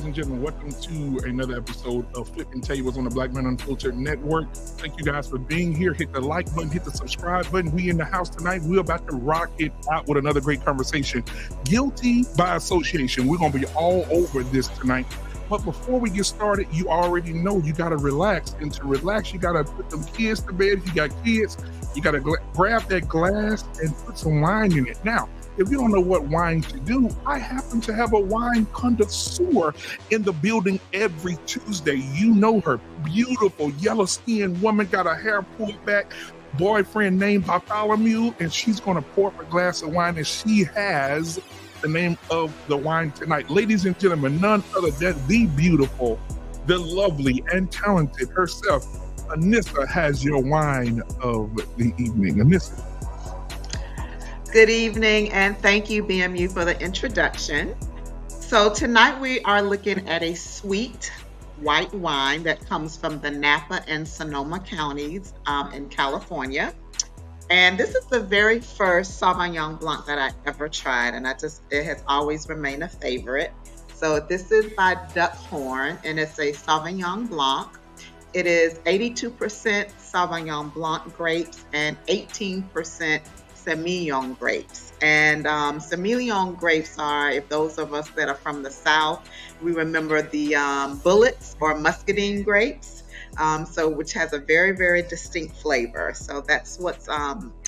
and gentlemen, welcome to another episode of Flipping Tables on the Black Men Unfiltered Network. Thank you guys for being here. Hit the like button, hit the subscribe button. We in the house tonight. We're about to rock it out with another great conversation. Guilty by association. We're going to be all over this tonight. But before we get started, you already know you got to relax. And to relax, you got to put them kids to bed. If you got kids, you got to grab that glass and put some wine in it. Now, if you don't know what wine to do, I happen to have a wine connoisseur in the building every Tuesday. You know her. Beautiful, yellow-skinned woman, got her hair pulled back, boyfriend named Bartholomew, and she's going to pour up a glass of wine, and she has the name of the wine tonight. Ladies and gentlemen, none other than the beautiful, the lovely, and talented herself, Anissa has your wine of the evening. Anissa. Good evening, and thank you, BMU, for the introduction. So tonight we are looking at a sweet white wine that comes from the Napa and Sonoma counties in California. And this is the very first Sauvignon Blanc that I ever tried, and it has always remained a favorite. So this is by Duckhorn, and it's a Sauvignon Blanc. It is 82% Sauvignon Blanc grapes and 18% Semillon grapes. And Semillon grapes are, if those of us that are from the South, we remember the bullets or muscadine grapes, which has a very, very distinct flavor. So that's what's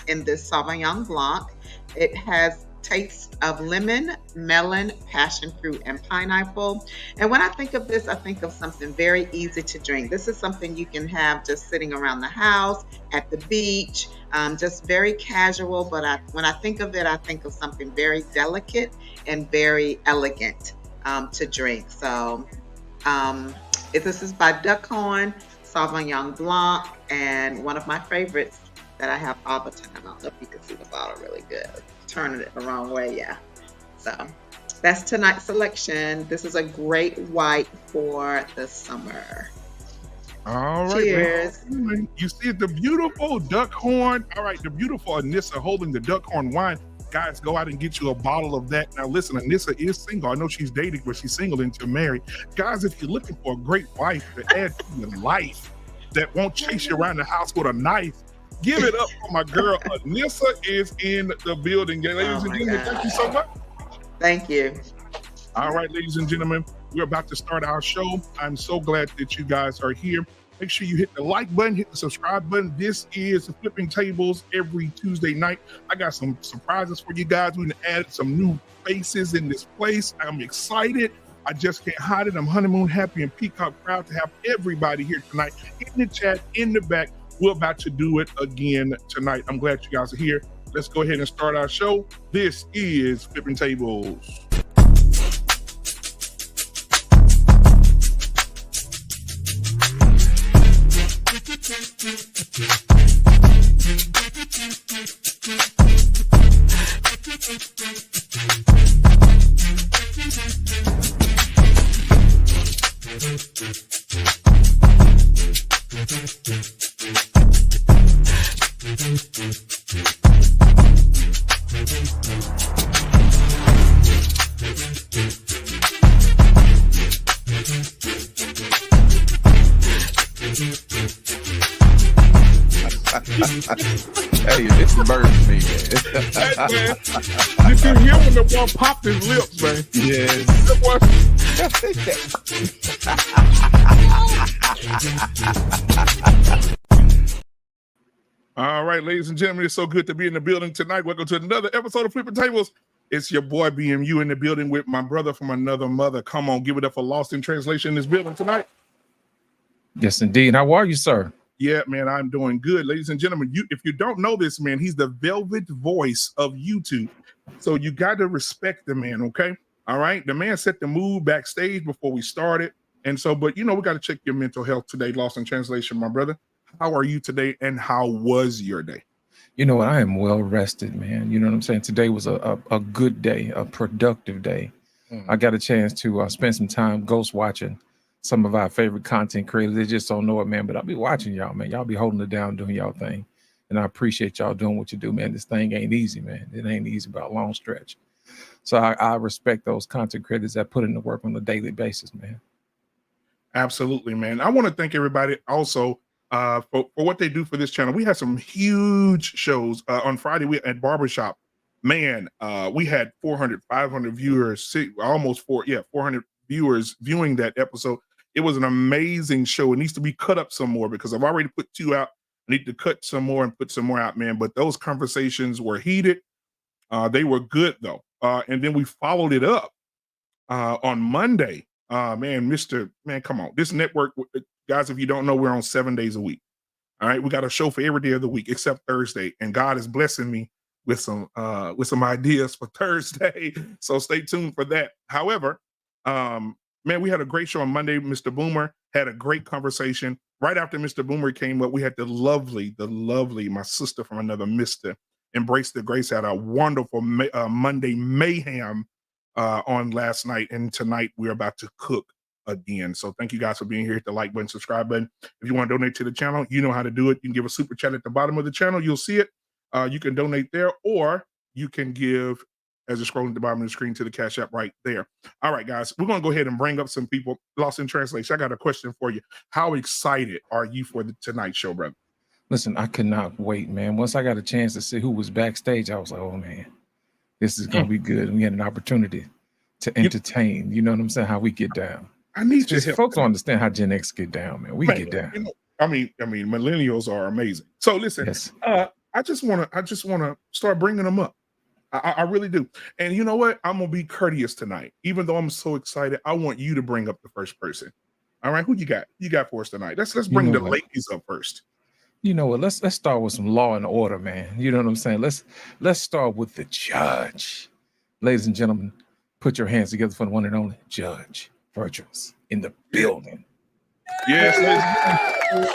in this Sauvignon Blanc. It has taste of lemon, melon, passion fruit, and pineapple. And when I think of this, I think of something very easy to drink. This is something you can have just sitting around the house, at the beach, just very casual. But when I think of it, I think of something very delicate and very elegant to drink. So this is by Duckhorn, Sauvignon Blanc, and one of my favorites that I have all the time. I don't know if you can see the bottle really good. Turning it the wrong way, yeah. So that's tonight's selection. This is a great white for the summer. All right. Cheers. Man. You see the beautiful Duckhorn. All right, the beautiful Anissa holding the Duckhorn wine. Guys, go out and get you a bottle of that. Now, listen, Anissa is single. I know she's dating, but she's single until married. Guys, if you're looking for a great wife to add to your life that won't chase you around the house with a knife, give it up for my girl. Anissa is in the building. Ladies and gentlemen, thank you so much. Thank you. All right, ladies and gentlemen, we're about to start our show. I'm so glad that you guys are here. Make sure you hit the like button, hit the subscribe button. This is Flipping Tables every Tuesday night. I got some surprises for you guys. We're going to add some new faces in this place. I'm excited. I just can't hide it. I'm honeymoon happy and peacock proud to have everybody here tonight in the chat, in the back. We're about to do it again tonight. I'm glad you guys are here. Let's go ahead and start our show. This is Flipping Tables. Hey, this burns me, Man. You can hear when the boy popped his lips, man. Yes. All right, ladies and gentlemen, it's so good to be in the building tonight. Welcome to another episode of Flipping Tables. It's your boy BMU in the building with my brother from another mother. Come on, give it up for Lost in Translation in this building tonight. Yes, indeed. How are you, sir? Yeah, man, I'm doing good. Ladies and gentlemen, if you don't know this man, he's the velvet voice of YouTube. So you got to respect the man, okay? All right? The man set the mood backstage before we started. And so, but we got to check your mental health today, Lost in Translation, my brother. How are you today, and how was your day? You know what? I am well rested, man. You know what I'm saying? Today was a good day, a productive day. I got a chance to spend some time ghost watching some of our favorite content creators. They just don't know it, man, but I'll be watching y'all, man. Y'all be holding it down, doing y'all thing. And I appreciate y'all doing what you do, man. This thing ain't easy, man. It ain't easy by a long stretch. So I respect those content creators that put in the work on a daily basis, man. Absolutely, man. I want to thank everybody also for what they do for this channel. We had some huge shows on Friday. We at Barbershop. Man, we had 400, 500 viewers, almost 400 viewers viewing that episode. It was an amazing show. It needs to be cut up some more because I've already put 2 out. I need to cut some more and put some more out, man. But those conversations were heated. They were good though. And then we followed it up on Monday. Man, come on. This network, guys, if you don't know, we're on 7 days a week. All right. We got a show for every day of the week except Thursday. And God is blessing me with some ideas for Thursday. So stay tuned for that. However, man, we had a great show on Monday. Mr. Boomer had a great conversation. Right after Mr. Boomer came up, we had the lovely, my sister from another Mr. Embrace the Grace had a wonderful Monday mayhem on last night. And tonight we're about to cook again. So thank you guys for being here. Hit the like button, subscribe button. If you want to donate to the channel, you know how to do it. You can give a super chat at the bottom of the channel. You'll see it. You can donate there, or you can give as you're scrolling at the bottom of the screen to the Cash App right there. All right, guys, we're going to go ahead and bring up some people. Lost in translation, I got a question for you. How excited are you for the Tonight Show, brother? Listen, I could not wait, man. Once I got a chance to see who was backstage, I was like, oh, man, this is going to be good. And we had an opportunity to entertain. You know what I'm saying? How we get down. I need just folks don't understand how Gen X get down, man. We get down. You know, I mean, millennials are amazing. So listen, yes. I just want to start bringing them up. I really do. And you know what? I'm going to be courteous tonight. Even though I'm so excited, I want you to bring up the first person. All right, who you got? You got for us tonight? Let's bring the ladies up first. You know what? Let's start with some law and order, man. You know what I'm saying? Let's start with the judge. Ladies and gentlemen, put your hands together for the one and only Judge Virtuous in the building. Yes, ladies.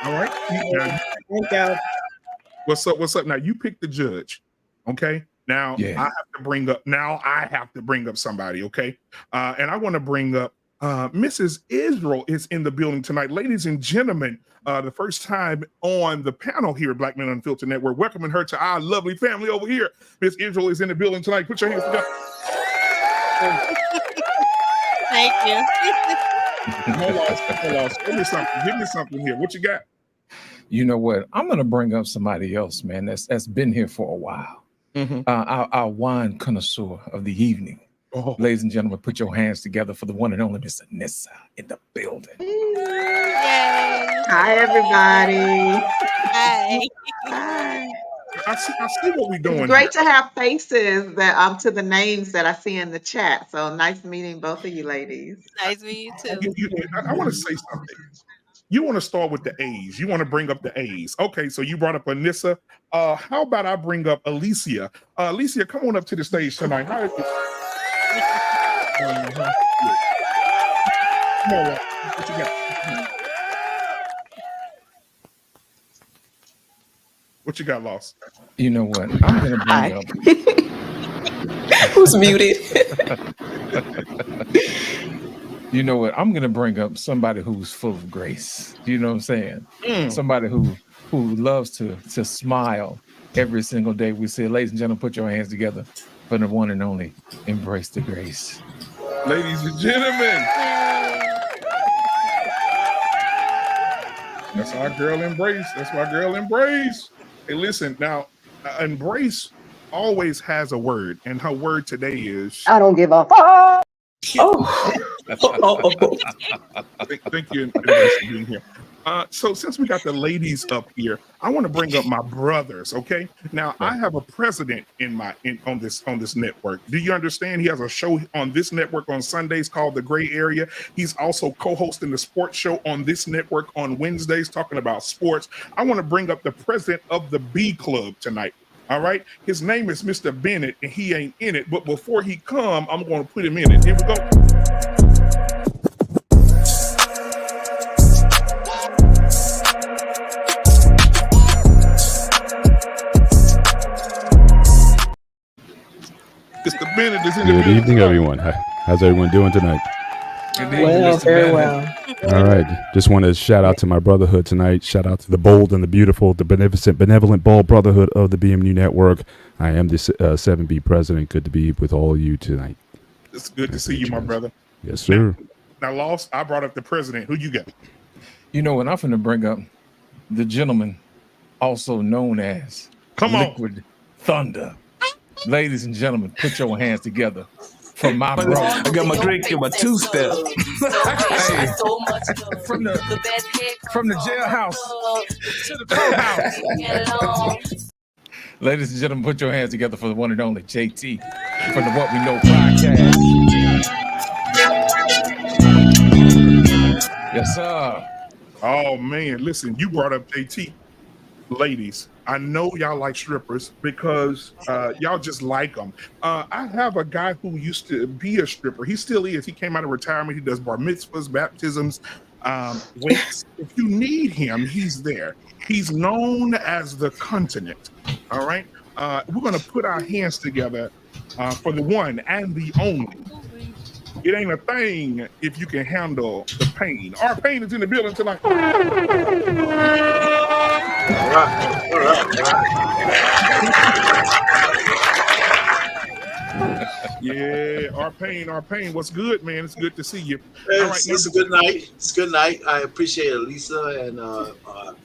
All right. Thank you. What's up? Now you pick the judge. Okay. Now I have to bring up somebody. Okay. And I want to bring up Mrs. Israel is in the building tonight. Ladies and gentlemen, the first time on the panel here at Black Men Unfiltered Network, welcoming her to our lovely family over here. Miss Israel is in the building tonight. Put your hands together. Thank you. Hold on. Give me something here. What you got? You know what? I'm going to bring up somebody else, man, that's been here for a while. Mm-hmm. Our wine connoisseur of the evening. Oh. Ladies and gentlemen, put your hands together for the one and only Miss Anissa in the building. Yay. Hi, everybody. Hi. I see what we're doing. It's great to have faces that to the names that I see in the chat. So nice meeting both of you ladies. Nice meeting you too. I want to say something. You want to start with the A's. You want to bring up the A's. Okay, so you brought up Anissa. How about I bring up Alicia? Alicia, come on up to the stage tonight. How is what you got? What you got, Lost? You know what? I'm going to bring up. Who's muted? You know what? I'm going to bring up somebody who's full of grace. You know what I'm saying? Somebody who loves to smile every single day. We say, ladies and gentlemen, put your hands together for the one and only Embrace the Grace. Ladies and gentlemen. That's our girl Embrace. That's my girl Embrace. Hey, listen, now, Embrace always has a word, and her word today is... I don't give a fuck. Oh. Thank you for being here. So since we got the ladies up here, I want to bring up my brothers. Okay, now I have a president on this network. Do you understand? He has a show on this network on Sundays called The Gray Area. He's also co-hosting the sports show on this network on Wednesdays, talking about sports. I want to bring up the president of the B Club tonight. All right, his name is Mr. Bennett, and he ain't in it. But before he come, I'm going to put him in it. Here we go. Mr. Bennett is in the Good evening, everyone. How's everyone doing tonight? Well, very well. All right. Just want to shout out to my brotherhood tonight. Shout out to the bold and the beautiful, the beneficent, benevolent, bold brotherhood of the BMU Network. I am the 7B president. Good to be with all of you tonight. It's good to see you, my brother. Yes, sir. Now, Lost, I brought up the president. Who you got? You know what? I'm finna bring up the gentleman also known as Liquid Thunder. Ladies and gentlemen, put your hands together for my bro. I got my drink in my two-step. Hey, from the jailhouse to the courthouse. Ladies and gentlemen, put your hands together for the one and only JT from the What We Know podcast. Yes, sir. Oh, man. Listen, you brought up JT. Ladies, I know y'all like strippers because y'all just like them. I have a guy who used to be a stripper. He still is. He came out of retirement. He does bar mitzvahs, baptisms, wakes. If you need him, he's there. He's known as the Continent. All right. We're going to put our hands together for the one and the only. It ain't a thing if you can handle the pain. Our pain is in the building tonight. All right. Yeah, our pain. What's good, man? It's good to see you. It's a good night. It's a good night. I appreciate Elisa and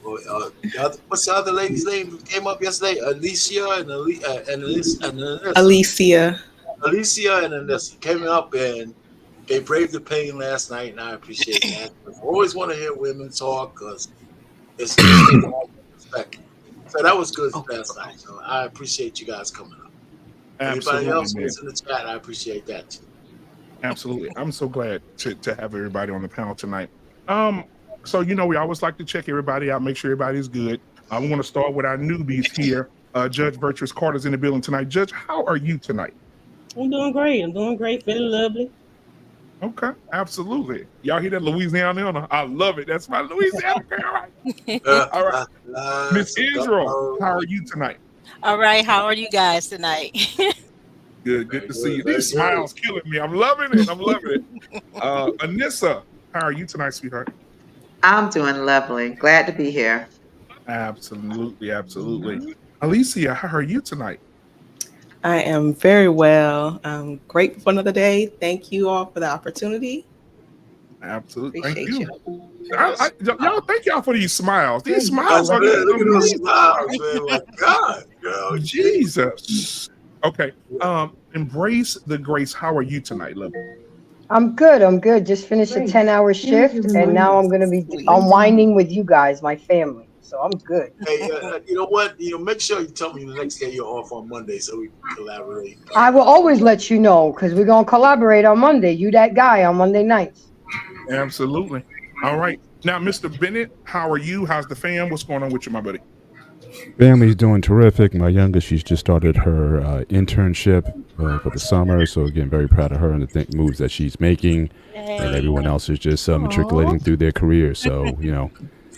what's the other lady's name who came up yesterday? Alicia and Alicia and Alicia. Alicia and Alyssa came up and they braved the pain last night, and I appreciate that. I always want to hear women talk because it's respect. So that was good last night. So I appreciate you guys coming up. Absolutely, Anybody else man. who's in the chat, I appreciate that too. Absolutely. I'm so glad to have everybody on the panel tonight. So we always like to check everybody out, make sure everybody's good. We want to start with our newbies here. Judge Virtuous Carter's in the building tonight. Judge, how are you tonight? I'm doing great. Feeling lovely. Okay, absolutely. Y'all hear that Louisiana? I love it. That's my Louisiana girl. All right. Miss Israel, how are you tonight? All right. How are you guys tonight? Good to see you. These smiles killing me. I'm loving it. Anissa, how are you tonight, sweetheart? I'm doing lovely. Glad to be here. Absolutely. Alicia, how are you tonight? I am very well. I'm grateful for another day. Thank you all for the opportunity. Absolutely. Appreciate Thank you. Y'all, thank y'all for these smiles. These smiles are look at those smiles, man. My God, girl. Jesus. Okay. Embrace the grace. How are you tonight, love? I'm good. Just finished a 10-hour shift, and now I'm going to be unwinding with you guys, my family. So I'm good. Hey, you know what? Make sure you tell me the next day you're off on Monday so we can collaborate. I will always let you know because we're going to collaborate on Monday. You that guy on Monday nights. Absolutely. All right. Now, Mr. Bennett, how are you? How's the fam? What's going on with you, my buddy? Family's doing terrific. My youngest, she's just started her internship for the summer. So again, very proud of her and the moves that she's making. And everyone else is just matriculating through their career. So,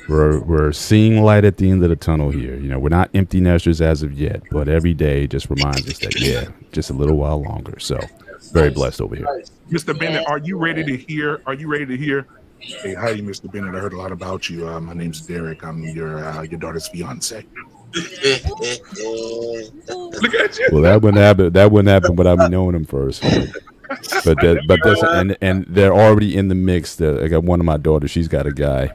we're seeing light at the end of the tunnel here. We're not empty nesters as of yet, but every day just reminds us that, just a little while longer. So very blessed over here. Mr. Bennett, are you ready to hear? Hey, hi, Mr. Bennett. I heard a lot about you. My name's Derek. I'm your daughter's fiance. Look at you. Well, that wouldn't happen without me knowing him first. But they're already in the mix. I got one of my daughters. She's got a guy.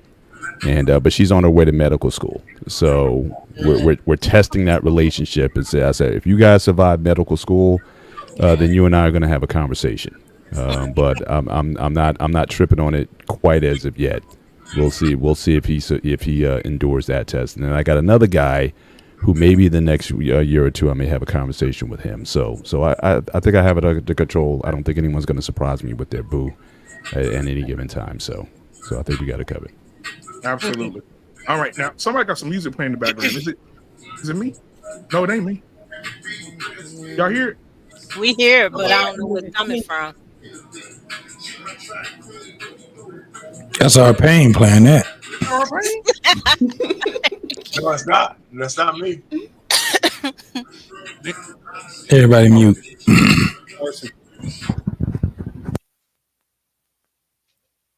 And but she's on her way to medical school, so we're testing that relationship. And I said, if you guys survive medical school, then you and I are going to have a conversation. But I'm not tripping on it quite as of yet. We'll see if he endures that test. And then I got another guy who maybe the next year or two I may have a conversation with him. So I think I have it under control. I don't think anyone's going to surprise me with their boo at any given time. So I think we got it covered. Absolutely. All right, now somebody got some music playing in the background. Is it me? No, it ain't me. Y'all hear it? We hear it, but I don't know where it's coming from. That's our pain playing that. No, it's not. That's not me. Everybody mute.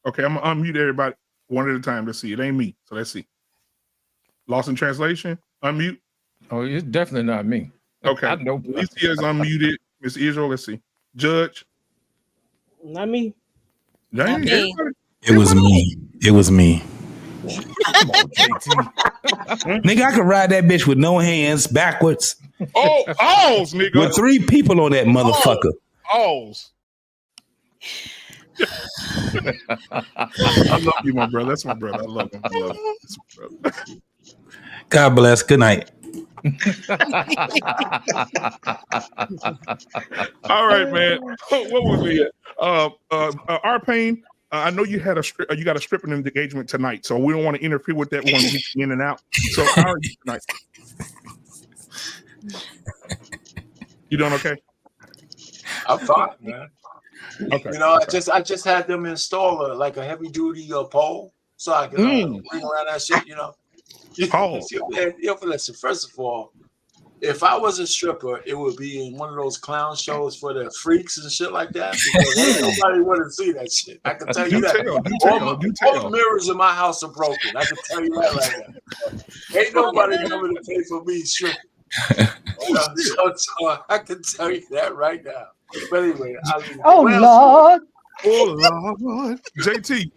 Okay, I'm gonna unmute everybody one at a time. Let's see. It ain't me, so let's see. Lost in translation. Unmute. Oh, it's definitely not me. Okay. I know. Alicia is unmuted. Miss Israel. Let's see. Judge. Not me. Dang, me. everybody- It was me. It was me. Come on, JT. Nigga, I could ride that bitch with no hands backwards Oh, pause, nigga. with 3 people on that motherfucker. Pause. I love you, my brother. That's my brother. I love him. I love him. That's my brother. God bless. Good night. All right, man. What was it? R-Pain, I know you had you got a stripping engagement tonight, so we don't want to interfere with that. We want to get you in and out. So how are you tonight? You doing okay? I'm fine, man. Okay. You know, I just had them install a heavy duty pole so I can bring around that shit. You know. Listen. First of all, if I was a stripper, it would be in one of those clown shows for the freaks and shit like that. Because nobody want to see that shit. I can tell you that. All the mirrors in my house are broken. I can tell you that right now. Ain't nobody coming to pay for me stripping. So I can tell you that right now. But anyway, Lord. Oh Lord, JT.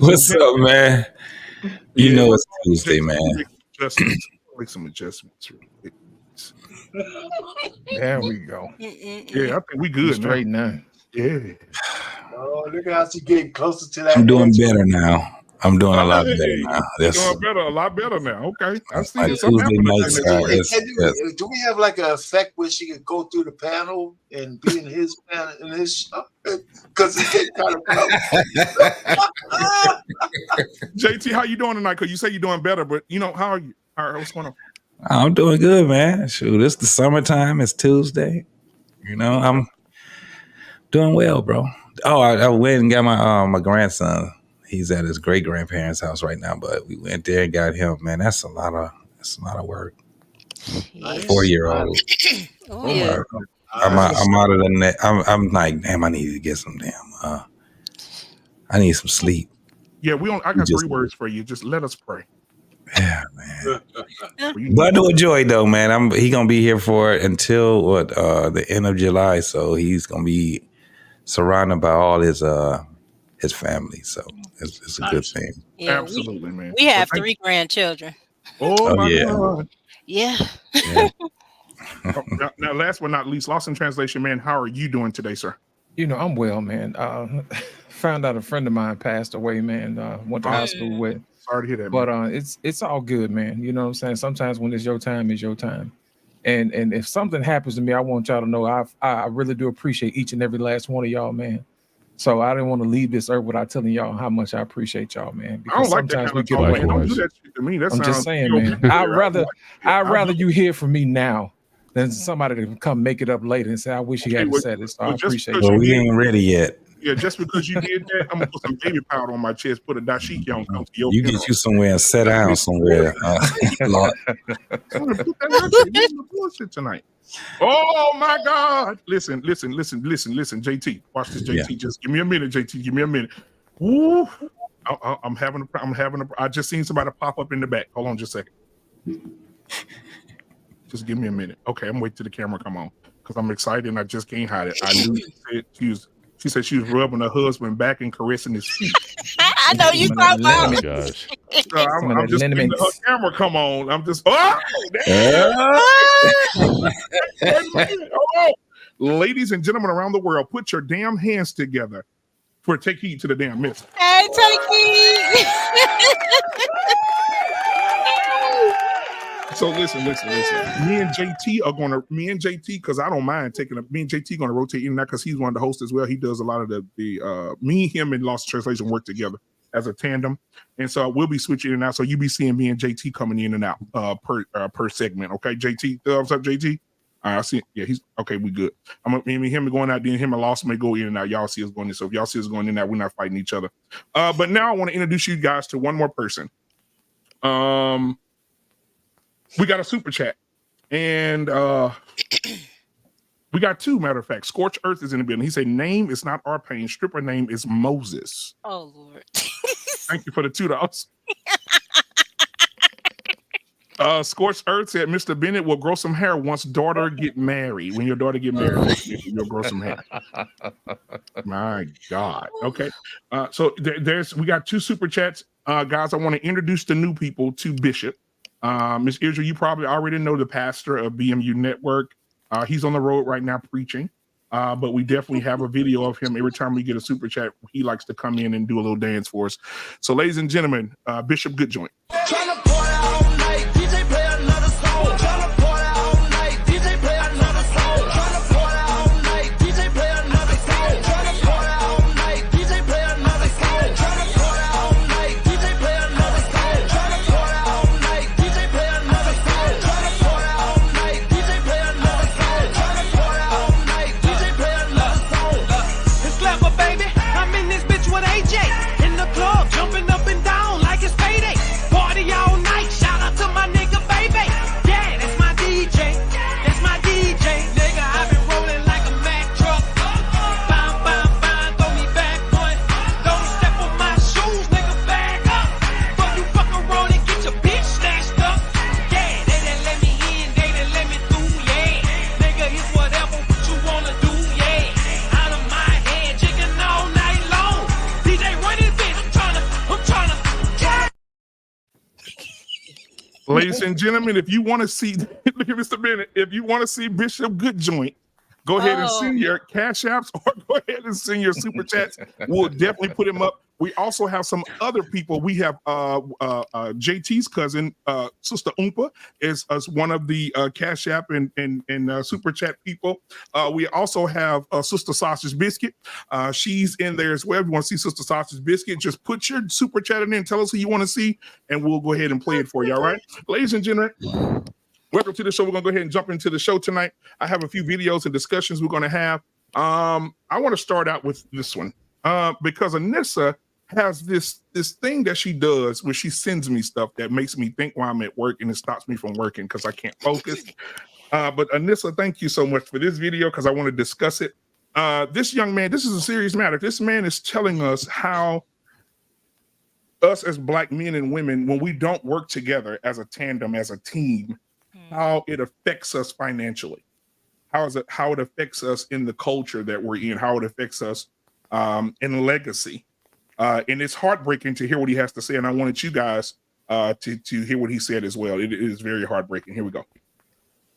What's up, man? You know it's Tuesday, man. Make some adjustments. There we go. Yeah, I think we good straight now. Yeah. Oh, look at how she getting closer to that. I'm doing better now. I'm doing a lot better now. Doing a lot better now. Okay, I see. Tuesday nights, do we have like an effect where she could go through the panel and be in his panel in his show? Because it's getting kind of JT, how you doing tonight? Because you say you're doing better, but you know, how are you? All right, what's going on? I'm doing good, man. Shoot, it's the summertime. It's Tuesday. You know, I'm doing well, bro. Oh, I went and got my grandson. He's at his great grandparents' house right now, but we went there and got him. Man, that's a lot of work. 4-year-old. Oh yeah. I'm out of the net. I'm like, damn, I need to get some damn. I need some sleep. Yeah, I got 3 words for you. Just let us pray. Yeah, man. But I do enjoy it though, man. He gonna be here for it until the end of July. So he's gonna be surrounded by all his family. So it's a good thing. Yeah, absolutely, man. We have 3 grandchildren. Oh my yeah. God. Yeah. Now, last but not least, lost in translation, man. How are you doing today, sir? You know, I'm well, man. Found out a friend of mine passed away, man. Went to high school with. Sorry to hear that, but it's all good, man. You know what I'm saying? Sometimes when it's your time, it's your time. And if something happens to me, I want y'all to know I really do appreciate each and every last one of y'all, man. So I didn't want to leave this earth without telling y'all how much I appreciate y'all, man. Because I don't like that kind of talk, man. Don't do that shit to me. I'm just saying, man. I'd rather you hear from me now than somebody to come make it up later and say, I wish he hadn't said it. So I appreciate it. Well, we ain't ready yet. Yeah, just because you did that, I'm gonna put some baby powder on my chest, put a dashiki on. You get you somewhere and sit down somewhere. Lord. I'm gonna put that bullshit tonight. Oh my God! Listen, JT, watch this, JT. Yeah. Just give me a minute, JT. Give me a minute. Woo! I'm having a. I just seen somebody pop up in the back. Hold on, just a second. Just give me a minute. Okay, I'm waiting till the camera come on because I'm excited and I just can't hide it. I knew she said she was rubbing her husband back and caressing his feet. I know you talking about. Oh gosh. So I'm just thinking her camera come on. I'm just Ladies and gentlemen around the world, put your damn hands together for Take Heed to the Damn Miss. Hey, Take Heed. So listen. Me and JT, because I don't mind me and JT gonna rotate in and out because he's one of the hosts as well. He does a lot of the me, him, and Lost Translation work together as a tandem. And so we'll be switching in and out. So you'll be seeing me and JT coming in and out per segment. Okay, JT, thumbs up, JT. All right, I see. Yeah, he's okay. We good. Me and him going out. Then him and Lost may go in and out. Y'all see us going in. So if y'all see us going in and out, we're not fighting each other. But now I want to introduce you guys to one more person. We got a super chat, and We got two, matter of fact. Scorch Earth is in the building. He said, name is not our pain. Stripper name is Moses. Oh, Lord. Thank you for the $2. Scorched Earth said, Mr. Bennett will grow some hair once daughter get married. When your daughter get married, you'll grow some hair. My God. Okay. So we got two super chats. Guys, I want to introduce the new people to Bishop. Ms. Israel, you probably already know the pastor of BMU Network. He's on the road right now preaching. But we definitely have a video of him. Every time we get a super chat, he likes to come in and do a little dance for us. So, ladies and gentlemen, Bishop Goodjoint. Ladies and gentlemen, if you want to see, look at Mr. Bennett, if you want to see Bishop Goodjoint, go ahead and send your cash apps or go ahead and send your super chats. We'll definitely put him up. We also have some other people. We have JT's cousin, Sister Oompa, is one of the cash app and super chat people. We also have Sister Sausage Biscuit. She's in there as well. If you want to see Sister Sausage Biscuit, just put your super chat in there and tell us who you want to see, and we'll go ahead and play it for you. All right, ladies and gentlemen. Welcome to the show. We're going to go ahead and jump into the show tonight. I have a few videos and discussions we're going to have. I want to start out with this one because Anissa has this thing that she does where she sends me stuff that makes me think while I'm at work, and it stops me from working because I can't focus. But Anissa, thank you so much for this video because I want to discuss it. This young man, this is a serious matter. This man is telling us how us as Black men and women, when we don't work together as a tandem, as a team, how it affects us financially, how it affects us in the culture that we're in, how it affects us in legacy. And it's heartbreaking to hear what he has to say. And I wanted you guys to hear what he said as well. It is very heartbreaking. Here we go.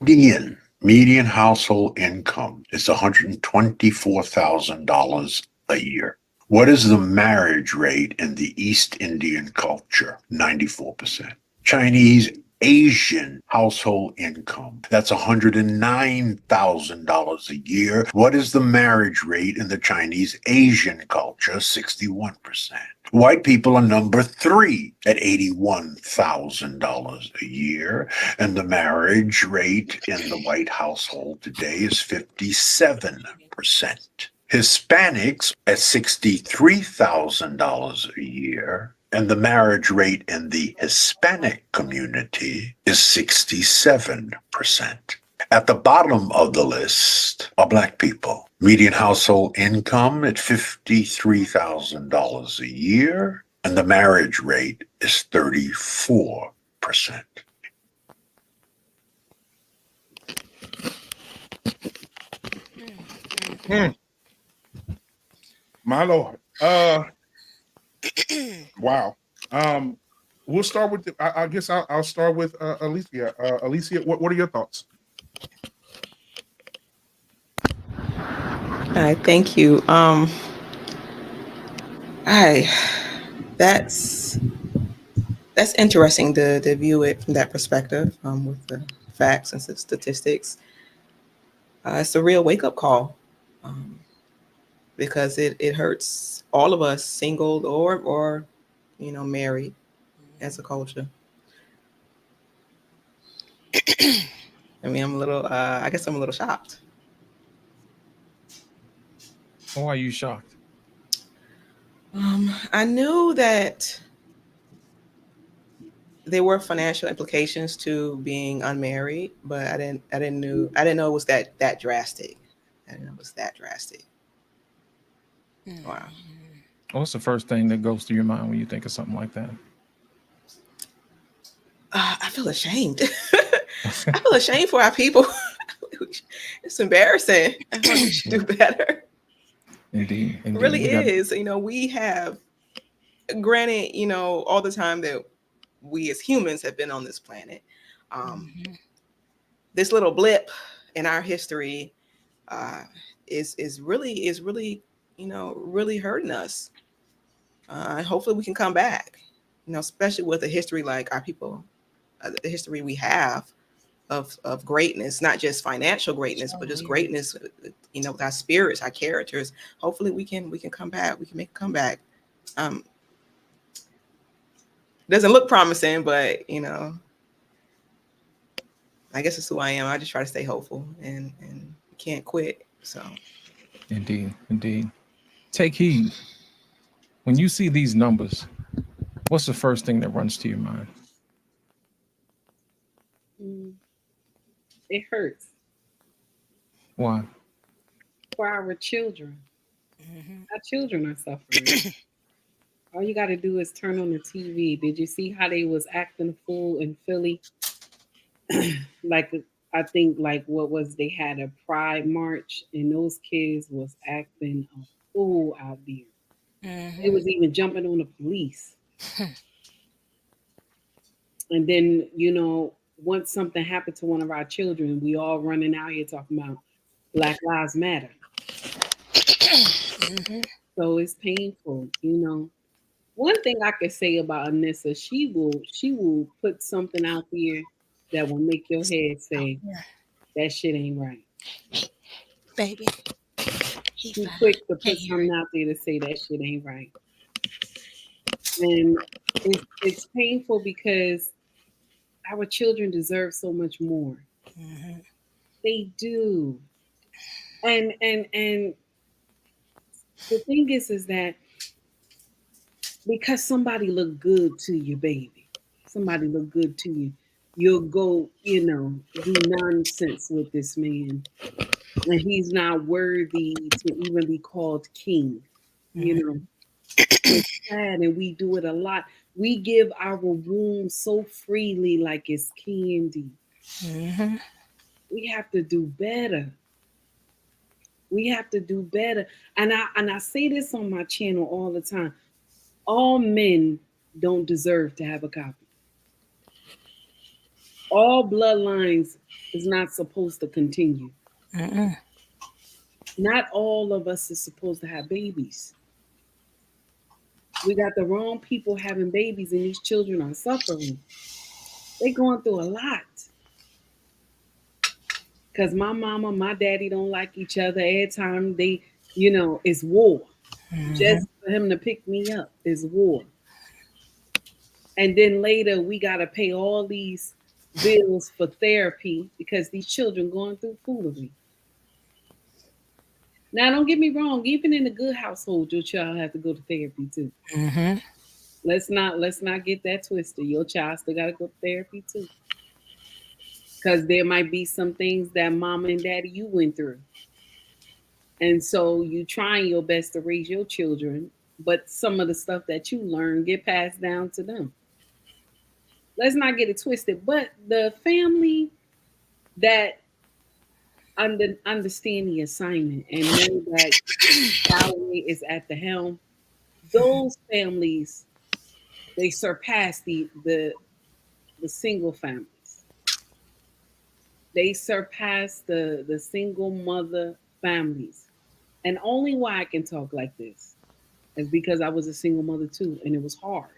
Median household income is $124,000 a year. What is the marriage rate in the East Indian culture? 94%. Chinese Asian household income, that's $109,000 a year. What is the marriage rate in the Chinese Asian culture? 61%. White people are number 3 at $81,000 a year, and the marriage rate in the white household today is 57%. Hispanics at $63,000 a year, and the marriage rate in the Hispanic community is 67%. At the bottom of the list are Black people. Median household income at $53,000 a year, and the marriage rate is 34%. My Lord. Wow. We'll start with I guess I'll start with Alicia. Alicia, what are your thoughts? Hi, thank you. That's interesting to view it from that perspective, with the facts and statistics. It's a real wake-up call, because it hurts all of us, single or married, as a culture. I mean, I'm a little. I guess I'm a little shocked. Why are you shocked? I knew that there were financial implications to being unmarried, but I didn't know it was that drastic. and it was that drastic. Wow. What's the first thing that goes through your mind when you think of something like that? I feel ashamed. I feel ashamed for our people. It's embarrassing. I think we should do better. Indeed. It really is. You know, we have, granted, you know, all the time that we as humans have been on this planet. This little blip in our history is really, you know, really hurting us. And hopefully we can come back, you know, especially with a history like our people, the history we have of greatness, not just financial greatness, but just greatness, you know, with our spirits, our characters. Hopefully we can come back. We can make a comeback. Doesn't look promising, but you know, I guess it's who I am. I just try to stay hopeful and can't quit. So Indeed. Take heed. When you see these numbers, what's the first thing that runs to your mind? It hurts. Why? For our children. Our children are suffering. All you got to do is turn on the TV. Did you see how they was acting a fool in Philly? Like, I think, like, what was, they had a pride march, and those kids was acting a fool out there. They was even jumping on the police. And then, you know, once something happened to one of our children, we all running out here talking about Black Lives Matter. So it's painful, you know. One thing I could say about Anissa, she will put something out there that will make your head say, that shit ain't right. Baby. She's quick to put something out there to say that shit ain't right. And it's painful because our children deserve so much more. They do. And the thing is that because somebody look good to you, baby, somebody look good to you, you'll go, you know, do nonsense with this man. And he's not worthy to even be called king. You know, it's sad, and we do it a lot. We give our womb so freely like it's candy. We have to do better. We have to do better. And I say this on my channel all the time. All men don't deserve to have a copy. All bloodlines is not supposed to continue. Not all of us is supposed to have babies. We got the wrong people having babies, and these children are suffering. They're going through a lot. Because my mama, my daddy don't like each other. Every time they, you know, it's war. Just for him to pick me up is war. And then later we got to pay all these bills for therapy because these children going through foolery. Now, don't get me wrong. Even in a good household, your child has to go to therapy too. Let's not get that twisted. Your child still got to go to therapy too. Because there might be some things that mama and daddy you went through. And so you trying your best to raise your children, but some of the stuff that you learn get passed down to them. Let's not get it twisted. But the family that understand the assignment and know that Valerie is at the helm, those families, they surpass the single families. They surpass the single mother families. And only why I can talk like this is because I was a single mother too, and it was hard.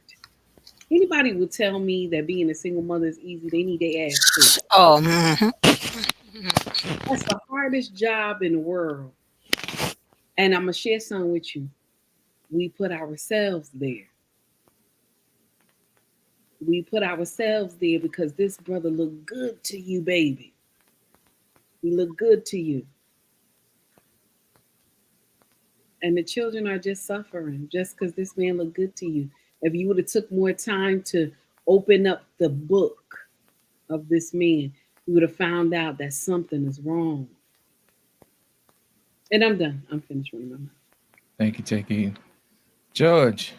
Anybody would tell me that being a single mother is easy, they need their ass too. That's the hardest job in the world. And I'm going to share something with you. We put ourselves there. We put ourselves there because this brother looked good to you, baby. He looked good to you. And the children are just suffering just because this man looked good to you. If you would have took more time to open up the book of this man, you would have found out that something is wrong. And I'm done. I'm finished running my mouth. Thank you, Takey. Judge,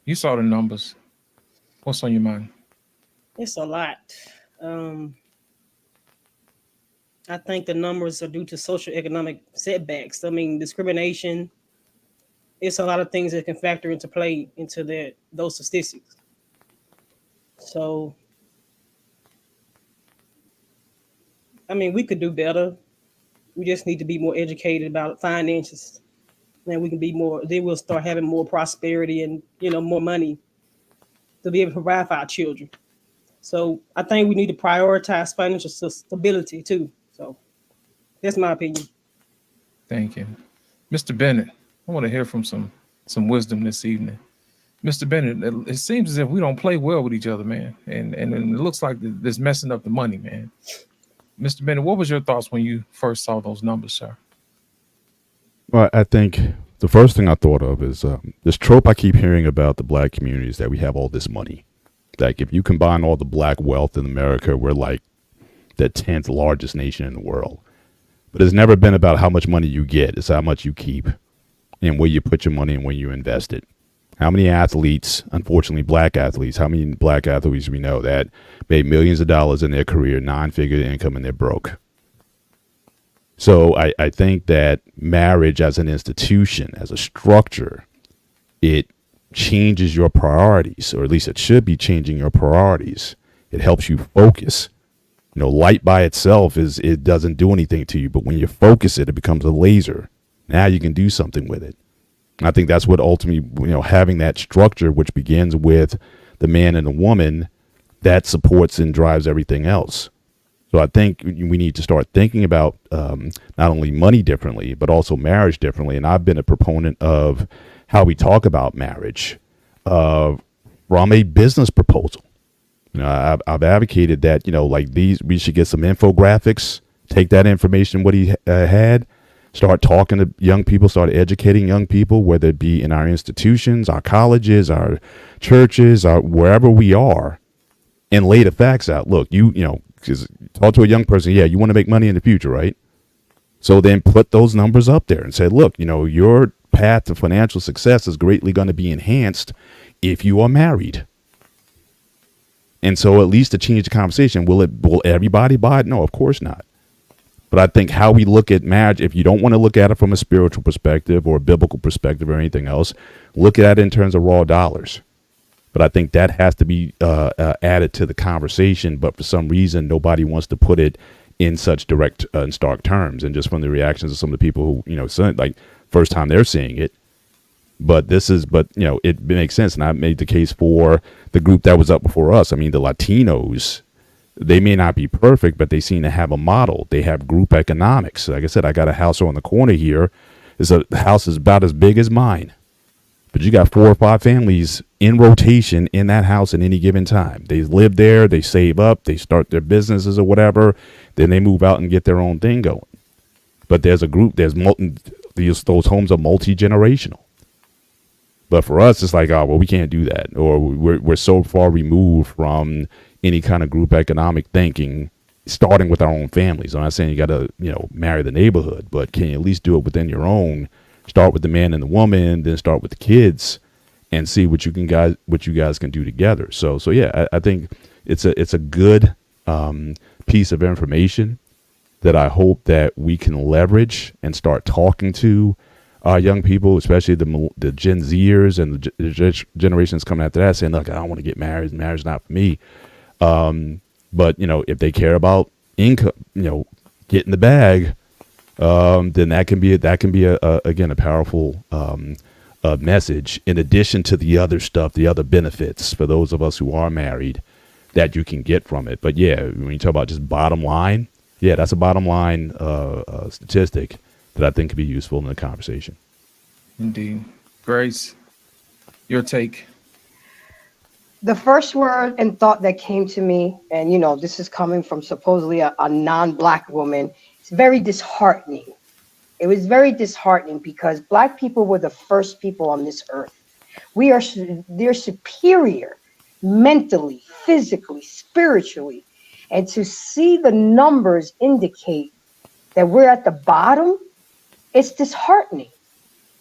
you saw the numbers. What's on your mind? It's a lot. I think the numbers are due to social economic setbacks. I mean, discrimination. It's a lot of things that can factor into play into those statistics. So, I mean, we could do better. We just need to be more educated about finances. And we can be more, then we'll start having more prosperity and, more money to be able to provide for our children. So I think we need to prioritize financial stability too. So that's my opinion. Thank you. Mr. Bennett, I want to hear from some wisdom this evening. Mr. Bennett, it seems as if we don't play well with each other, man. And it looks like this messing up the money, man. Mr. Bennett, what was your thoughts when you first saw those numbers, sir? Well, I think the first thing I thought of is this trope I keep hearing about the black community is that we have all this money. Like if you combine all the black wealth in America, we're like the 10th largest nation in the world. But it's never been about how much money you get. It's how much you keep and where you put your money and where you invest it. How many athletes, unfortunately black athletes, how many black athletes we know that made millions of dollars in their career, 9-figure income, and they're broke? So I think that marriage as an institution, as a structure, it changes your priorities, or at least it should be changing your priorities. It helps you focus. Light by itself it doesn't do anything to you, but when you focus it, it becomes a laser. Now you can do something with it. And I think that's what ultimately, having that structure, which begins with the man and the woman, that supports and drives everything else. So I think we need to start thinking about not only money differently, but also marriage differently. And I've been a proponent of how we talk about marriage from a business proposal. I've advocated that, like these, we should get some infographics, take that information, what he had, start talking to young people, start educating young people, whether it be in our institutions, our colleges, our churches, wherever we are, and lay the facts out. Look, because talk to a young person, you want to make money in the future, right? So then put those numbers up there and say, look, your path to financial success is greatly going to be enhanced if you are married. And so at least to change the conversation, will everybody buy it? No, of course not. But I think how we look at marriage, if you don't want to look at it from a spiritual perspective or a biblical perspective or anything else, look at it in terms of raw dollars. But I think that has to be added to the conversation. But for some reason, nobody wants to put it in such direct and stark terms. And just from the reactions of some of the people who, like first time they're seeing it. But it makes sense. And I made the case for the group that was up before us. I mean, the Latinos, they may not be perfect, but they seem to have a model. They have group economics. Like I said, I got a house on the corner here. The house is about as big as mine. But you got 4 or 5 families in rotation in that house at any given time. They live there, they save up, they start their businesses or whatever. Then they move out and get their own thing going. But there's a group, those homes are multi-generational. But for us, it's like, we can't do that. Or we're so far removed from any kind of group economic thinking, starting with our own families. I'm not saying you got to, marry the neighborhood, but can you at least do it within your own? Start with the man and the woman, then start with the kids, and see what you guys can do together. So yeah, I think it's a good piece of information that I hope that we can leverage and start talking to our young people, especially the Gen Zers and the generations coming after that, saying, look, I don't want to get married. Marriage is not for me. But if they care about income, getting the bag, then that can be again a powerful message, in addition to the other stuff, the other benefits for those of us who are married that you can get from it. But yeah, when you talk about just bottom line, that's a bottom line statistic that I think could be useful in the conversation. Indeed. Grace, your take. The first word and thought that came to me, and this is coming from supposedly a non-Black woman, it's very disheartening. It was very disheartening because Black people were the first people on this earth. They're superior mentally, physically, spiritually. And to see the numbers indicate that we're at the bottom, It's disheartening.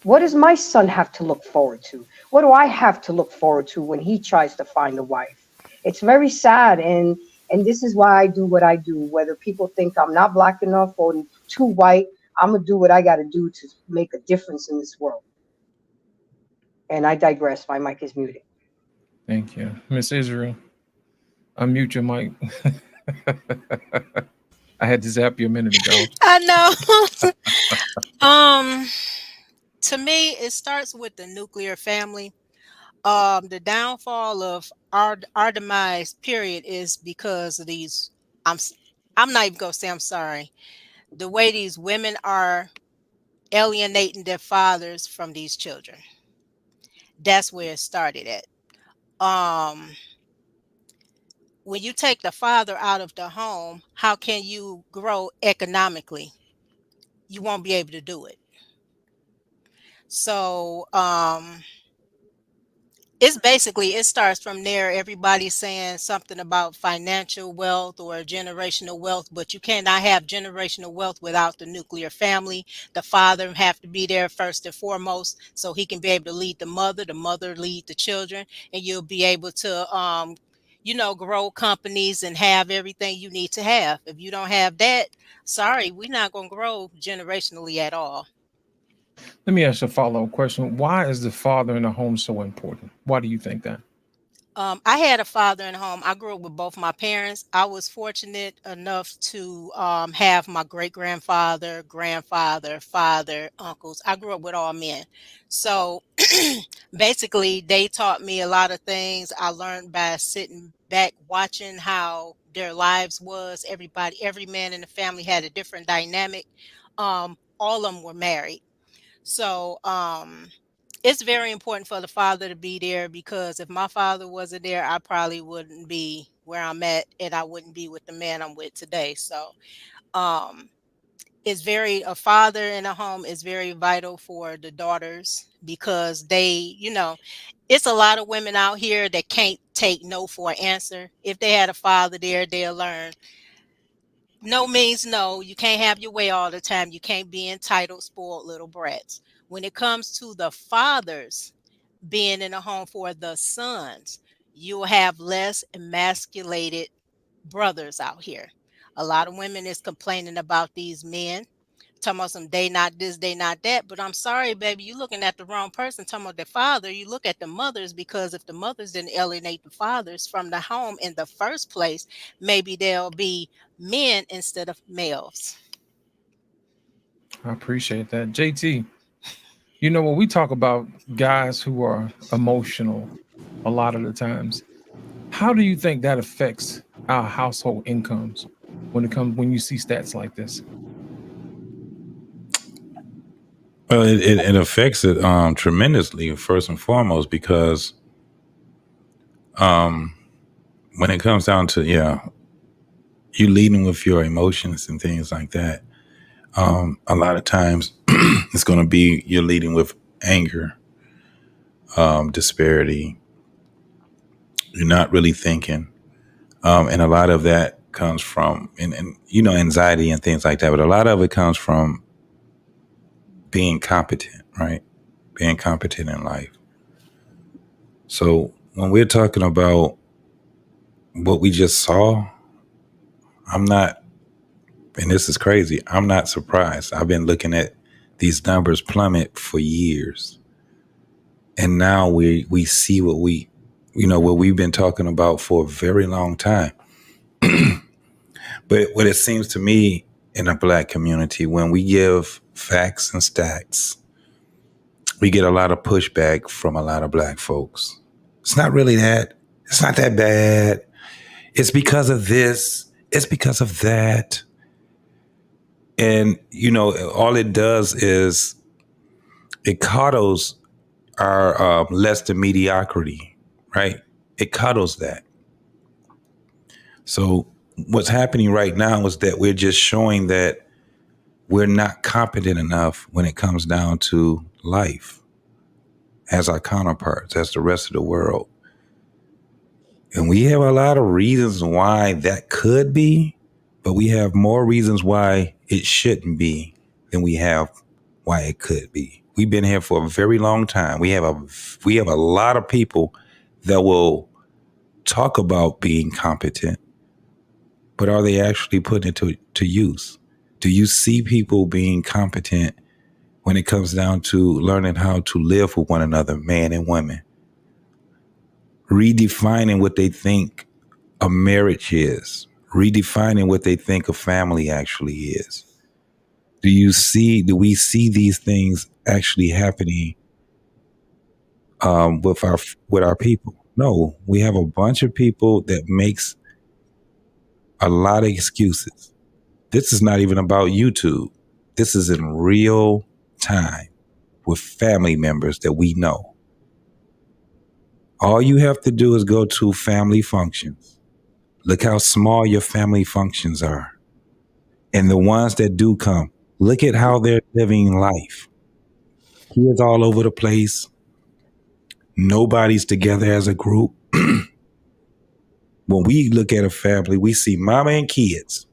What does my son have to look forward to? What do I have to look forward to when he tries to find a wife? It's very sad, and this is why I do what I do. Whether people think I'm not black enough or too white, I'm gonna do what I got to do to make a difference in this world. And I digress. My mic is muted. Thank you, Miss Israel. Unmute your mic. I had to zap you a minute ago. I know. To me, it starts with the nuclear family. The downfall of our demise, period, is because of these. I'm not even gonna say I'm sorry. The way these women are alienating their fathers from these children. That's where it started at. When you take the father out of the home, how can you grow economically? You won't be able to do it. So it's basically, it starts from there. Everybody's saying something about financial wealth or generational wealth, but you cannot have generational wealth without the nuclear family. The father have to be there first and foremost, so he can be able to lead the mother lead the children, and you'll be able to grow companies and have everything you need to have. If you don't have that, sorry, we're not going to grow generationally at all. Let me ask you a follow-up question. Why is the father in the home so important? Why do you think that? I had a father in the home. I grew up with both my parents. I was fortunate enough to have my great-grandfather, grandfather, father, uncles. I grew up with all men. So basically, they taught me a lot of things. I learned by sitting back, watching how their lives was. Every man in the family had a different dynamic. All of them were married. So it's very important for the father to be there, because if my father wasn't there, I probably wouldn't be where I'm at, and I wouldn't be with the man I'm with today. So um a father in a home is very vital for the daughters, because it's a lot of women out here that can't take no for an answer. If they had a father there, they'll learn no means no. You can't have your way all the time. You can't be entitled, spoiled little brats. When it comes to the fathers being in a home for the sons, you'll have less emasculated brothers out here. A lot of women is complaining about these men, talking about some they not this, they not that. But I'm sorry, baby, you looking at the wrong person. Talking about the father, you look at the mothers, because if the mothers didn't alienate the fathers from the home in the first place, maybe there'll be men instead of males. I appreciate that. JT, when we talk about guys who are emotional a lot of the times, how do you think that affects our household incomes when you see stats like this? Well, it affects it tremendously, first and foremost, because when it comes down to you leading with your emotions and things like that, a lot of times it's going to be you're leading with anger, disparity. You're not really thinking, and a lot of that comes from and anxiety and things like that. But a lot of it comes from being competent, right? Being competent in life. So when we're talking about what we just saw, I'm not, and this is crazy, I'm not surprised. I've been looking at these numbers plummet for years. And now we see what what we've been talking about for a very long time. But what it seems to me in a Black community, when we give facts and stats, we get a lot of pushback from a lot of Black folks. It's not really that. It's not that bad. It's because of this. It's because of that. And, all it does is it coddles our less than mediocrity, right? It coddles that. So what's happening right now is that we're just showing that we're not competent enough when it comes down to life as our counterparts, as the rest of the world. And we have a lot of reasons why that could be, but we have more reasons why it shouldn't be than we have why it could be. We've been here for a very long time. We have a lot of people that will talk about being competent, but are they actually putting it to use? Do you see people being competent when it comes down to learning how to live with one another, man and women? Redefining what they think a marriage is, redefining what they think a family actually is. Do we see these things actually happening with our people? No, we have a bunch of people that makes a lot of excuses. This is not even about YouTube. This is in real time with family members that we know. All you have to do is go to family functions. Look how small your family functions are. And the ones that do come, look at how they're living life. Kids all over the place. Nobody's together as a group. When we look at a family, we see mama and kids.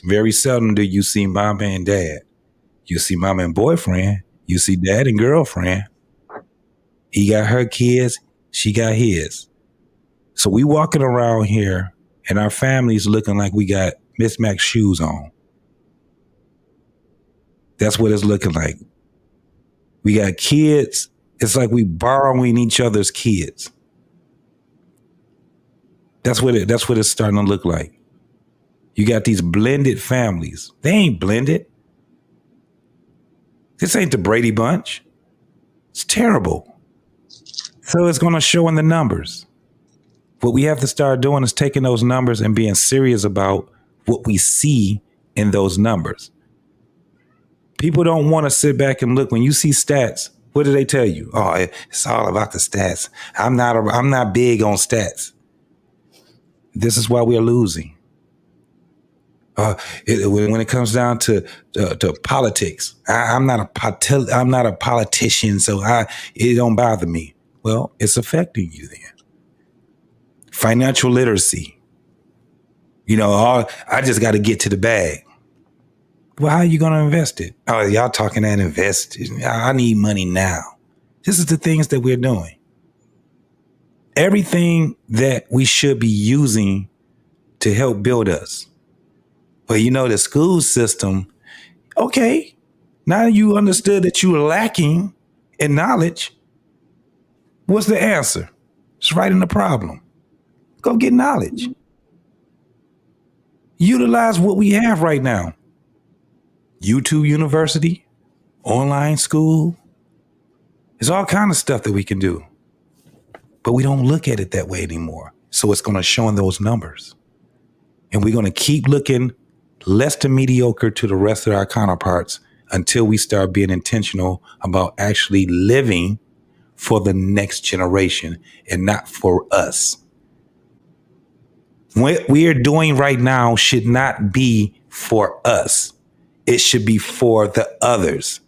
Very seldom do you see mama and dad. You see mama and boyfriend. You see dad and girlfriend. He got her kids. She got his. So we walking around here and our family's looking like we got mismatched shoes on. That's what it's looking like. We got kids. It's like we borrowing each other's kids. That's what it's starting to look like. You got these blended families. They ain't blended. This ain't the Brady Bunch. It's terrible. So it's going to show in the numbers. What we have to start doing is taking those numbers and being serious about what we see in those numbers. People don't want to sit back and look. When you see stats, what do they tell you? Oh, it's all about the stats. I'm not big on stats. This is why we're losing. When it comes down to politics, I'm not a politician, so it don't bother me. Well, it's affecting you then. Financial literacy. I just got to get to the bag. Well, how are you going to invest it? Oh, y'all talking and invest. I need money now. This is the things that we're doing. Everything that we should be using to help build us. Well, the school system, okay, now you understood that you were lacking in knowledge. What's the answer? It's right in the problem. Go get knowledge. Utilize what we have right now. YouTube University, online school. There's all kind of stuff that we can do. But we don't look at it that way anymore. So it's going to show in those numbers. And we're going to keep looking less than mediocre to the rest of our counterparts until we start being intentional about actually living for the next generation and not for us. What we are doing right now should not be for us. It should be for the others,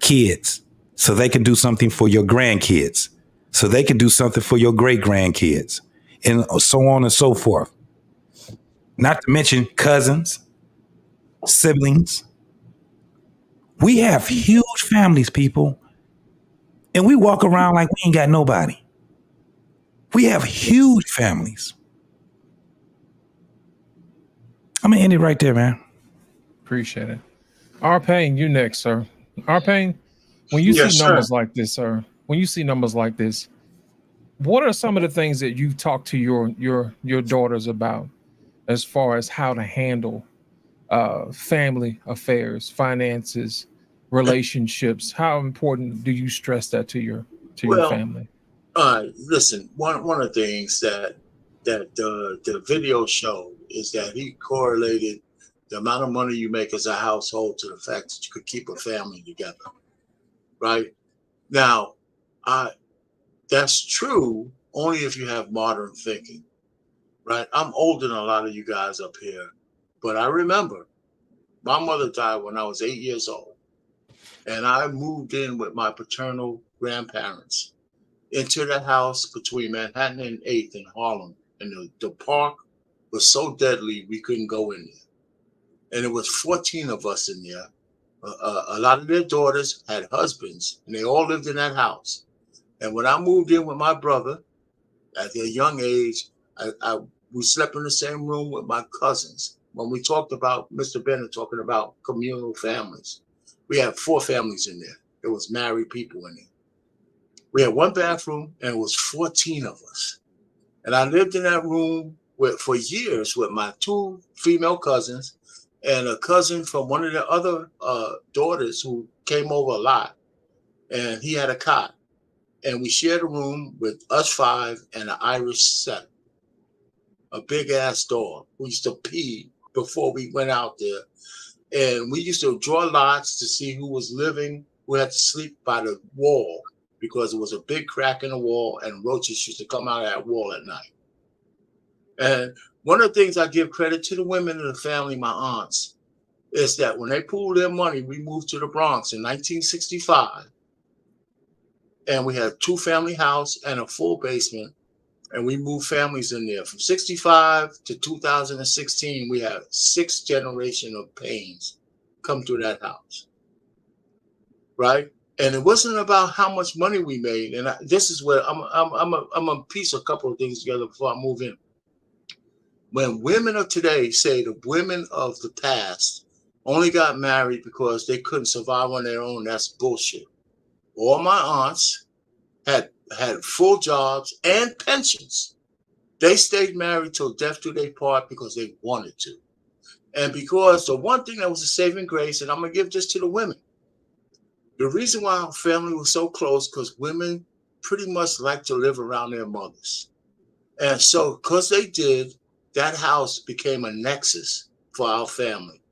kids, so they can do something for your grandkids, so they can do something for your great grandkids, and so on and so forth. Not to mention cousins, siblings. We have huge families, people, and we walk around like we ain't got nobody. We have huge families. I'm gonna end it right there, man. Appreciate it. R-Pain, you next, sir. R-Pain, when you see numbers like this, sir, what are some of the things that you've talked to your daughters about as far as how to handle family affairs, finances, relationships? How important do you stress that to your family? Listen, one of the things that the video showed is that he correlated the amount of money you make as a household to the fact that you could keep a family together, right? Now, that's true only if you have modern thinking, right? I'm older than a lot of you guys up here, but I remember my mother died when I was 8 years old, and I moved in with my paternal grandparents into the house between Manhattan and 8th in Harlem, and the park was so deadly we couldn't go in there. And it was 14 of us in there, A lot of their daughters had husbands, and they all lived in that house. And when I moved in with my brother at a young age, we slept in the same room with my cousins. When we talked about Mr. Bennett talking about communal families, we had 4 families in there. There was married people in there. We had 1 bathroom, and it was 14 of us. And I lived in that room for years with my 2 female cousins and a cousin from one of the other daughters who came over a lot. And he had a cot. And we shared a room with us 5 and an Irish set, a big ass dog who used to pee before we went out there. And we used to draw lots to see who was living, who had to sleep by the wall, because it was a big crack in the wall and roaches used to come out of that wall at night. And one of the things I give credit to the women in the family, my aunts, is that when they pooled their money, we moved to the Bronx in 1965. And we had a 2-family house and a full basement. And we moved families in there. From 65 to 2016, we had 6 generations of Paynes come through that house. Right? And it wasn't about how much money we made. And this is where I'm gonna piece a couple of things together before I move in. When women of today say the women of the past only got married because they couldn't survive on their own, that's bullshit. All my aunts had full jobs and pensions. They stayed married till death do they part because they wanted to. And because the one thing that was a saving grace, and I'm going to give this to the women, the reason why our family was so close, because women pretty much like to live around their mothers. And so because they did, that house became a nexus for our family.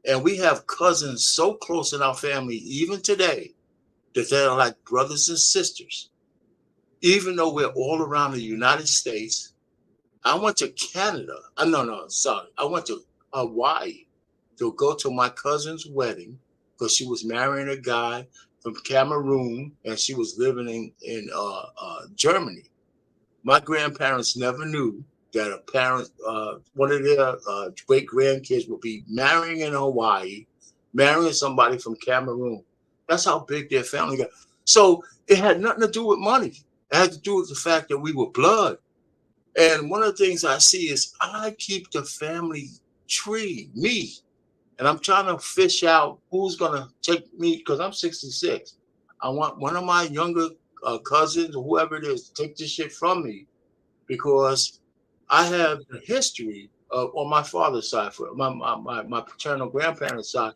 And we have cousins so close in our family, even today, that they're like brothers and sisters. Even though we're all around the United States, I went to Canada. I went to Hawaii to go to my cousin's wedding because she was marrying a guy from Cameroon and she was living in Germany. My grandparents never knew that a parent, one of their great grandkids would be marrying in Hawaii, marrying somebody from Cameroon. That's how big their family got. So it had nothing to do with money. It had to do with the fact that we were blood. And one of the things I see is I keep the family tree, me. And I'm trying to fish out who's going to take me, because I'm 66. I want one of my younger cousins or whoever it is to take this shit from me, because I have a history on my father's side, for my paternal grandparents' side,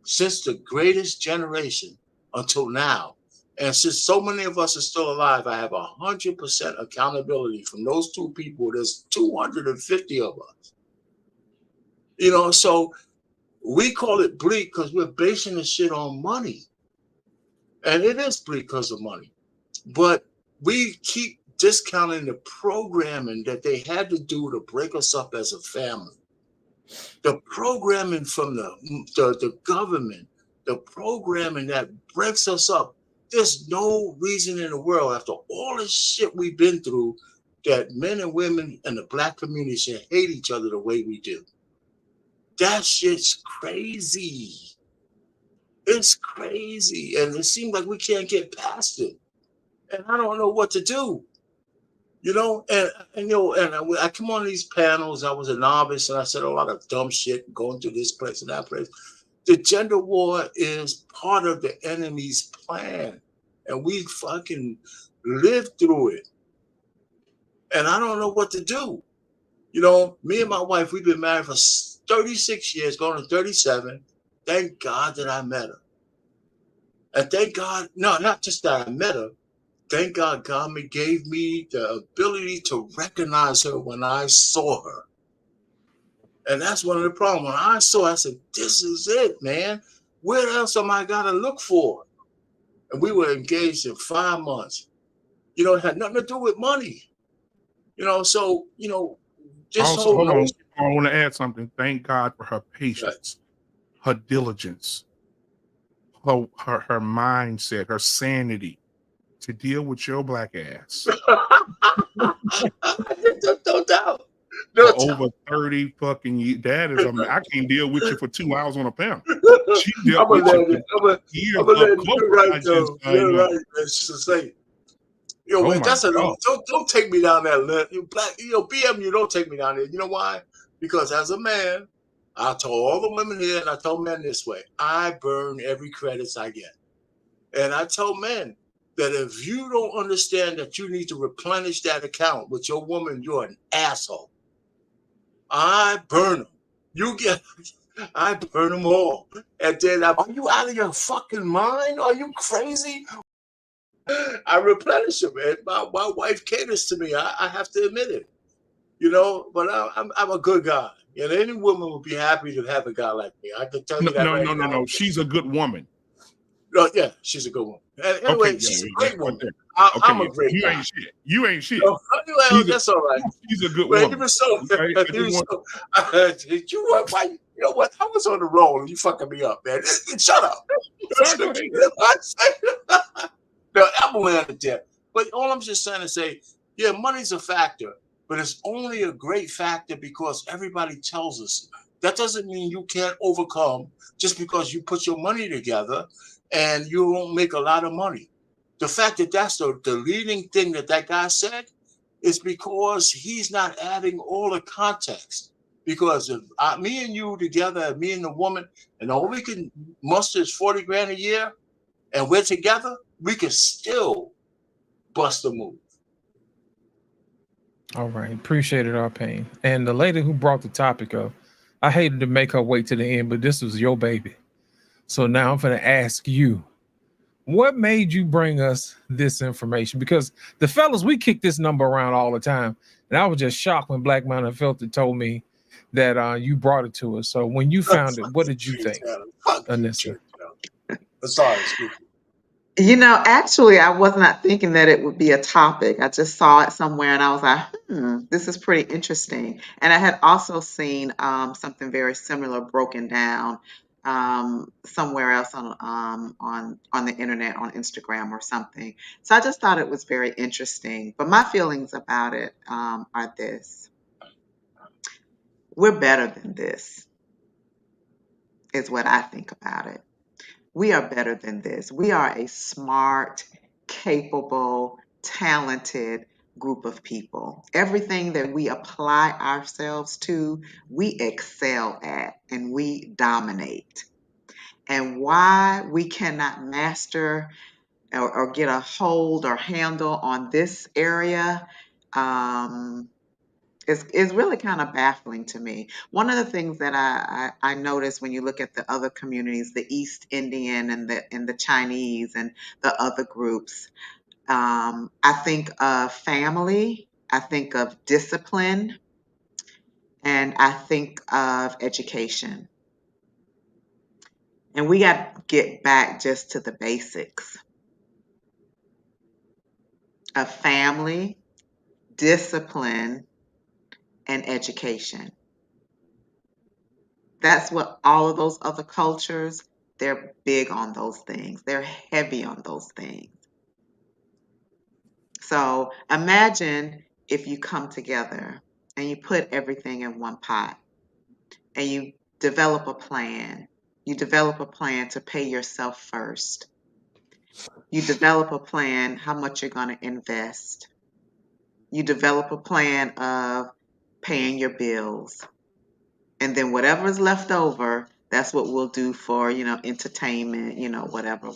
since the greatest generation until now. And since so many of us are still alive, I have 100% accountability from those two people. There's 250 of us. You know, so we call it bleak because we're basing the shit on money. And it is bleak because of money. But we keep discounting the programming that they had to do to break us up as a family. The programming from the government, the programming that breaks us up. There's no reason in the world, after all this shit we've been through, that men and women in the Black community should hate each other the way we do. That shit's crazy. It's crazy. And it seems like we can't get past it. And I don't know what to do. You know, and you know, and I come on these panels, I was a novice, and I said a lot of dumb shit, going to this place and that place. The gender war is part of the enemy's plan, and we fucking lived through it. And I don't know what to do. You know, me and my wife, we've been married for 36 years, going to 37. Thank God that I met her. And thank God, no, not just that I met her. Thank God God gave me the ability to recognize her when I saw her. And that's one of the problems. When I saw her, I said, this is it, man. Where else am I got to look for? And we were engaged in 5 months. You know, it had nothing to do with money. You know, so, you know, this also, hold on. I want to add something. Thank God for her patience, her diligence, her mindset, her sanity to deal with your Black ass. No doubt. No for over 30 fucking years. That is, I can't deal with you for 2 hours on a panel. She I'm dealt gonna with you let it. for years I'm gonna up let it. close. You're right, I just, though. You're know. right. That's to say, yo, Oh wait, my that's a God. don't take me down that list. You black, BMU, don't take me down there. You know why? Because as a man, I told all the women here, and I told men this way: I burn every credits I get, and I tell men that if you don't understand that you need to replenish that account with your woman, you're an asshole. I burn them. You get. I burn them all. And then, are you out of your fucking mind? Are you crazy? I replenish them, man. My wife caters to me. I have to admit it, But I'm a good guy, and any woman would be happy to have a guy like me. I can tell you that right now. No. She's a good woman. Yeah, she's a good woman. And Okay, anyway, yeah, she's a that's great right woman. there. I'm Okay, a great you guy. ain't shit. You ain't shit. Well, that's all right. She's a good Well, woman. even so, Okay, I just want. you what? Why? You know what? I was on the roll, and you fucking me up, man. Shut up. Sorry, go ahead. No, I'm gonna land it there. But all I'm just trying to say, yeah, money's a factor, but it's only a great factor because everybody tells us. That doesn't mean you can't overcome just because you put your money together and you won't make a lot of money. The fact that that's the leading thing that guy said is because he's not adding all the context. Because if me and you together, me and the woman, and all we can muster is 40 grand a year, and we're together, we can still bust a move. All right. Appreciate it, our pain. And the lady who brought the topic up, I hated to make her wait to the end, but this was your baby. So now I'm going to ask you, what made you bring us this information? Because the fellas, we kick this number around all the time. And I was just shocked when Black Mountain Filter told me that you brought it to us. So when you found it, what did you think, Anissa? Sorry, excuse me. Actually, I was not thinking that it would be a topic. I just saw it somewhere and I was like, this is pretty interesting. And I had also seen something very similar broken down somewhere else on the internet, on Instagram or something. So I just thought it was very interesting. But my feelings about it are this. We're better than this, is what I think about it. We are better than this. We are a smart, capable, talented group of people. Everything that we apply ourselves to, we excel at and we dominate. And why we cannot master or get a hold or handle on this area is really kind of baffling to me. One of the things that I notice when you look at the other communities, the East Indian and the Chinese and the other groups, I think of family, I think of discipline, and I think of education. And we got to get back just to the basics of family, discipline, and education. That's what all of those other cultures, they're big on those things. They're heavy on those things. So imagine if you come together and you put everything in one pot and you develop a plan. You develop a plan to pay yourself first. You develop a plan how much you're going to invest. You develop a plan of paying your bills. And then whatever's left over, that's what we'll do for, entertainment, whatever.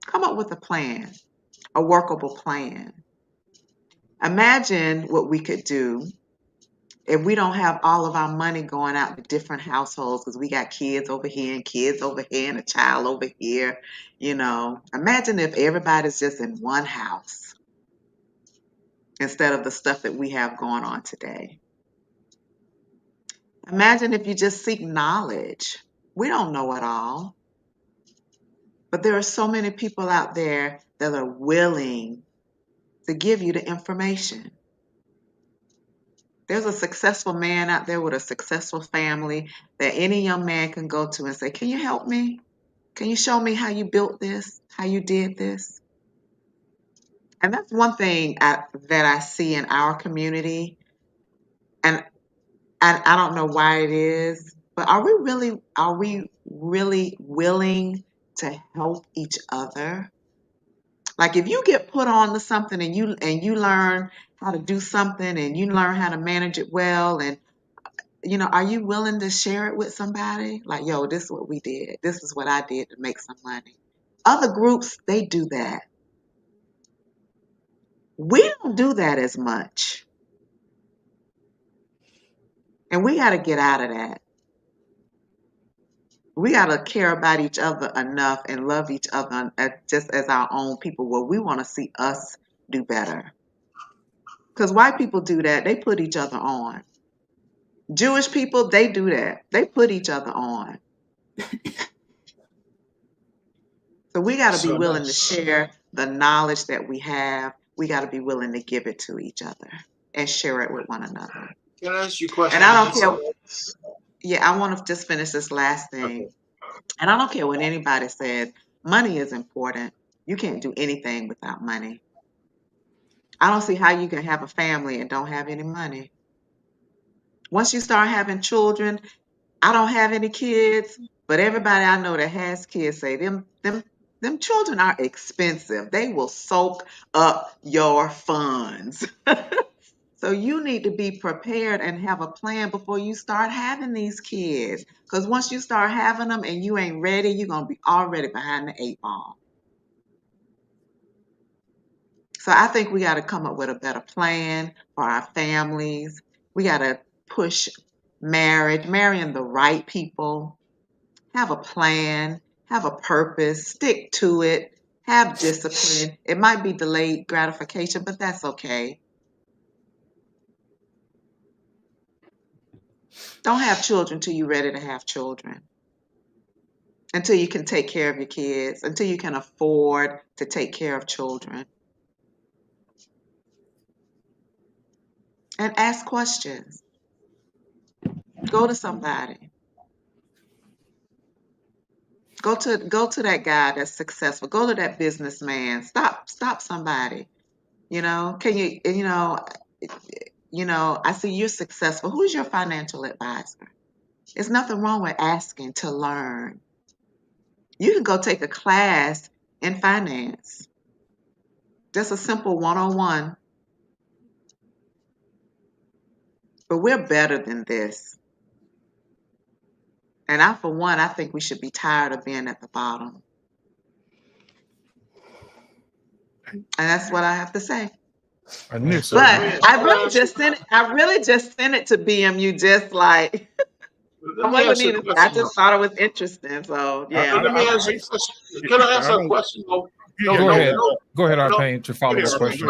Come up with a plan, a workable plan. Imagine what we could do if we don't have all of our money going out to different households because we got kids over here and kids over here and a child over here. Imagine if everybody's just in one house instead of the stuff that we have going on today. Imagine if you just seek knowledge. We don't know it all. But there are so many people out there that are willing to give you the information. There's a successful man out there with a successful family that any young man can go to and say, can you help me? Can you show me how you built this? How you did this? And that's one thing that I see in our community. and I don't know why it is, but are we really willing to help each other? Like if you get put on to something and you learn how to do something and you learn how to manage it well, and are you willing to share it with somebody? Like, yo, this is what we did. This is what I did to make some money. Other groups, they do that. We don't do that as much. And we got to get out of that. We got to care about each other enough and love each other just as our own people, where we want to see us do better. Because white people do that. They put each other on. Jewish people, they do that. They put each other on. So we got to be willing to share the knowledge that we have. We got to be willing to give it to each other and share it with one another. Can I ask you a question? And I don't care. Yeah, I want to just finish this last thing. Okay. And I don't care what anybody says. Money is important. You can't do anything without money. I don't see how you can have a family and don't have any money. Once you start having children, I don't have any kids, but everybody I know that has kids say them children are expensive. They will soak up your funds. So you need to be prepared and have a plan before you start having these kids. Because once you start having them and you ain't ready, you're going to be already behind the 8 ball. So I think we got to come up with a better plan for our families. We got to push marrying the right people, have a plan, have a purpose, stick to it, have discipline. It might be delayed gratification, but that's okay. Don't have children till you're ready to have children. Until you can take care of your kids, until you can afford to take care of children. And ask questions. Go to somebody. Go to that guy that's successful. Go to that businessman. Stop somebody. Can you, I see you're successful. Who's your financial advisor? There's nothing wrong with asking to learn. You can go take a class in finance. Just a simple one-on-one. But we're better than this. And for one, I think we should be tired of being at the bottom. And that's what I have to say. But I really just sent it to BMU just like I just thought it was interesting. So yeah. Let me ask you a question. Can I answer a question? Go ahead, Arpain, to follow this question.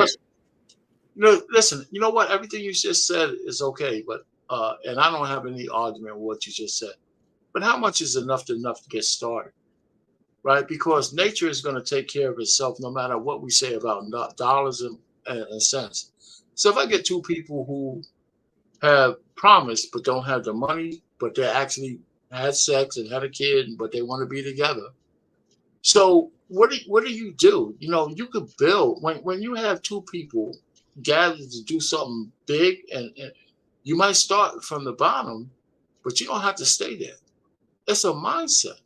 Listen, you know what? Everything you just said is okay, but and I don't have any argument with what you just said. But how much is enough to get started? Right? Because nature is going to take care of itself no matter what we say about dollars and cents. So if I get two people who have promised but don't have the money, but they actually had sex and had a kid, but they want to be together. So what do you do? You could build when you have two people gathered to do something big, and you might start from the bottom, but you don't have to stay there. It's a mindset,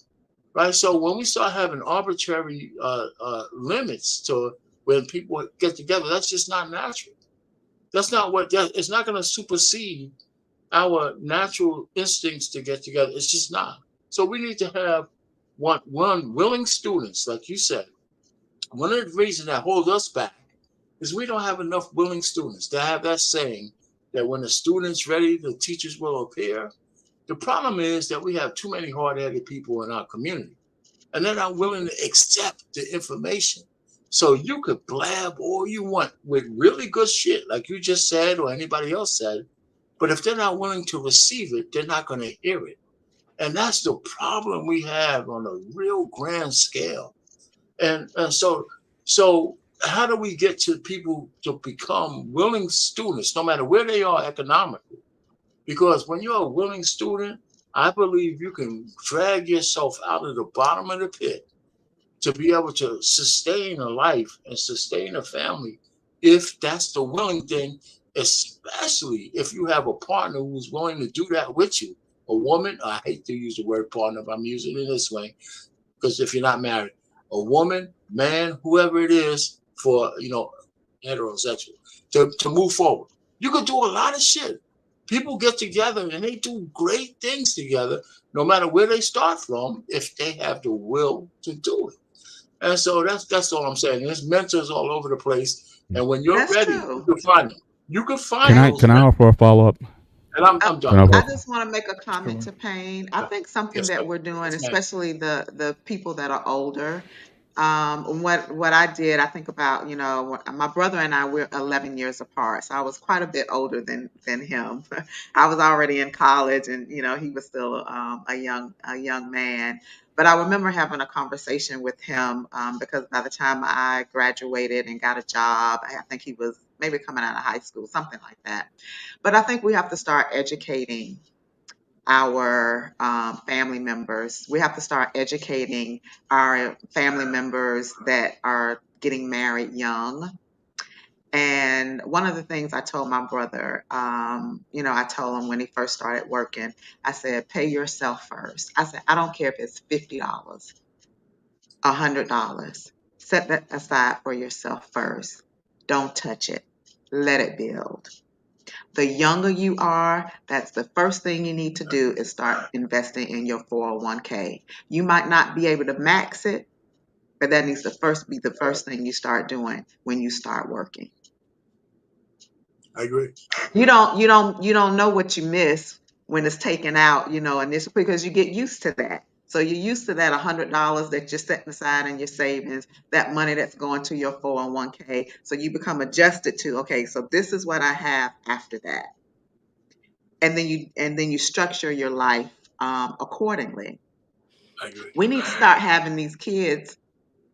right? So when we start having arbitrary limits to when people get together, that's just not natural. That's not it's not going to supersede our natural instincts to get together. It's just not. So we need to have one willing students, like you said. One of the reasons that holds us back is we don't have enough willing students to have that saying that when the student's ready, the teachers will appear. The problem is that we have too many hard-headed people in our community, and they're not willing to accept the information. So you could blab all you want with really good shit, like you just said or anybody else said, but if they're not willing to receive it, they're not going to hear it. And that's the problem we have on a real grand scale. And so how do we get to people to become willing students, no matter where they are economically? Because when you're a willing student, I believe you can drag yourself out of the bottom of the pit to be able to sustain a life and sustain a family if that's the willing thing especially if you have a partner who's willing to do that with you. A woman, I hate to use the word partner, but I'm using it this way, because if you're not married, a woman, man, whoever it is, for, heterosexual, to move forward. You could do a lot of shit. People get together and they do great things together, no matter where they start from, if they have the will to do it. And so that's all I'm saying. There's mentors all over the place. And when you're ready, you can find them. You can find Can I offer a follow up? And I'm done. I just want to make a comment to Payne. I think something that we're doing, especially the people that are older, what I did, I think about, my brother and I, we're 11 years apart. So I was quite a bit older than him. I was already in college and, he was still a young man. But I remember having a conversation with him because by the time I graduated and got a job, I think he was maybe coming out of high school, something like that. But I think we have to start educating our family members. We have to start educating our family members that are getting married young. And one of the things I told my brother, I told him when he first started working, I said, pay yourself first. I said, I don't care if it's $50, $100. Set that aside for yourself first. Don't touch it. Let it build. The younger you are, that's the first thing you need to do is start investing in your 401k. You might not be able to max it, but that needs to be the first thing you start doing when you start working. I agree. You don't know what you miss when it's taken out, initially, because you get used to that. So you're used to that $100 that you're setting aside in your savings, that money that's going to your 401k. So you become adjusted to, okay, so this is what I have after that. And then you structure your life accordingly. I agree. We need to start having these kids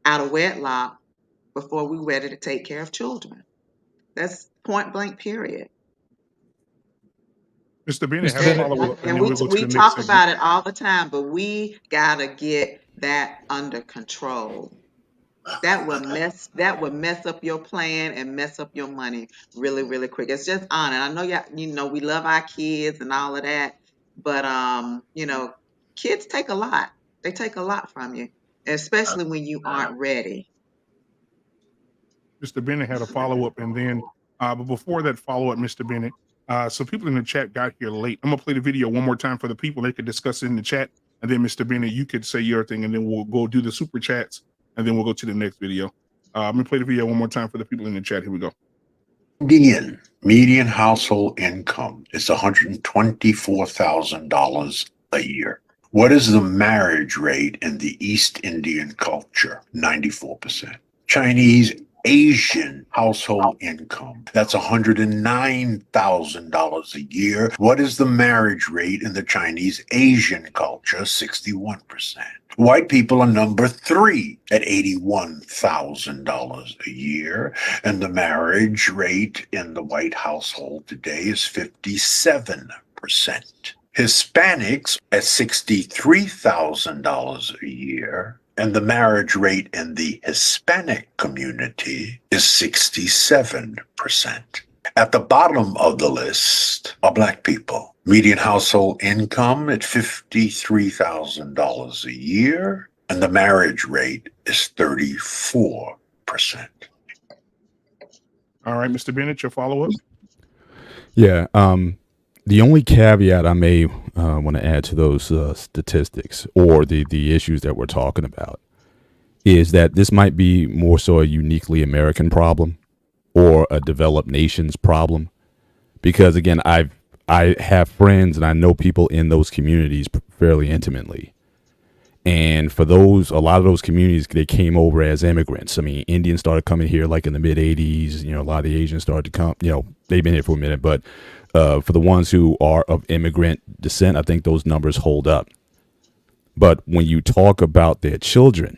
out of wedlock before we're ready to take care of children. That's point blank, period. Mr. Bennett, have a follow-up. And we talk about it all the time, but we gotta get that under control. That would mess up your plan and mess up your money really, really quick. It's just on it. I know we love our kids and all of that, but kids take a lot. They take a lot from you, especially when you aren't ready. Mr. Bennett had a follow-up, and then but before that follow-up, Mr. Bennett, so people in the chat got here late. I'm gonna play the video one more time for the people. They could discuss it in the chat, and then Mr. Bennett, you could say your thing, and then we'll go do the super chats, and then we'll go to the next video. I'm gonna play the video one more time for the people in the chat. Here we go. Indian median household income is $124,000 a year. What is the marriage rate in the East Indian culture? 94%. Chinese Asian household income, that's $109,000 a year. What is the marriage rate in the Chinese Asian culture? 61%. White people are number 3 at $81,000 a year, and the marriage rate in the white household today is 57%. Hispanics at $63,000 a year, and the marriage rate in the Hispanic community is 67%. At the bottom of the list are Black people. Median household income at $53,000 a year, and the marriage rate is 34%. All right, Mr. Bennett, your follow-up? Yeah. The only caveat I may want to add to those statistics or the issues that we're talking about is that this might be more so a uniquely American problem or a developed nation's problem. Because again, I have friends and I know people in those communities fairly intimately. And for a lot of those communities, they came over as immigrants. I mean, Indians started coming here like in the mid 80s, a lot of the Asians started to come, they've been here for a minute, but for the ones who are of immigrant descent, I think those numbers hold up. But when you talk about their children,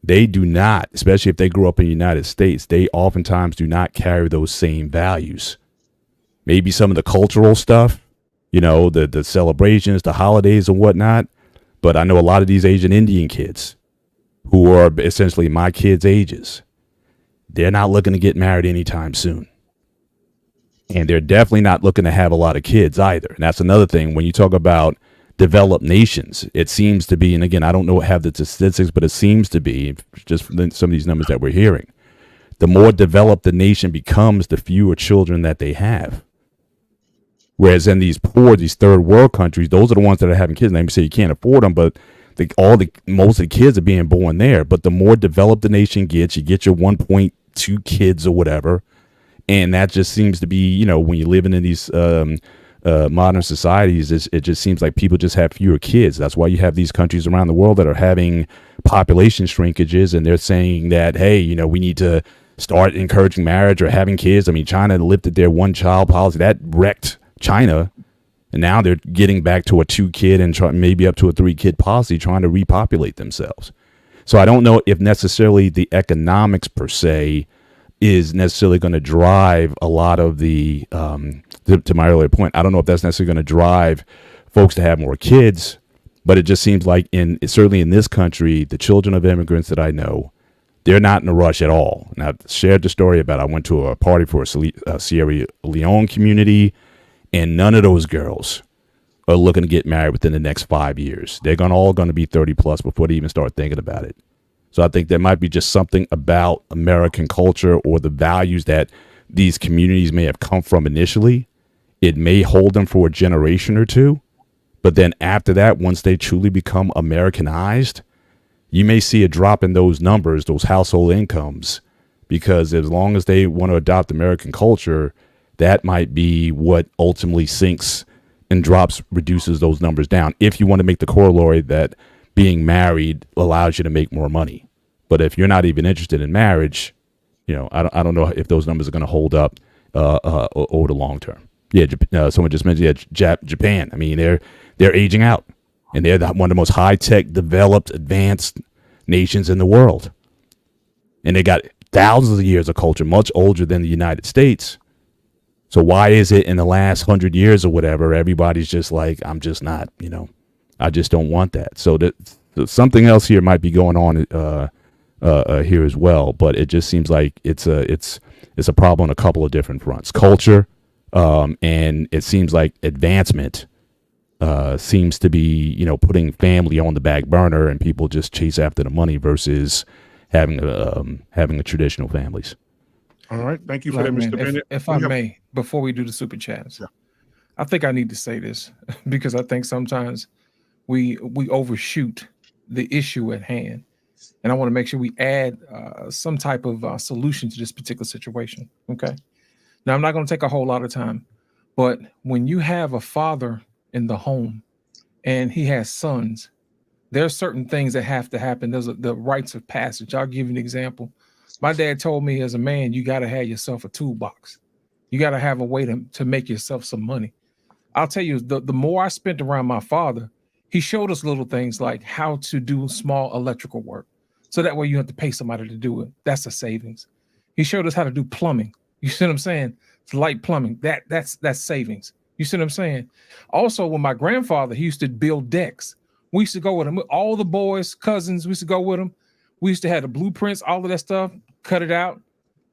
they do not, especially if they grew up in the United States, they oftentimes do not carry those same values. Maybe some of the cultural stuff, the celebrations, the holidays and whatnot. But I know a lot of these Asian Indian kids who are essentially my kids' ages, they're not looking to get married anytime soon. And they're definitely not looking to have a lot of kids either. And that's another thing. When you talk about developed nations, it seems to be, and again, I don't know have the statistics, but it seems to be just from some of these numbers that we're hearing, the more developed the nation becomes, the fewer children that they have. Whereas in these poor, these third world countries, those are the ones that are having kids. And they say you can't afford them, but most of the kids are being born there. But the more developed the nation gets, you get your 1.2 kids or whatever. And that just seems to be, when you're living in these modern societies, it just seems like people just have fewer kids. That's why you have these countries around the world that are having population shrinkages. And they're saying that, hey, we need to start encouraging marriage or having kids. I mean, China lifted their one-child policy. That wrecked China. And now they're getting back to a 2-kid and maybe up to a 3-kid policy, trying to repopulate themselves. So I don't know if necessarily the economics per se is necessarily going to drive a lot of the, to my earlier point, I don't know if that's necessarily going to drive folks to have more kids, but it just seems like certainly in this country, the children of immigrants that I know, they're not in a rush at all. And I've shared the story about I went to a party for a Sierra Leone community, and none of those girls are looking to get married within the next 5 years. They're all going to be 30 plus before they even start thinking about it. So I think there might be just something about American culture or the values that these communities may have come from initially. It may hold them for a generation or two, but then after that, once they truly become Americanized, you may see a drop in those numbers, those household incomes, because as long as they want to adopt American culture, that might be what ultimately sinks and reduces those numbers down. If you want to make the corollary that being married allows you to make more money. But if you're not even interested in marriage, I don't know if those numbers are going to hold up over the long term. Yeah, someone just mentioned Japan. I mean, they're aging out, and they're one of the most high-tech, developed, advanced nations in the world. And they got thousands of years of culture, much older than the United States. So why is it in the last 100 years or whatever, everybody's just like, I'm just not, I just don't want that. So something else here might be going on here as well, but it just seems like it's a problem on a couple of different fronts. Culture, and it seems like advancement seems to be, putting family on the back burner, and people just chase after the money versus having a traditional families. All right. Thank you for that, Mr. Bennett. If I may, before we do the super chats, I think I need to say this because I think sometimes we overshoot the issue at hand. And I want to make sure we add some type of solution to this particular situation. Okay. Now, I'm not going to take a whole lot of time, but when you have a father in the home and he has sons, there are certain things that have to happen. There's the rites of passage. I'll give you an example. My dad told me as a man, you got to have yourself a toolbox. You got to have a way to make yourself some money. I'll tell you, the more I spent around my father, he showed us little things like how to do small electrical work. So that way you have to pay somebody to do it. That's a savings. He showed us how to do plumbing. You see what I'm saying? It's light plumbing. That's savings. You see what I'm saying? Also, when my grandfather, he used to build decks. We used to go with him. All the boys, cousins, we used to go with him. We used to have the blueprints, all of that stuff, cut it out.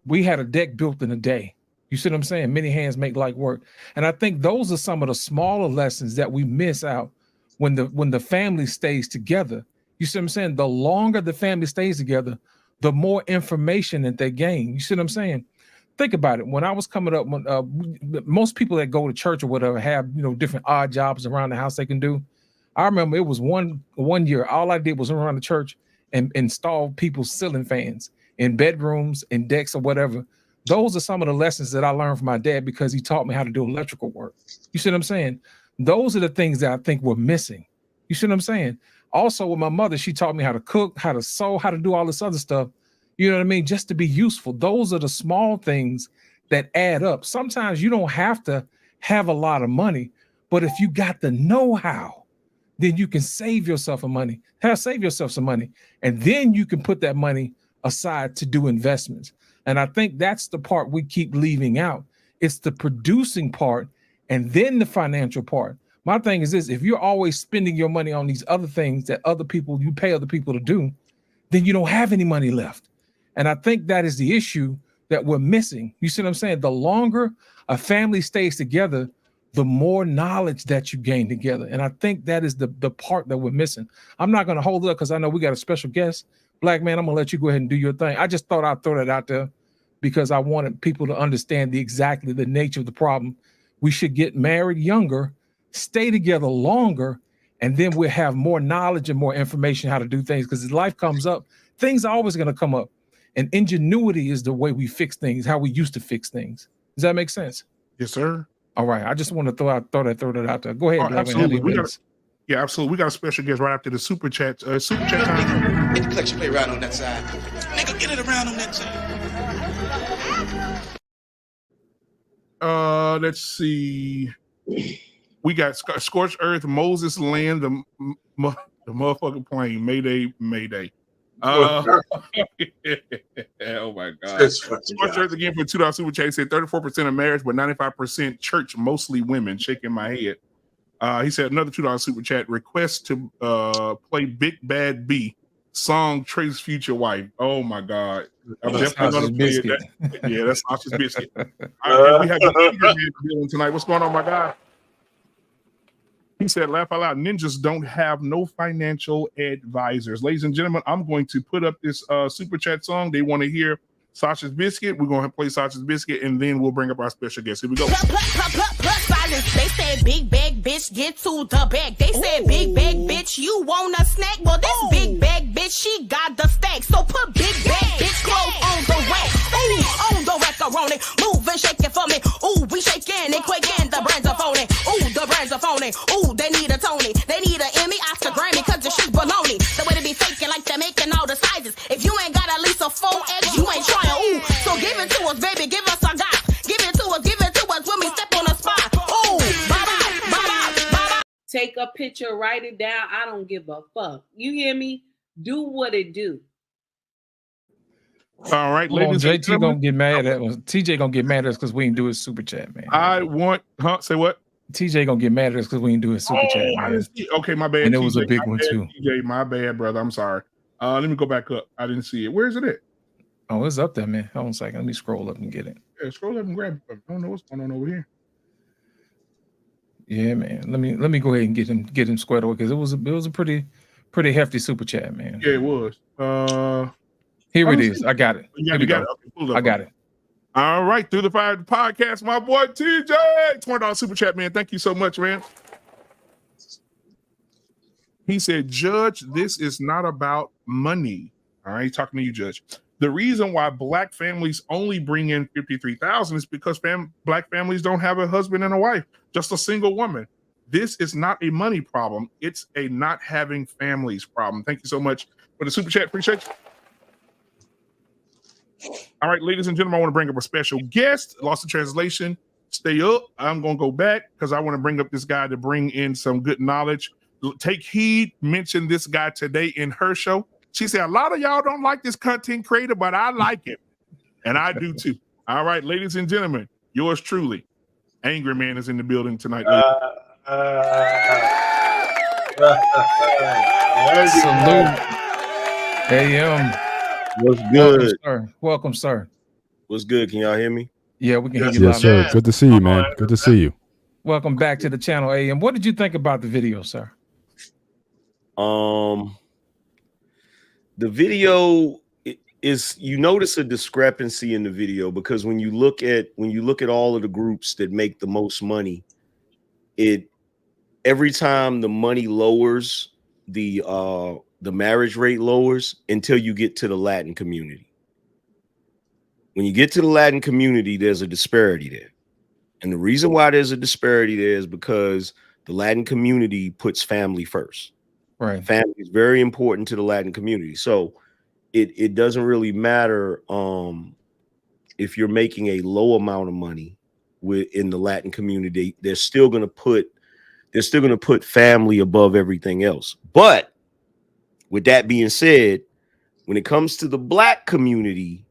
We had a deck built in a day. You see what I'm saying? Many hands make light work. And I think those are some of the smaller lessons that we miss out when the family stays together. You see what I'm saying? The longer the family stays together, the more information that they gain. You see what I'm saying? Think about it. When I was coming up, most people that go to church or whatever have, different odd jobs around the house they can do. I remember it was one year, all I did was run around the church and install people's ceiling fans in bedrooms and decks or whatever. Those are some of the lessons that I learned from my dad because he taught me how to do electrical work. You see what I'm saying? Those are the things that I think we're missing. You see what I'm saying? Also, with my mother, she taught me how to cook, how to sew, how to do all this other stuff. You know what I mean? Just to be useful. Those are the small things that add up. Sometimes you don't have to have a lot of money, but if you got the know-how, then you can save yourself some money. And then you can put that money aside to do investments. And I think that's the part we keep leaving out. It's the producing part and then the financial part. My thing is this: if you're always spending your money on these other things that you pay other people to do, then you don't have any money left. And I think that is the issue. that we're missing. You see what I'm saying? The longer a family stays together, the more knowledge that you gain together. And I think that is the part that we're missing. I'm not going to hold it up because I know we got a special guest. Black man, I'm going to let you go ahead and do your thing. I just thought I'd throw that out there because I wanted people to understand exactly the nature of the problem. We should get married younger, stay together longer, and then we'll have more knowledge and more information how to do things. Because as life comes up, things are always going to come up. And ingenuity is the way we fix things, how we used to fix things. Does that make sense? Yes, sir. All right. I just want to throw that out there. Go ahead. Oh, absolutely. Absolutely. We got a special guest right after the super chat. Super chat time. Get the collection plate right on that side. Nigga, get it around on that side. Let's see. We got Scorched Earth, Moses Land, the motherfucking plane. Mayday. Oh my God. Scorched Earth again for $2 super chat. He said 34% of marriage, but 95% church, mostly women. Shaking my head. He said another $2 super chat. Request to play Big Bad B song Trace's future wife. Oh my God. I'm definitely gonna play it. Yeah, that's Sausage Biscuit. We have the man tonight. What's going on, my guy? He said, laugh out loud. Ninjas don't have no financial advisors. Ladies and gentlemen, I'm going to put up this super chat song. They want to hear Sausage Biscuit. We're going to play Sausage Biscuit, and then we'll bring up our special guest. Here we go. They said big bag bitch, get to the bag. They said big bag bitch, you want a snack? Well, this big bag bitch, she got the stack. So put big bag bitch clothes on the rack. Ooh, on the macaroni. Move and shake it for me. Ooh, we shaking it quick and the brands are phony. Ooh, the brands are phony. Ooh, they need a Tony. They need an Emmy, Oscar, Grammy, cause the shit's baloney. The way they be faking like they're making all the sizes. If you ain't got at least a 4X, you ain't trying. Ooh, so give it to us, baby. Give us a guy. Give it to us when we step on the spot. Ooh, bye-bye. Take a picture, write it down. I don't give a fuck. You hear me? Do what it do. All right, ladies. JT gonna get mad at us. TJ gonna get mad at us because we didn't do his super chat, man. Say what? TJ gonna get mad at us because we didn't do his super chat. Man. Okay, my bad. And it TJ, was a big one too. TJ, my bad, brother. I'm sorry. Let me go back up. I didn't see it. Where is it at? Oh, it's up there, man. Hold on a second. Let me scroll up and get it. Yeah, scroll up and grab it. I don't know what's going on over here. Yeah, man. Let me go ahead and get him squared away because it was a pretty hefty super chat, man. Yeah, it was. Here it is. I got it. You got it. Okay, I got it. All right, Through the Fire podcast, my boy TJ, $20 super chat, man. Thank you so much, man. He said, Judge, this is not about money. All right, talking to you, Judge. The reason why Black families only bring in $53,000 is because Black families don't have a husband and a wife, just a single woman. This is not a money problem. It's a not having families problem. Thank you so much for the super chat. Appreciate you. All right, ladies and gentlemen, I want to bring up a special guest. Lost in translation. Stay up. I'm going to go back because I want to bring up this guy to bring in some good knowledge. Take heed. Mention this guy today in her show. She said, a lot of y'all don't like this content creator, but I like it. And I do too. All right, ladies and gentlemen, yours truly. Angry Man is in the building tonight. Salute. AM. What's good? Welcome, sir. What's good? Can y'all hear me? Yeah, we can hear you. Yes, sir. Good to see you, man. Good to see you. Welcome back to the channel, AM. What did you think about the video, sir? The video is, you notice a discrepancy in the video because when you look at all of the groups that make the most money, every time the money lowers, the marriage rate lowers until you get to the Latin community. When you get to the Latin community, there's a disparity there. And the reason why there's a disparity there is because the Latin community puts family first. Right. Family is very important to the Latin community. So it doesn't really matter if you're making a low amount of money in the Latin community. They're still going to put family above everything else. But with that being said, when it comes to the Black community,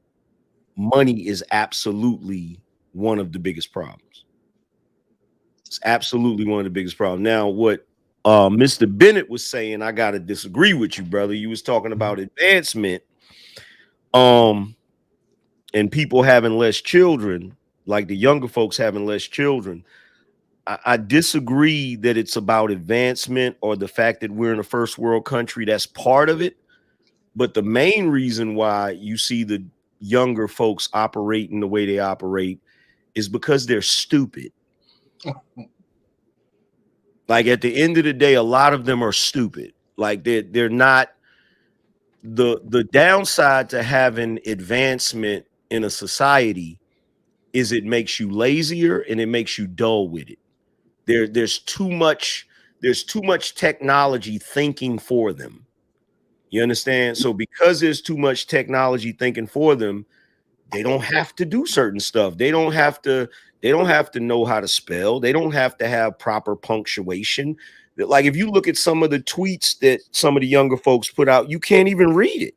money is absolutely one of the biggest problems. It's absolutely one of the biggest problems. Now, what Mr. Bennett was saying, I got to disagree with you, brother. You was talking about advancement. and people having less children, like the younger folks having less children, I disagree that it's about advancement or the fact that we're in a first world country. That's part of it. But the main reason why you see the younger folks operating the way they operate is because they're stupid. Like at the end of the day, a lot of them are stupid. Like they're not. The downside to having advancement in a society is it makes you lazier and it makes you dull with it. There's too much technology thinking for them. You understand? So because there's too much technology thinking for them, they don't have to do certain stuff. They don't have to know how to spell. They don't have to have proper punctuation. Like if you look at some of the tweets that some of the younger folks put out, you can't even read it.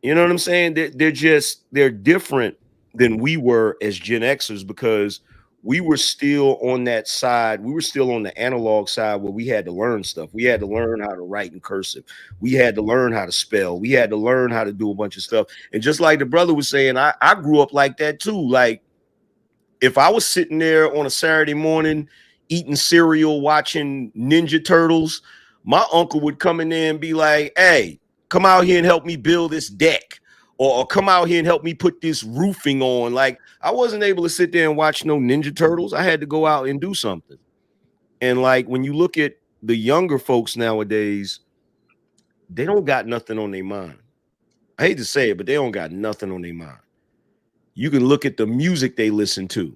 You know what I'm saying? They're different than we were as Gen Xers because we were still on that side. We were still on the analog side where we had to learn stuff. We had to learn how to write in cursive. We had to learn how to spell. We had to learn how to do a bunch of stuff. And just like the brother was saying, I grew up like that too. Like if I was sitting there on a Saturday morning eating cereal, watching Ninja Turtles, my uncle would come in there and be like, hey, come out here and help me build this deck. Or come out here and help me put this roofing on. Like I wasn't able to sit there and watch no Ninja Turtles. I had to go out and do something. And like when you look at the younger folks nowadays, they don't got nothing on their mind. I hate to say it, but they don't got nothing on their mind. You can look at the music they listen to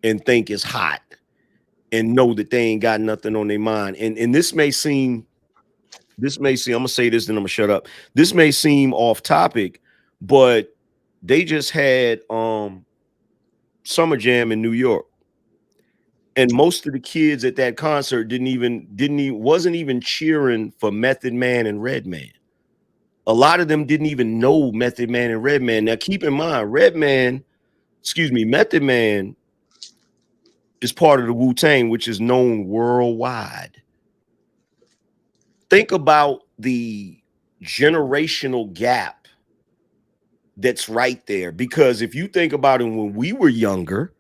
and think it's hot and know that they ain't got nothing on their mind. And this may seem, I'm gonna say this, then I'm gonna shut up. This may seem off topic, but they just had Summer Jam in New York, and most of the kids at that concert wasn't even cheering for Method Man and Redman. A lot of them didn't even know Method Man and Redman. Now keep in mind, Method Man is part of the Wu-Tang, which is known worldwide. Think about the generational gap that's right there, because if you think about it, when we were younger,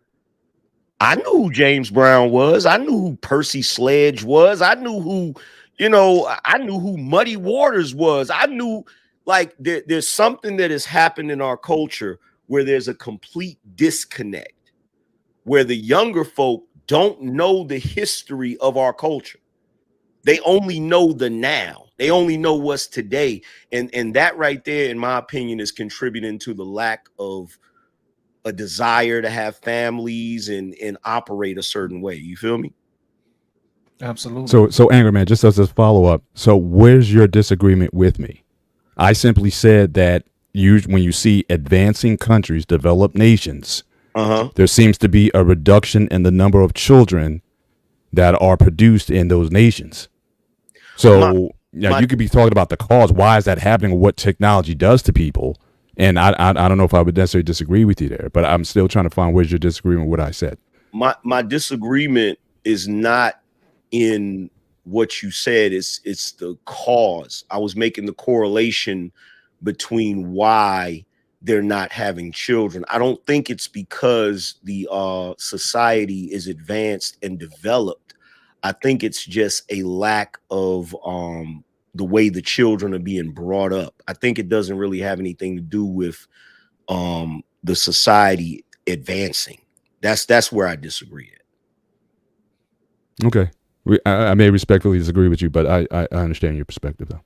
I knew who James Brown was. I knew who Percy Sledge was. I knew who Muddy Waters was. I knew, like, there's something that has happened in our culture where there's a complete disconnect, where the younger folk don't know the history of our culture. They only know the now. They only know what's today. And that right there, in my opinion, is contributing to the lack of a desire to have families and operate a certain way. You feel me? Absolutely. So Angry Man, just as a follow-up, so where's your disagreement with me? I simply said that when you see advancing countries, developed nations, there seems to be a reduction in the number of children that are produced in those nations. So you could be talking about the cause. Why is that happening? What technology does to people? And I don't know if I would necessarily disagree with you there, but I'm still trying to find where's your disagreement with what I said. My disagreement is not in what you said. It's the cause. I was making the correlation between why they're not having children. I don't think it's because the society is advanced and developed. I think it's just a lack of the way the children are being brought up. I think it doesn't really have anything to do with the society advancing. That's where I disagree at. Okay. I may respectfully disagree with you, but I understand your perspective, though.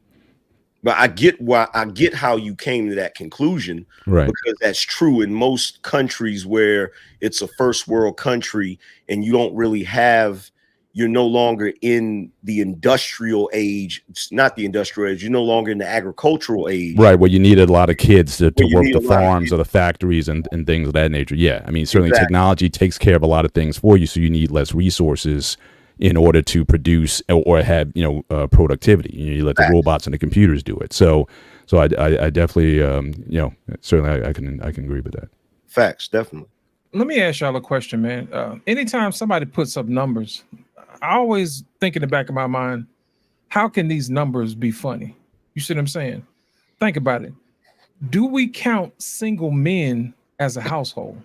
But I get how you came to that conclusion, right? Because that's true in most countries where it's a first world country and you don't really have. You're no longer in the industrial age. It's not the industrial age. You're no longer in the agricultural age. Right, where you needed a lot of kids to work the farms or the factories and things of that nature. Yeah, I mean, certainly technology takes care of a lot of things for you, so you need less resources in order to produce or have, productivity. You let the robots and the computers do it. So I definitely, certainly I can agree with that. Facts, definitely. Let me ask y'all a question, man. Anytime somebody puts up numbers, I always think in the back of my mind, how can these numbers be funny? You see what I'm saying? Think about it. do we count single men as a household?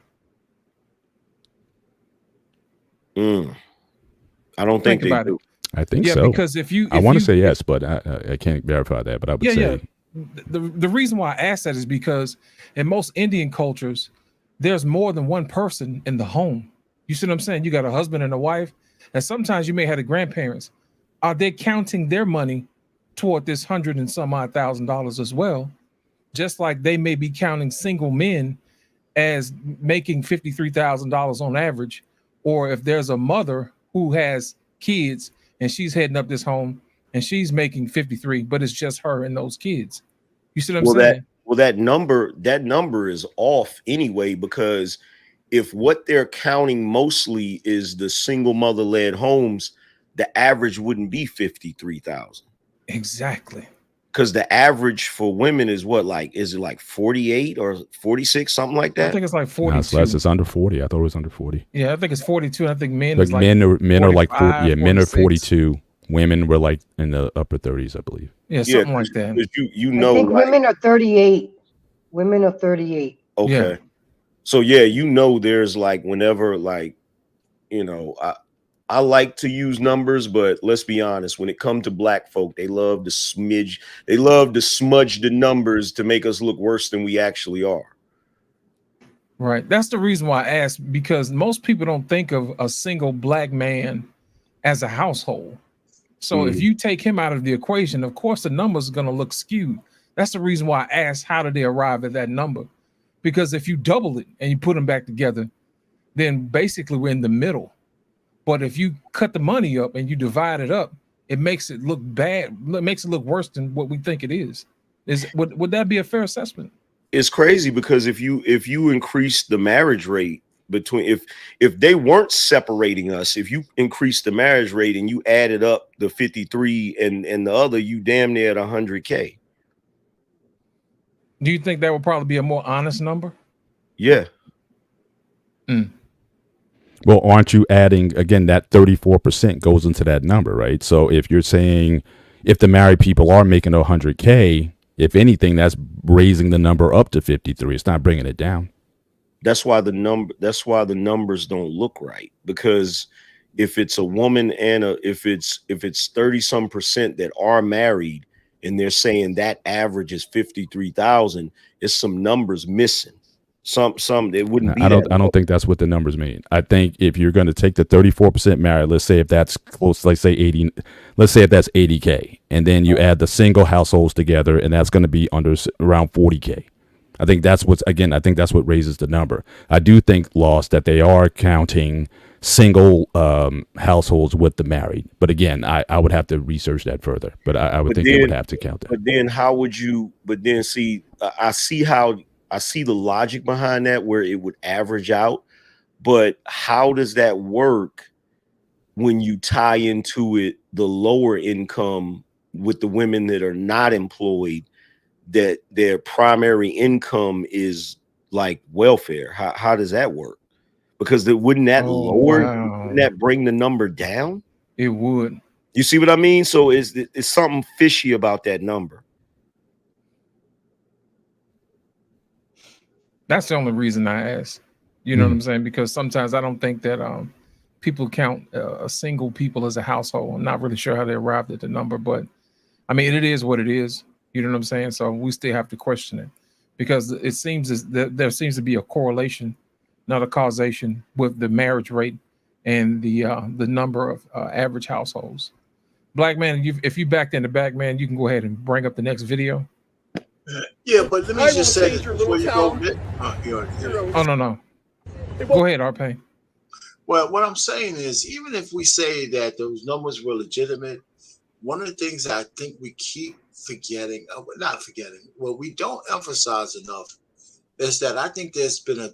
I don't think they about do. I think Yeah, so. because if you, I want to say yes, but I can't verify that. But I would say The reason why I ask that is because in most Indian cultures, there's more than one person in the home. You see what I'm saying? You got a husband and a wife, and sometimes you may have the grandparents. Are they counting their money toward this $100 and some odd $1,000 as well? Just like they may be counting single men as making $53,000 on average, or if there's a mother who has kids and she's heading up this home and she's making 53, but it's just her and those kids. You see what I'm saying? That number is off anyway, because if what they're counting mostly is the single mother-led homes, the average wouldn't be 53,000. Exactly. Because the average for women is what, like, is it like 48 or 46, something like that? I think it's like 42. No, it's less. It's under 40. I thought it was under 40. Yeah, I think it's 42. I think men Like is like men are like 40, 45, yeah, men are 46. 42. Women were like in the upper 30s, I believe. Yeah, something like that. You I know, think like, women are 38. Women are 38. okay. Yeah. So yeah, you know, there's like, whenever, like, you know, I like to use numbers, but let's be honest, when it comes to black folk, they love to smudge the numbers to make us look worse than we actually are. Right. That's the reason why I asked, because most people don't think of a single black man as a household. So if you take him out of the equation, of course the numbers are going to look skewed. That's the reason why I asked, how did they arrive at that number? Because if you double it and you put them back together, then basically we're in the middle. But if you cut the money up and you divide it up, it makes it look bad. It makes it look worse than what we think it is. Would that be a fair assessment? It's crazy, because if you increase the marriage rate between, if they weren't separating us, if you increase the marriage rate and you added up the 53 and the other, you damn near at 100K. Do you think that would probably be a more honest number? Yeah. Well, aren't you adding, again, that 34% goes into that number, right? So if you're saying if the married people are making 100K, if anything, that's raising the number up to 53. It's not bringing it down. That's why the numbers don't look right, because if it's a woman and if it's 30-some% that are married and they're saying that average is 53,000, it's some numbers missing. Some it wouldn't be. I don't think that's what the numbers mean. I think if you're going to take the 34% married, let's say if that's close, let's say 80, let's say if that's 80K, and then you add the single households together, and that's going to be around 40K. I think that's what raises the number. I do think, Lost, that they are counting single households with the married. But again, I would have to research that further. But I would think they would have to count that. But then how would you? But then see, I see the logic behind that, where it would average out. But how does that work when you tie into it the lower income with the women that are not employed, that their primary income is like welfare? How does that work? Because wouldn't that bring the number down? It would. You see what I mean? So it's something fishy about that number. That's the only reason I asked. You know what I'm saying? Because sometimes I don't think that people count a single people as a household. I'm not really sure how they arrived at the number, but I mean, it is what it is. You know what I'm saying? So we still have to question it, because it seems there seems to be a correlation, not a causation, with the marriage rate and the number of average households. Black man, if you backed in the back, man, you can go ahead and bring up the next video. Yeah, but let me just say this before you go. Oh, no. Go ahead, Arpay. Well, what I'm saying is, even if we say that those numbers were legitimate, one of the things I think we keep forgetting, what we don't emphasize enough is that I think there's been a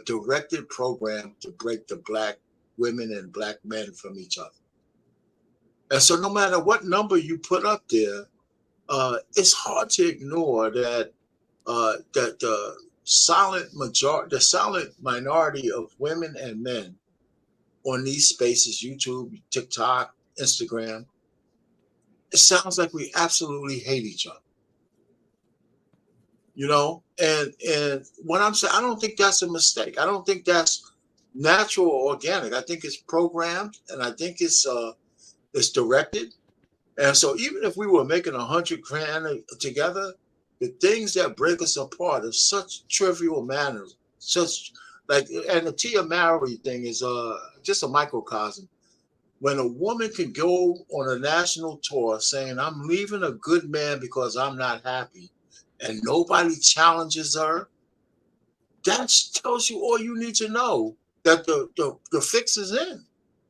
directed program to break the black women and black men from each other. And so no matter what number you put up there, it's hard to ignore that the silent minority of women and men on these spaces, YouTube, TikTok, Instagram, it sounds like we absolutely hate each other. you know. And what I'm saying, I don't think that's a mistake. I don't think that's natural or organic. I think it's programmed, and I think it's directed. And so even if we were making $100,000 together, the things that break us apart are such trivial manners, such like, and the Tia Mowry thing is just a microcosm. When a woman can go on a national tour saying, I'm leaving a good man because I'm not happy, and nobody challenges her, that tells you all you need to know, that the fix is in.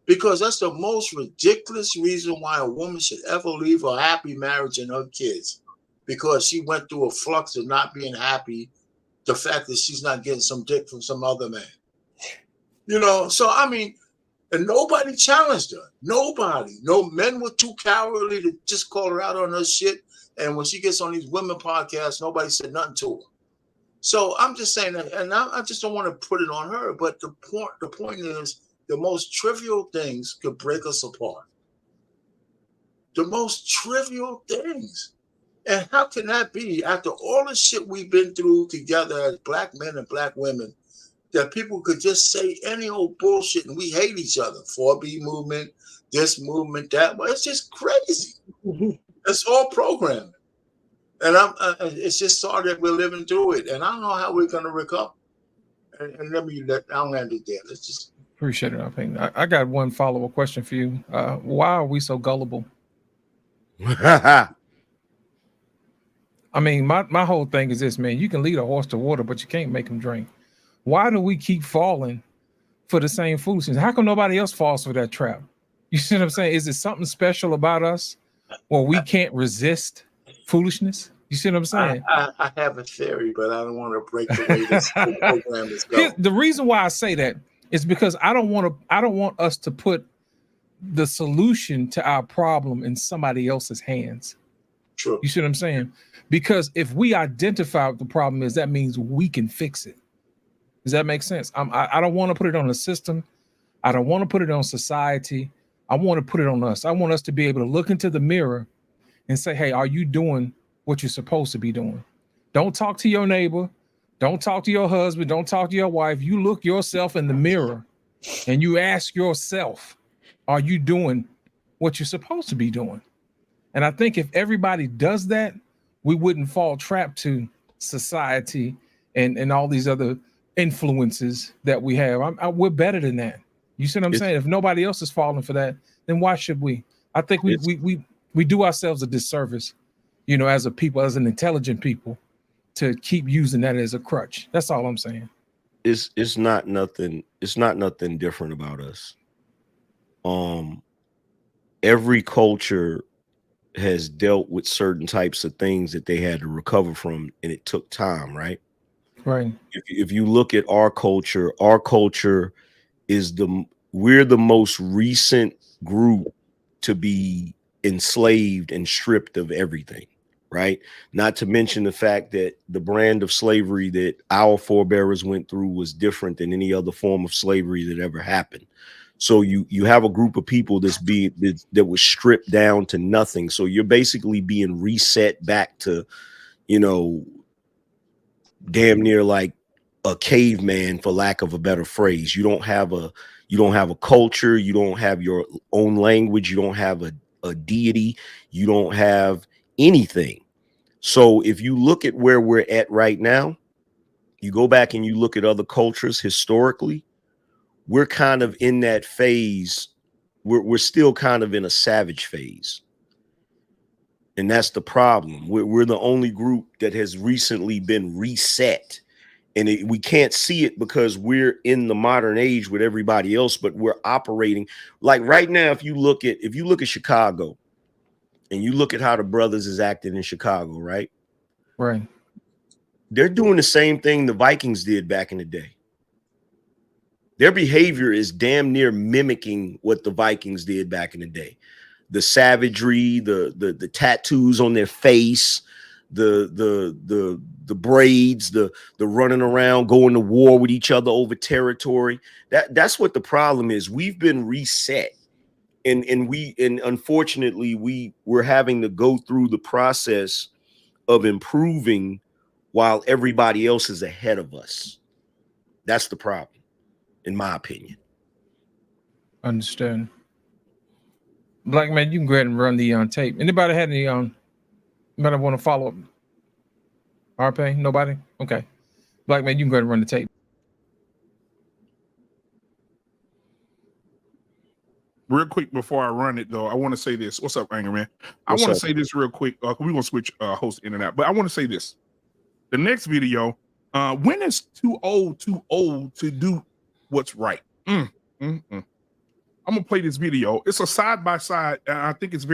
Because that's the most ridiculous reason why a woman should ever leave a happy marriage and her kids. Because she went through a flux of not being happy, the fact that she's not getting some dick from some other man. You know, so I mean, and nobody challenged her. Nobody. No, men were too cowardly to just call her out on her shit. And when she gets on these women podcasts, nobody said nothing to her. So I'm just saying that, and I just don't want to put it on her, but the point is, the most trivial things could break us apart. The most trivial things. And how can that be after all the shit we've been through together as black men and black women, that people could just say any old bullshit and we hate each other? 4B movement, this movement, that. It's just crazy. It's all programming. And it's just sorry that we're living through it. And I don't know how we're going to recover. And I'll end it there. Let's just. Appreciate it, Payne. I got one follow-up question for you. Why are we so gullible? I mean, my whole thing is this, man. You can lead a horse to water, but you can't make him drink. Why do we keep falling for the same foolishness? How come nobody else falls for that trap? You see what I'm saying? Is it something special about us where we can't resist foolishness? You see what I'm saying? I have a theory, but I don't want to break the way this whole program is going. The reason why I say that is because I don't want us to put the solution to our problem in somebody else's hands. True. You see what I'm saying? Because if we identify what the problem is, that means we can fix it. Does that make sense? I don't want to put it on the system. I don't want to put it on society. I want to put it on us. I want us to be able to look into the mirror and say, hey, are you doing what you're supposed to be doing? Don't talk to your neighbor. Don't talk to your husband. Don't talk to your wife. You look yourself in the mirror and you ask yourself, are you doing what you're supposed to be doing? And I think if everybody does that, we wouldn't fall trapped to society and all these other influences that we have. We're better than that. You see what I'm saying? If nobody else is falling for that, then why should we? I think we do ourselves a disservice, you know, as a people, as an intelligent people, to keep using that as a crutch. That's all I'm saying. It's not nothing different about us. Every culture has dealt with certain types of things that they had to recover from, and it took time, right? Right. If you look at our culture is we're the most recent group to be enslaved and stripped of everything, right? Not to mention the fact that the brand of slavery that our forebears went through was different than any other form of slavery that ever happened. So you have a group of people that was stripped down to nothing. So you're basically being reset back to, you know, damn near like a caveman, for lack of a better phrase. You don't have a culture, you don't have your own language, you don't have a deity, you don't have anything. So if you look at where we're at right now, you go back and you look at other cultures historically, we're kind of in that phase. We're still kind of in a savage phase. And that's the problem. We're the only group that has recently been reset. And we can't see it because we're in the modern age with everybody else, but we're operating like right now. If you look at Chicago and you look at how the brothers is acting in Chicago, right? Right. They're doing the same thing the Vikings did back in the day. Their behavior is damn near mimicking what the Vikings did back in the day. The savagery, the tattoos on their face, the braids, the running around, going to war with each other over territory. That's what the problem is. We've been reset. And unfortunately we're having to go through the process of improving while everybody else is ahead of us. That's the problem, in my opinion. Understand. Black man, you can go ahead and run the tape. Anybody had any anybody want to follow up? RP? Nobody? Okay. Black man, you can go ahead and run the tape. Real quick before I run it, though, I want to say this. What's up, Anger Man? I What's want to up? say this real quick. We're going to switch host in and out, but I want to say this. The next video, when is too old to do what's right? I'm going to play this video. It's a side-by-side, and I think it's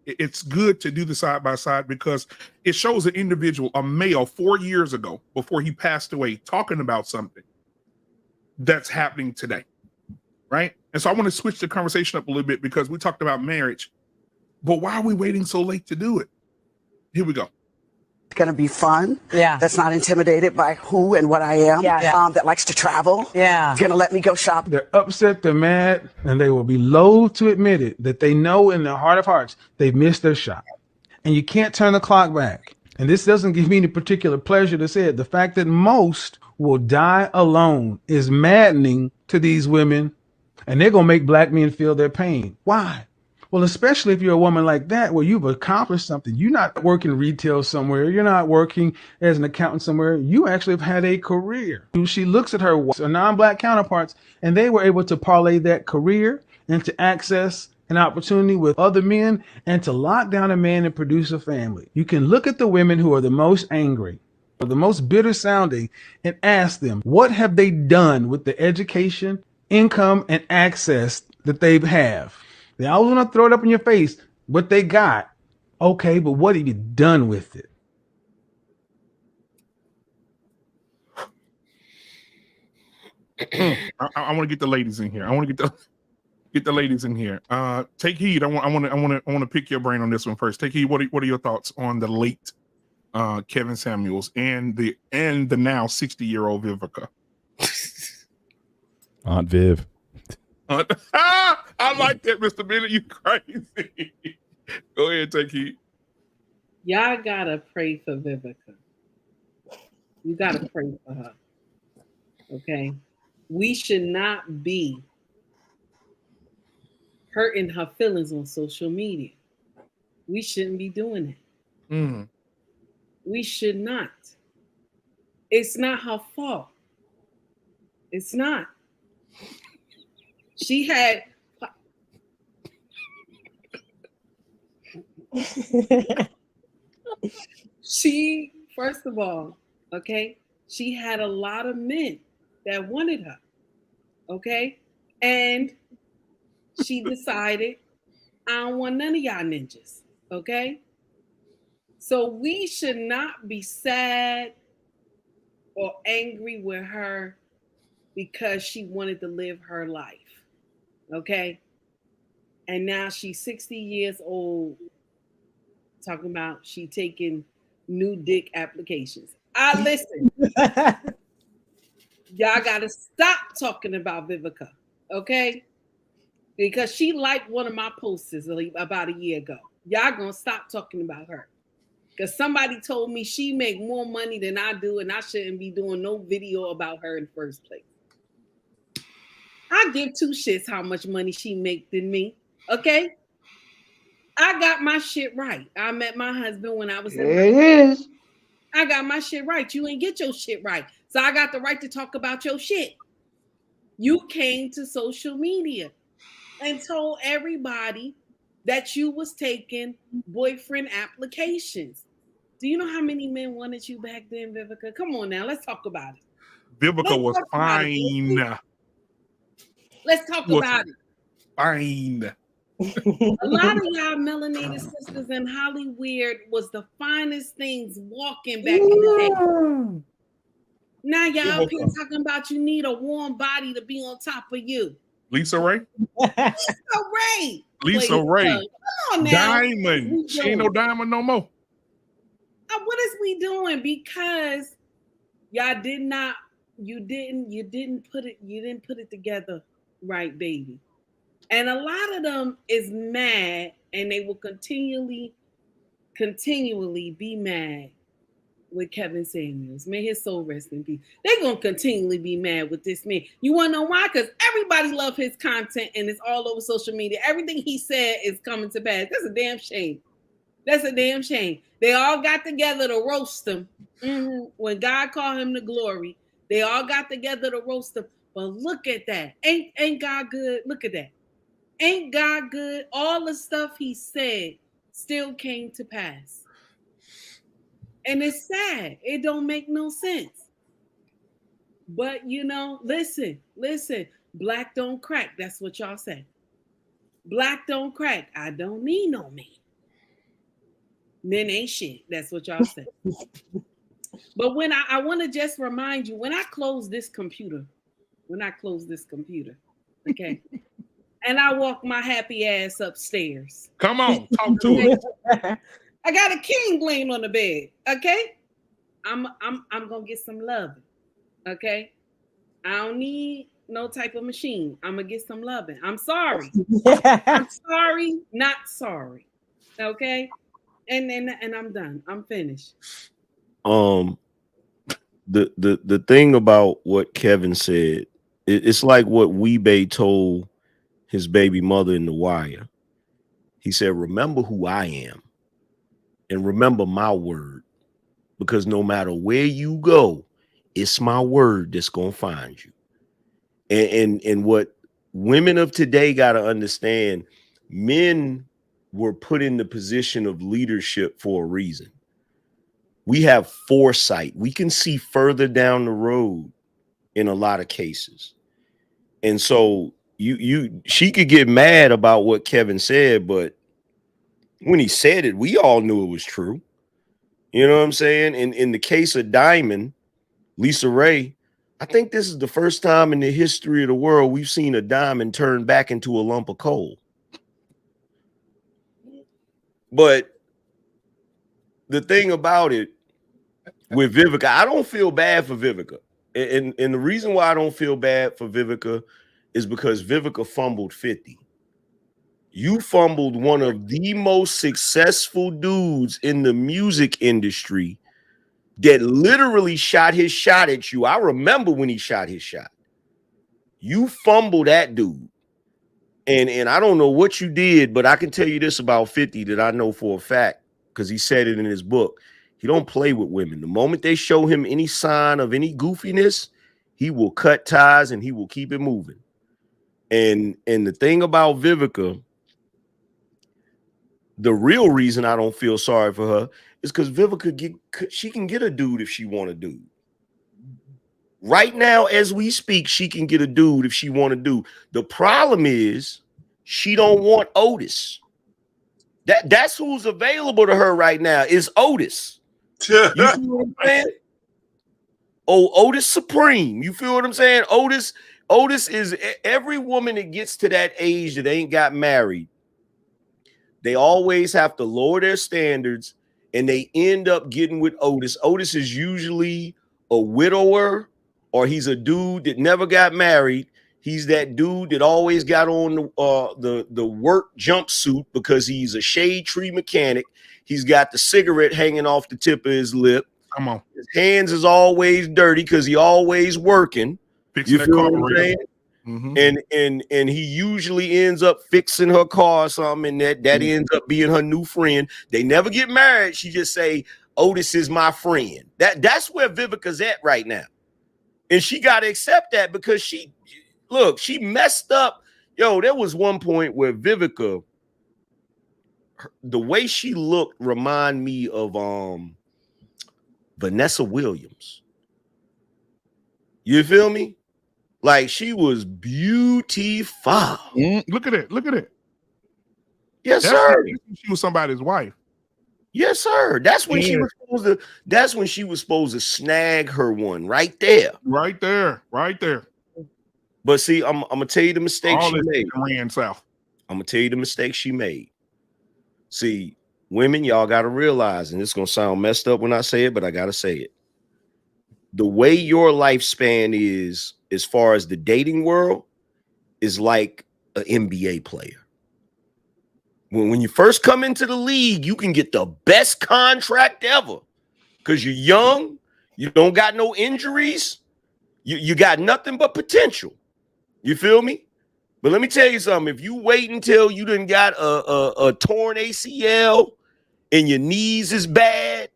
it's good to do the side-by-side because it shows an individual, a male 4 years ago, before he passed away, talking about something that's happening today, right? And so I want to switch the conversation up a little bit because we talked about marriage, but why are we waiting so late to do it? Here we go. It's going to be fun. Yeah. That's not intimidated by who and what I am. Yeah. That likes to travel. Yeah. It's going to let me go shop. They're upset, they're mad, and they will be loath to admit it that they know in their heart of hearts they've missed their shot. And you can't turn the clock back. And this doesn't give me any particular pleasure to say it. The fact that most will die alone is maddening to these women, and they're going to make black men feel their pain. Why? Well, especially if you're a woman like that, where you've accomplished something. You're not working retail somewhere. You're not working as an accountant somewhere. You actually have had a career. She looks at her non-black counterparts, and they were able to parlay that career into access an opportunity with other men and to lock down a man and produce a family. You can look at the women who are the most angry or the most bitter sounding and ask them, what have they done with the education, income, and access that they have? They always want to throw it up in your face, what they got. Okay, but what have you done with it? I want to get the ladies in here. I want to get the ladies in here. Take heed. I want to pick your brain on this one first. Take heed. What are your thoughts on the late Kevin Samuels and the now 60-year-old Vivica? Aunt Viv. I like that, Mr. Bennett. You crazy. Go ahead, take heed. Y'all gotta pray for Vivica. You gotta pray for her. Okay? We should not be hurting her feelings on social media. We shouldn't be doing it. We should not. It's not her fault. It's not. She had first of all, okay, she had a lot of men that wanted her, okay, and she decided, I don't want none of y'all ninjas, okay. So we should not be sad or angry with her because she wanted to live her life. Okay. And now she's 60 years old, talking about she taking new dick applications. Listen, y'all gotta stop talking about Vivica, okay? Because she liked one of my posts about a year ago. Y'all gonna stop talking about her. Because somebody told me she make more money than I do, and I shouldn't be doing no video about her in the first place. I give two shits how much money she make than me. Okay? I got my shit right. I met my husband when I was There it is. I got my shit right. You ain't get your shit right. So I got the right to talk about your shit. You came to social media and told everybody that you was taking boyfriend applications. Do you know how many men wanted you back then, Vivica? Come on now, let's talk about it. Vivica was fine. Let's talk about it. Fine. A lot of y'all melanated sisters in Hollywood was the finest things walking back in the day. Now y'all up here talking about you need a warm body to be on top of you. Lisa Ray? Lisa Ray. Come on now. Diamond. She ain't no diamond no more. What is we doing? Because y'all didn't put it together right, baby. And a lot of them is mad, and they will continually be mad with Kevin Samuels. May his soul rest in peace. They're going to continually be mad with this man. You want to know why? Because everybody loves his content and it's all over social media. Everything he said is coming to pass. That's a damn shame. That's a damn shame. They all got together to roast him. When God called him to glory, they all got together to roast him. But look at that. Ain't God good? Look at that. Ain't God good? All the stuff he said still came to pass. And it's sad. It don't make no sense. But, you know, listen. Black don't crack. That's what y'all say. Black don't crack. I don't need no man. Men ain't shit. That's what y'all say. But when I want to just remind you, when I close this computer, okay, and I walk my happy ass upstairs. Come on, talk to us. I got a king laying on the bed. Okay, I'm gonna get some loving. Okay, I don't need no type of machine. I'm gonna get some loving. I'm sorry. I'm sorry, not sorry. Okay, and I'm done. I'm finished. The thing about what Kevin said, it's like what Weebay told his baby mother in The Wire. He said, remember who I am and remember my word, because no matter where you go, it's my word that's gonna find you. And what women of today got to understand, men were put in the position of leadership for a reason. We have foresight. We can see further down the road in a lot of cases. And so she could get mad about what Kevin said, but when he said it, we all knew it was true. You know what I'm saying? In the case of Diamond, Lisa Ray, I think this is the first time in the history of the world we've seen a diamond turn back into a lump of coal. But the thing about it with Vivica, I don't feel bad for Vivica. And the reason why I don't feel bad for Vivica is because Vivica fumbled 50. You fumbled one of the most successful dudes in the music industry that literally shot his shot at you. I remember when he shot his shot. You fumbled that dude. And I don't know what you did, but I can tell you this about 50 that I know for a fact, because he said it in his book. He don't play with women. The moment they show him any sign of any goofiness, he will cut ties and he will keep it moving. And the thing about Vivica, the real reason I don't feel sorry for her is because Vivica she can get a dude if she want a dude. Right now, as we speak, she can get a dude if she want to do. The problem is she don't want Otis. That's who's available to her right now is Otis. You feel what I'm saying? Oh, Otis Supreme. You feel what I'm saying? Otis is every woman that gets to that age that ain't got married. They always have to lower their standards and they end up getting with Otis. Otis is usually a widower, or he's a dude that never got married. He's that dude that always got on the work jumpsuit because he's a shade tree mechanic. He's got the cigarette hanging off the tip of his lip. Come on. His hands is always dirty because he always working. You feel what I'm saying? Mm-hmm. And he usually ends up fixing her car or something, and that ends up being her new friend. They never get married. She just say, Otis is my friend. That's where Vivica's at right now. And she got to accept that because she messed up. Yo, there was one point where Vivica, the way she looked remind me of Vanessa Williams. You feel me? Like she was beautiful. Look at it. Look at it. Yes, sir. She was somebody's wife. Yes, sir. That's when she was supposed to snag her one right there. Right there. But see, I'm gonna tell you the mistake she made. Ran south. I'm gonna tell you the mistake she made. See, women, y'all gotta realize, and it's gonna sound messed up when I say it, but I gotta say it. The way your lifespan is, as far as the dating world, is like an NBA player. When you first come into the league, you can get the best contract ever. because you're young, you don't got no injuries, you got nothing but potential. You feel me? But let me tell you something. If you wait until you done got a torn ACL and your knees is bad,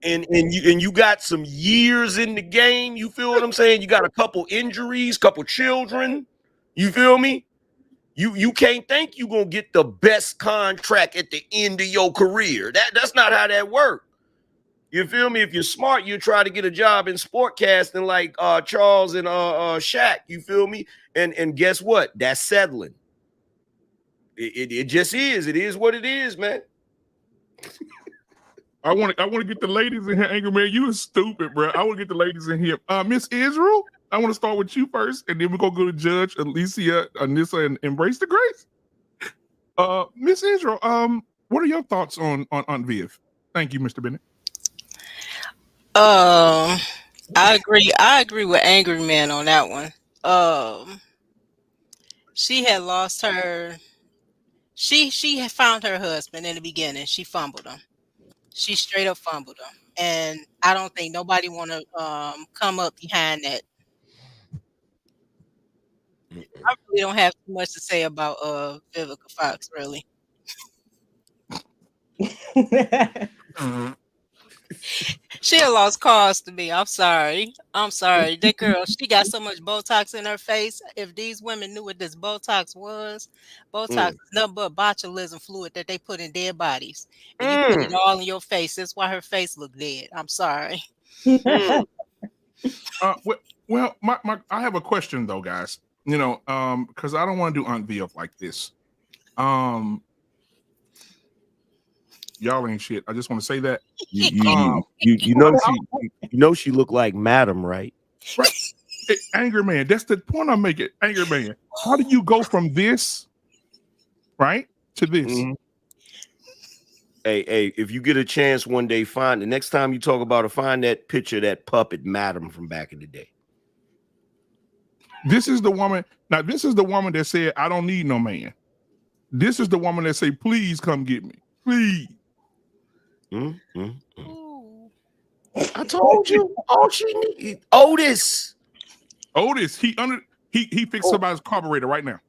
and you got some years in the game, you feel what I'm saying? You got a couple injuries, couple children, you feel me? You can't think you're gonna get the best contract at the end of your career. That's not how that works. You feel me? If you're smart, you try to get a job in sportcasting like Charles and Shaq. You feel me? And guess what? That's settling. It just is. It is what it is, man. I want to get the ladies in here, Angry Man. You is stupid, bro. I want to get the ladies in here. Miss Israel, I want to start with you first, and then we're gonna go to Judge Alicia, Anissa, and Embrace the Grace. Miss Israel, what are your thoughts on Viv? Thank you, Mr. Bennett. I agree with Angry Man on that one. She had lost her. She had found her husband in the beginning. She fumbled him. She straight up fumbled him, and I don't think nobody want to come up behind that. I really don't have too much to say about Vivica Fox, really. She had lost cause to me. I'm sorry. That girl, she got so much Botox in her face. If these women knew what this Botox was, Botox is nothing but botulism fluid that they put in dead bodies. And you put it all in your face. That's why her face looked dead. I'm sorry. Well, I have a question though, guys. You know, because I don't want to do Aunt Viv like this. Y'all ain't shit. I just want to say that. You know she looked like Madam, right? Right. Hey, Angry Man. That's the point I'm making. Angry Man. How do you go from this, right, to this? Mm-hmm. Hey, if you get a chance one day, find the next time you talk about it, find that picture of that puppet Madam from back in the day. This is the woman. Now, this is the woman that said, I don't need no man. This is the woman that say, please come get me. Please. I told you all she needs. Otis, he fixed somebody's carburetor right now.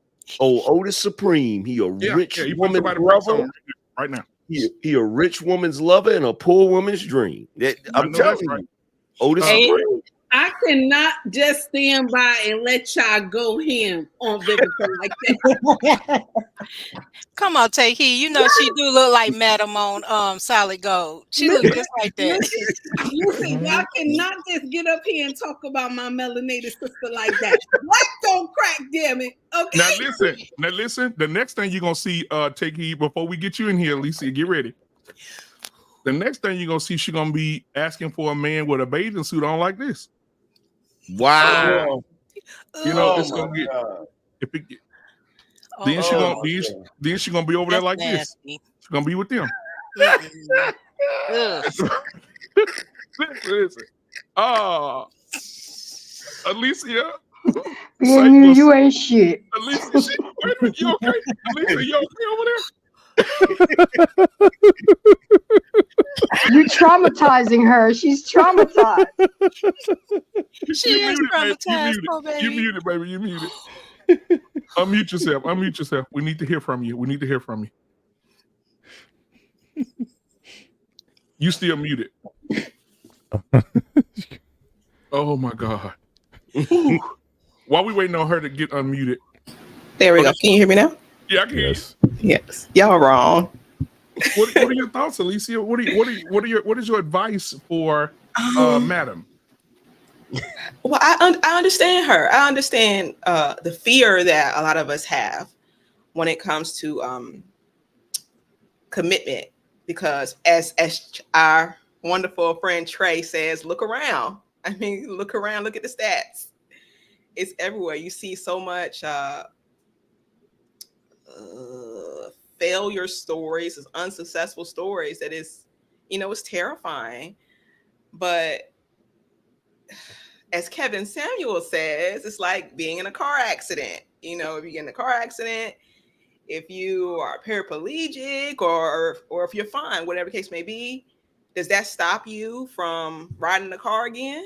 Oh, Otis Supreme. He a rich woman's lover right now. He a rich woman's lover and a poor woman's dream. I'm telling you, Otis Supreme. I cannot just stand by and let y'all go him on Vivica like that. Come on, Take Heed. You know she do look like Madam on Solid Gold. She looks just like that. Listen, y'all cannot just get up here and talk about my melanated sister like that. Black don't crack, damn it. Okay. Now listen. The next thing you're gonna see, Take Heed, before we get you in here, Alicia, get ready. The next thing you're gonna see, she's gonna be asking for a man with a bathing suit on like this. Wow. You know, it's gonna get if it get, then she gonna be over there like this. She's gonna be with them. Listen. Alicia. You ain't shit. Alicia, wait a minute, you okay? Alicia, you okay over there? You traumatizing her. She's traumatized. She is traumatized. You muted, baby. You muted. Unmute yourself. We need to hear from you. You still muted. Oh my God. While we waiting on her to get unmuted. There we go. Can you hear me now? Yeah, I can. Yes. Y'all wrong. What are your thoughts, Alicia? What is your advice for Madam? Well, I understand her. I understand the fear that a lot of us have when it comes to commitment, because as our wonderful friend Trey says, look around. I mean, look around, look at the stats. It's everywhere. You see so much failure stories, unsuccessful stories that is, it's terrifying. But as Kevin Samuel says, it's like being in a car accident. If you get in a car accident, if you are paraplegic or if you're fine, whatever the case may be, does that stop you from riding the car again?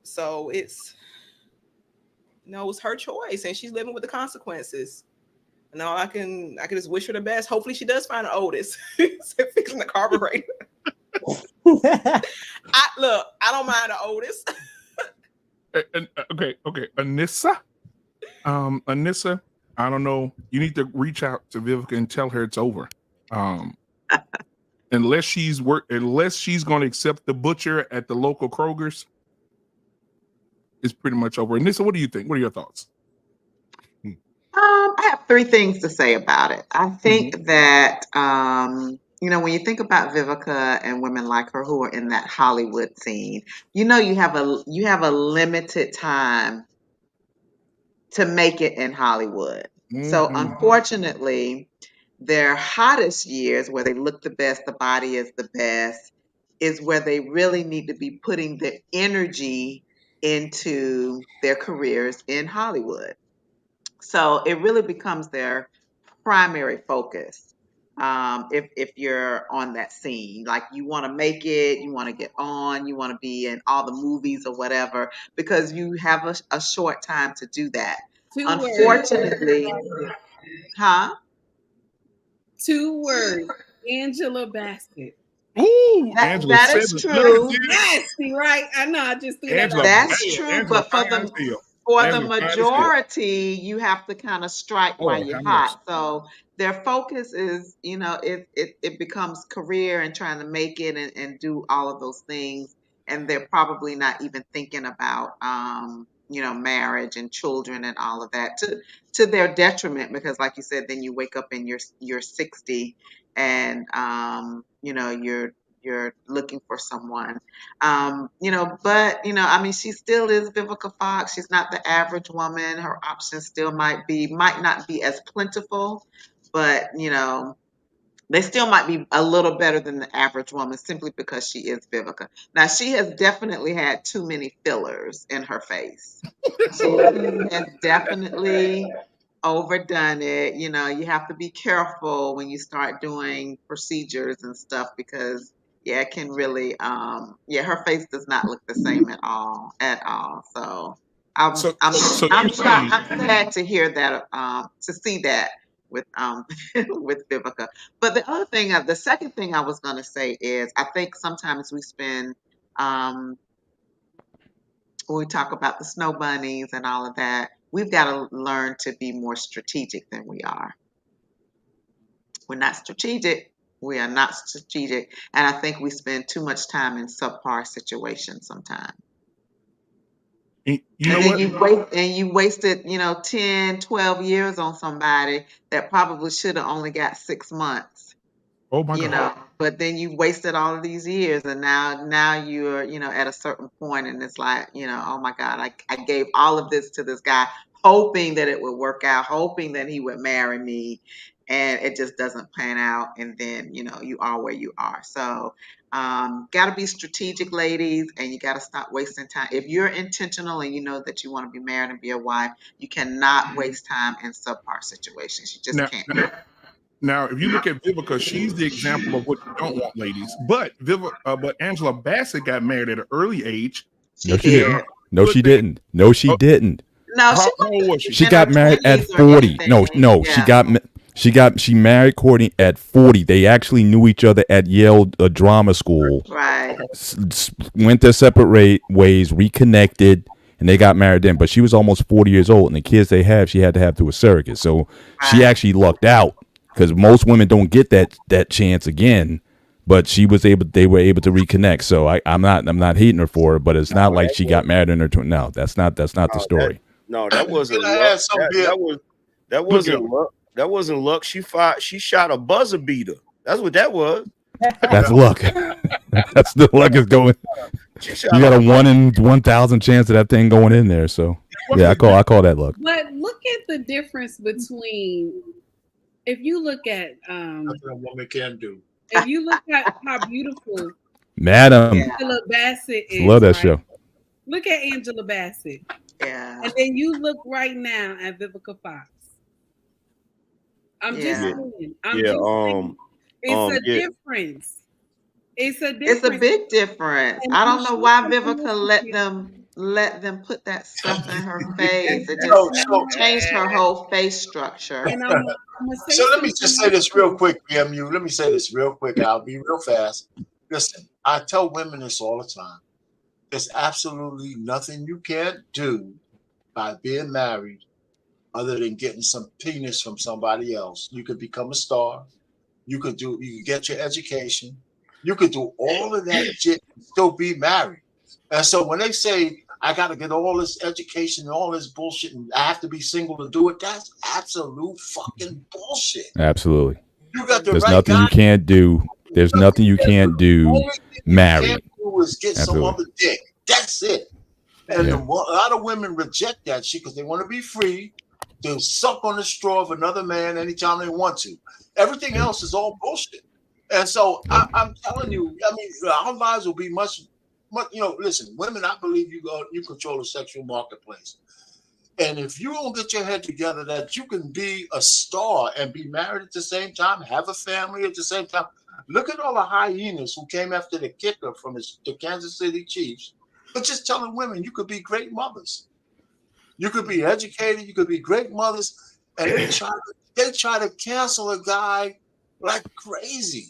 So it's it's her choice, and she's living with the consequences. No, I can just wish her the best. Hopefully she does find an Otis fixing the carburetor. I don't mind an Otis. Okay. Anissa, I don't know. You need to reach out to Vivica and tell her it's over. Unless she's going to accept the butcher at the local Kroger's, it's pretty much over. Anissa, what do you think? What are your thoughts? I have three things to say about it. I think that when you think about Vivica and women like her who are in that Hollywood scene, you have a limited time to make it in Hollywood. So unfortunately, their hottest years, where they look the best, the body is the best, is where they really need to be putting the energy into their careers in Hollywood. So it really becomes their primary focus. If you're on that scene, like you want to make it, you want to get on, you want to be in all the movies or whatever, because you have a short time to do that. Unfortunately, Two words. Angela Bassett. Ooh, that is true. Yes, right. I know. I just threw that out. That's true, but for the majority, you have to kind of strike while you're hot. So their focus is, it becomes career and trying to make it and do all of those things, and they're probably not even thinking about marriage and children and all of that to their detriment, because like you said, then you wake up and you're 60 and you're looking for someone, but she still is Vivica Fox. She's not the average woman. Her options still might not be as plentiful, but they still might be a little better than the average woman simply because she is Vivica. Now, she has definitely had too many fillers in her face. She has definitely overdone it. You have to be careful when you start doing procedures and stuff, because it can really, her face does not look the same at all. So I'm sad to hear that, to see that with with Vivica. But the second thing I was going to say is, I think sometimes we spend, when we talk about the snow bunnies and all of that, we've got to learn to be more strategic than we are. We're not strategic. We are not strategic. And I think we spend too much time in subpar situations sometimes. You wasted, 10, 12 years on somebody that probably should have only got 6 months. Oh my God. But then you wasted all of these years, and now you're, at a certain point, and it's like, oh my God, I gave all of this to this guy, hoping that it would work out, hoping that he would marry me, and it just doesn't pan out, and then, you are where you are. So got to be strategic, ladies, and you got to stop wasting time. If you're intentional and you know that you want to be married and be a wife, you cannot waste time in subpar situations. You just can't. Now, if you look at Vivica, she's the example of what you don't want, ladies. But Angela Bassett got married at an early age. No, she didn't. No, she didn't. No, she didn't. No, how old was she? She got married at 40. No, she married Courtney at 40. They actually knew each other at Yale drama school. Right. Went their separate ways, reconnected, and they got married then. But she was almost 40 years old, and the kids they have, she had to have through a surrogate. So she actually lucked out, because most women don't get that chance again. But they were able to reconnect. So I'm not hating her for it, but it's not like she got married in her 20s. No, that's not the story. That wasn't luck. That wasn't luck. That wasn't luck. She shot a buzzer beater. That's what that was. That's luck. That's the luck is going. You got a 1 in 1,000 chance of that thing going in there. So yeah, I call that luck. But look at the difference between, if you look at nothing a woman can do. If you look at how beautiful Madam Angela Bassett is, love that show. Look at Angela Bassett. Yeah. And then you look right now at Vivica Fox. I'm just saying. It's a difference. It's a It's a difference. big difference. And I you don't know should why take a Vivica look at it. let them put that stuff in her face. It So, just so, changed her whole face structure. And I'm gonna say so let me just say something. this real quick, BMU. Let me say this real quick. I'll be real fast. Listen, I tell women this all the time. There's absolutely nothing you can't do by being married other than getting some penis from somebody else. You could become a star. You could get your education. You could do all of that shit and still be married. And so when they say, I got to get all this education and all this bullshit and I have to be single to do it, that's absolute fucking bullshit. Absolutely. You got the There's right nothing guy. you can't do. There's nothing you can't do Only thing you married. can't do is get some Absolutely. other dick. That's it. And Yeah. a lot of women reject that shit because they want to be free to suck on the straw of another man anytime they want to. Everything else is all bullshit. And so I'm telling you, I mean, our lives will be much, listen, women, I believe you control the sexual marketplace. And if you don't get your head together that you can be a star and be married at the same time, have a family at the same time. Look at all the hyenas who came after the kicker from the Kansas City Chiefs. But just telling women you could be great mothers. You could be educated, you could be great mothers, and they try to cancel a guy like crazy.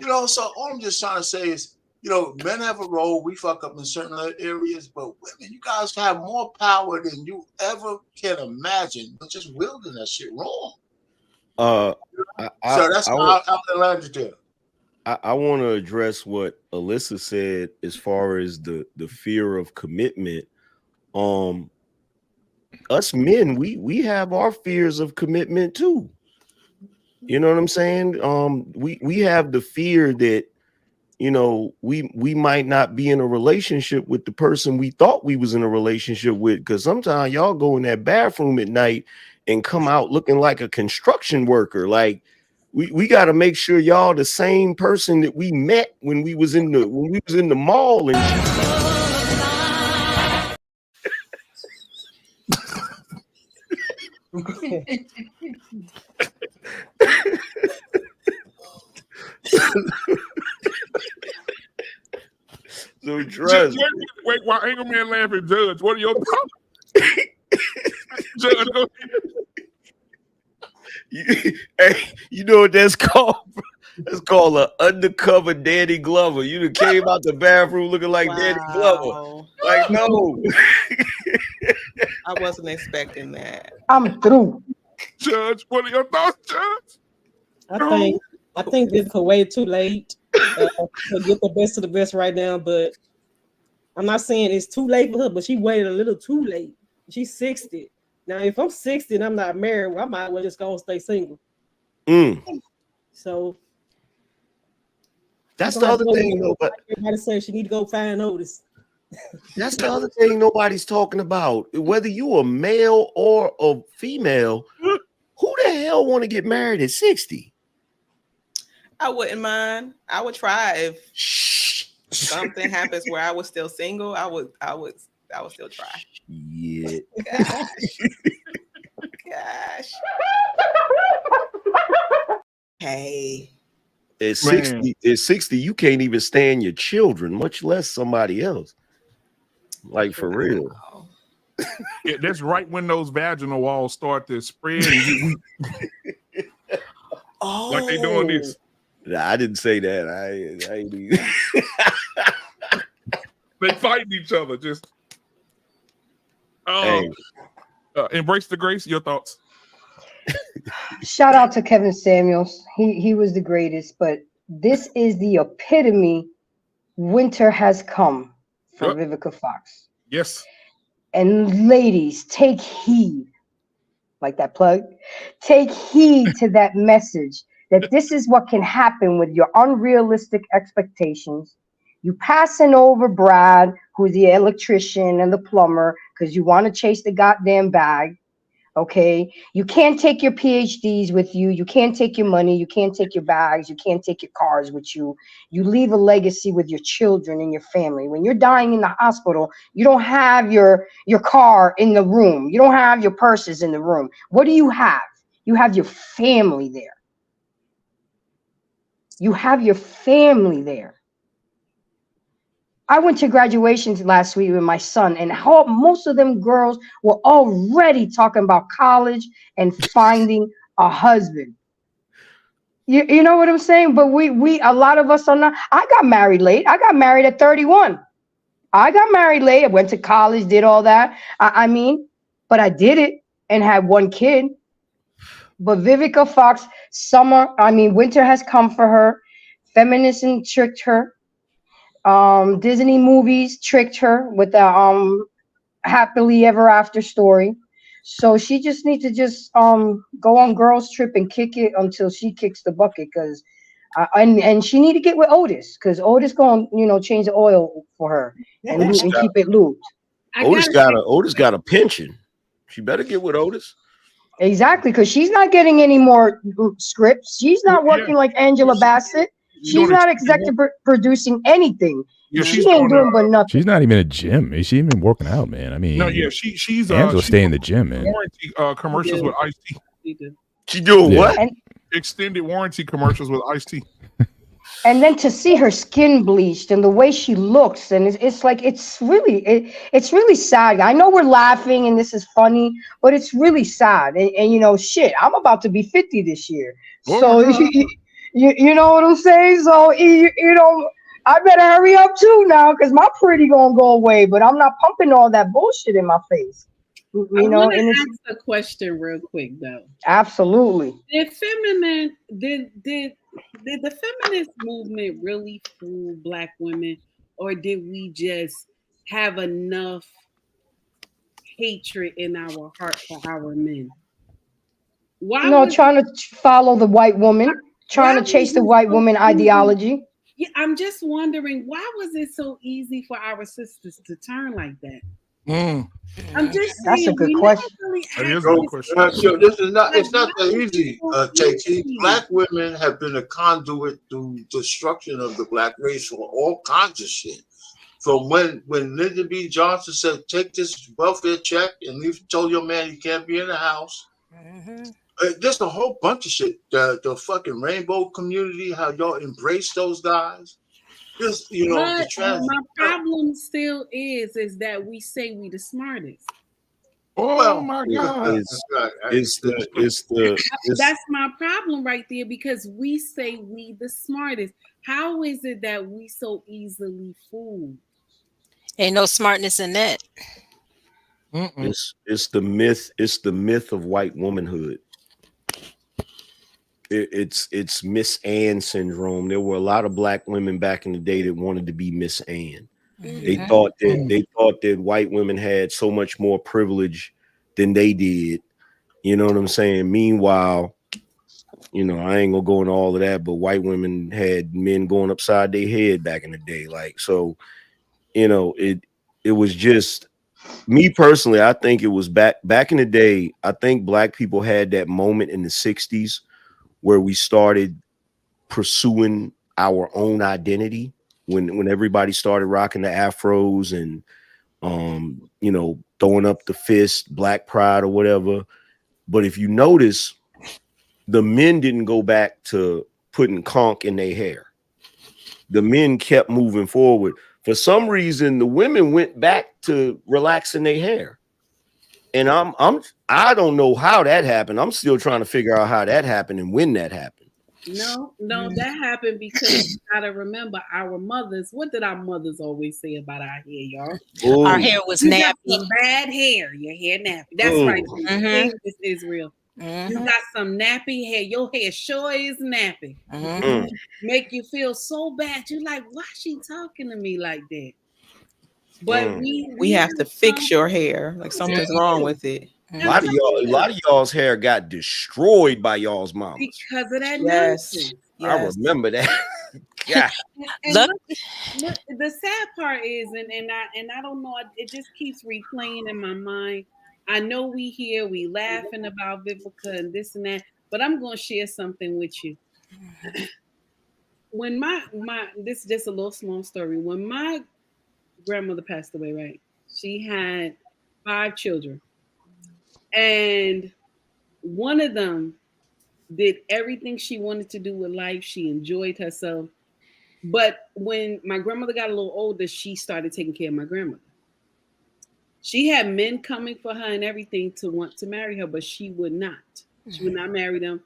So all I'm just trying to say is, men have a role. We fuck up in certain areas, but women, you guys have more power than you ever can imagine, but just wielding that shit wrong. So that's how I landed there. I want to address what Alyssa said as far as the fear of commitment. Us men, we have our fears of commitment too. You know what I'm saying? We have the fear that, we might not be in a relationship with the person we thought we was in a relationship with, because sometimes y'all go in that bathroom at night and come out looking like a construction worker. Like we got to make sure y'all the same person that we met when we was in the mall and so trust. Wait, while Angle Man laughing, Judge, what are your thoughts? Judge, go Hey, you know what that's called? That's called an undercover Danny Glover. You done came out the bathroom looking like Danny Glover. Like, no. I wasn't expecting that. I'm through. Judge, what are your thoughts, Judge? I think it's way too late to get the best of the best right now. But I'm not saying it's too late for her, but she waited a little too late. She's 60. Now, if I'm 60 and I'm not married, well, I might as well just go and stay single. So that's the other thing, though. But everybody says she need to go find Otis. That's the other thing nobody's talking about. Whether you a male or a female, who the hell want to get married at 60? I wouldn't mind. I would try if something happens where I was still single. I would still try. Yeah. Gosh. Hey. At 60, you can't even stand your children, much less somebody else. Like, for real. Yeah, that's right when those vaginal walls start to spread. Like they doing this. Nah, I didn't say that. I ain't even. They fighting each other. Just embrace the grace. Your thoughts? Shout out to Kevin Samuels. He was the greatest, but this is the epitome. Winter has come from Vivica Fox. Yes. And ladies, take heed. Like that plug. Take heed to that message that this is what can happen with your unrealistic expectations. You passing over Brad, who's the electrician and the plumber, because you want to chase the goddamn bag. Okay, you can't take your PhDs with you. You can't take your money. You can't take your bags. You can't take your cars with you. You leave a legacy with your children and your family. When you're dying in the hospital, you don't have your car in the room. You don't have your purses in the room. What do you have? You have your family there. You have your family there. I went to graduations last week with my son, and most of them girls were already talking about college and finding a husband. You know what I'm saying? But we a lot of us are not. I got married late. I got married at 31. I got married late. I went to college, did all that. I mean, but I did it and had one kid. But Vivica Fox, winter has come for her. Feminism tricked her. Disney movies tricked her with the happily ever after story. So she just needs to go on girls trip and kick it until she kicks the bucket, because and she need to get with Otis, because Otis gonna change the oil for her and keep it lubed. Otis got a pension. She better get with Otis. Exactly, because she's not getting any more scripts. She's not working like Angela Bassett. She's not executive producing anything. Yeah, she ain't doing but nothing. She's not even in a gym. Is she even working out, man? I mean, No, yeah, she's Angela stay in the gym, man. warranty commercials with Ice-T. She doing what? Extended warranty commercials with Ice-T. And then to see her skin bleached and the way she looks, and it's like it's really sad. I know we're laughing and this is funny, but it's really sad. And shit, I'm about to be 50 this year, so you know what I'm saying. So I better hurry up too now, because my pretty gonna go away. But I'm not pumping all that bullshit in my face. I want to ask a question real quick though. Absolutely. Did the feminist movement really fool Black women, or did we just have enough hatred in our heart for our men? Trying to follow the white woman, trying to chase the white woman ideology. Yeah, I'm just wondering, why was it so easy for our sisters to turn like that? I'm just saying, that's a good question. That is a good question. It's not that easy, JT. Black women have been a conduit to destruction of the Black race for all kinds of shit. From when Lyndon B. Johnson said, "Take this welfare check and told your man you can't be in the house." Just a whole bunch of shit. The fucking rainbow community, how y'all embrace those guys. Just my problem still is that we say we the smartest. Oh my God! That's my problem right there, because we say we the smartest. How is it that we so easily fooled? Ain't no smartness in that. It's the myth. It's the myth of white womanhood. It's Miss Anne syndrome. There were a lot of Black women back in the day that wanted to be Miss Anne. They thought that white women had so much more privilege than they did. You know what I'm saying? Meanwhile, I ain't gonna go into all of that, but white women had men going upside their head back in the day. Like, so, it was just me personally. I think it was back in the day. I think Black people had that moment in the 60s where we started pursuing our own identity, when everybody started rocking the afros and throwing up the fist, Black pride or whatever. But if you notice, the men didn't go back to putting conch in their hair. The men kept moving forward. For some reason, the women went back to relaxing their hair. And I don't know how that happened. I'm still trying to figure out how that happened and when that happened. No, that happened because you gotta remember our mothers. What did our mothers always say about our hair, y'all? Ooh. Our hair was nappy. Bad hair, your hair nappy. That's right. This is real. You got some nappy hair. Your hair sure is nappy. Make you feel so bad. You're like, why she talking to me like that? But we have to fix your hair. Like something's wrong with it. A lot of y'all's hair got destroyed by y'all's mamas because of that nonsense. I remember that. Yeah. Look, the sad part is, and I don't know, it just keeps replaying in my mind. I know we laughing about Vivica and this and that, but I'm going to share something with you. When this is just a little small story. When my grandmother passed away, right? She had 5 children. And one of them did everything she wanted to do with life. She enjoyed herself. But when my grandmother got a little older, she started taking care of my grandmother. She had men coming for her and everything to want to marry her, but she would not. She would not marry them.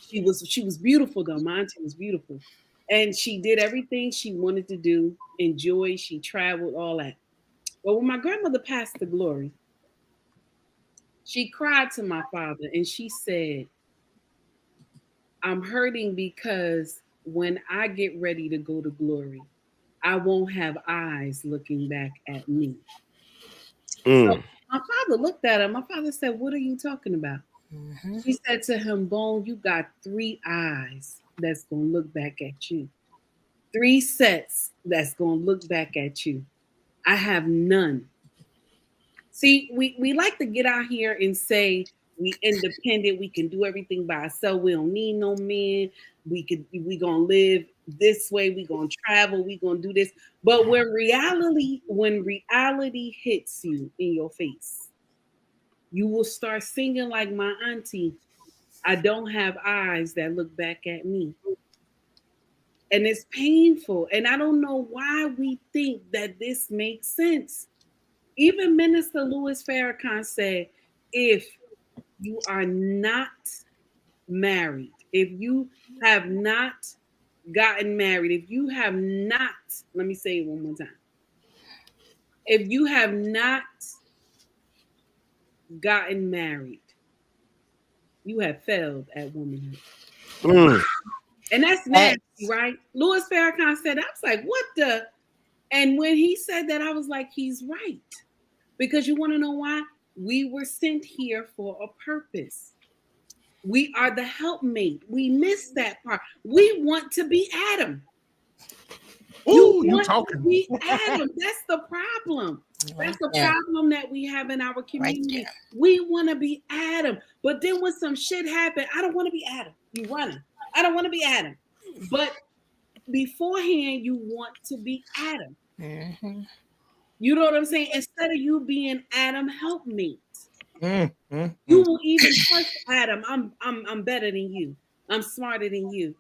She was beautiful though. My auntie was beautiful. And she did everything she wanted to do, enjoy, she traveled, all that. But when my grandmother passed to glory, she cried to my father and she said, I'm hurting because when I get ready to go to glory, I won't have eyes looking back at me. So my father looked at her. My father said, what are you talking about? She said to him, Bone, you got 3 eyes that's going to look back at you. 3 sets that's going to look back at you. I have none. See, we like to get out here and say we independent, we can do everything by ourselves. We don't need no men. We gonna live this way, we gonna travel, we gonna do this. But when reality hits you in your face, you will start singing like my auntie, I don't have eyes that look back at me. And it's painful. And I don't know why we think that this makes sense. Even Minister Louis Farrakhan said, if you are not married, if you have not gotten married, if you have not, let me say it one more time. If you have not gotten married, you have failed at womanhood. And that's nasty, right? Louis Farrakhan said, I was like, what the? And when he said that, I was like, he's right. Because you want to know why? We were sent here for a purpose. We are the helpmate. We miss that part. We want to be Adam. You talking? To be Adam. That's the problem. That's the problem that we have in our community. We want to be Adam. But then when some shit happens, I don't want to be Adam. You running. I don't want to be Adam. But beforehand, you want to be Adam. Mm-hmm. You know what I'm saying? Instead of you being Adam, help me. You will even trust Adam. I'm better than you. I'm smarter than you.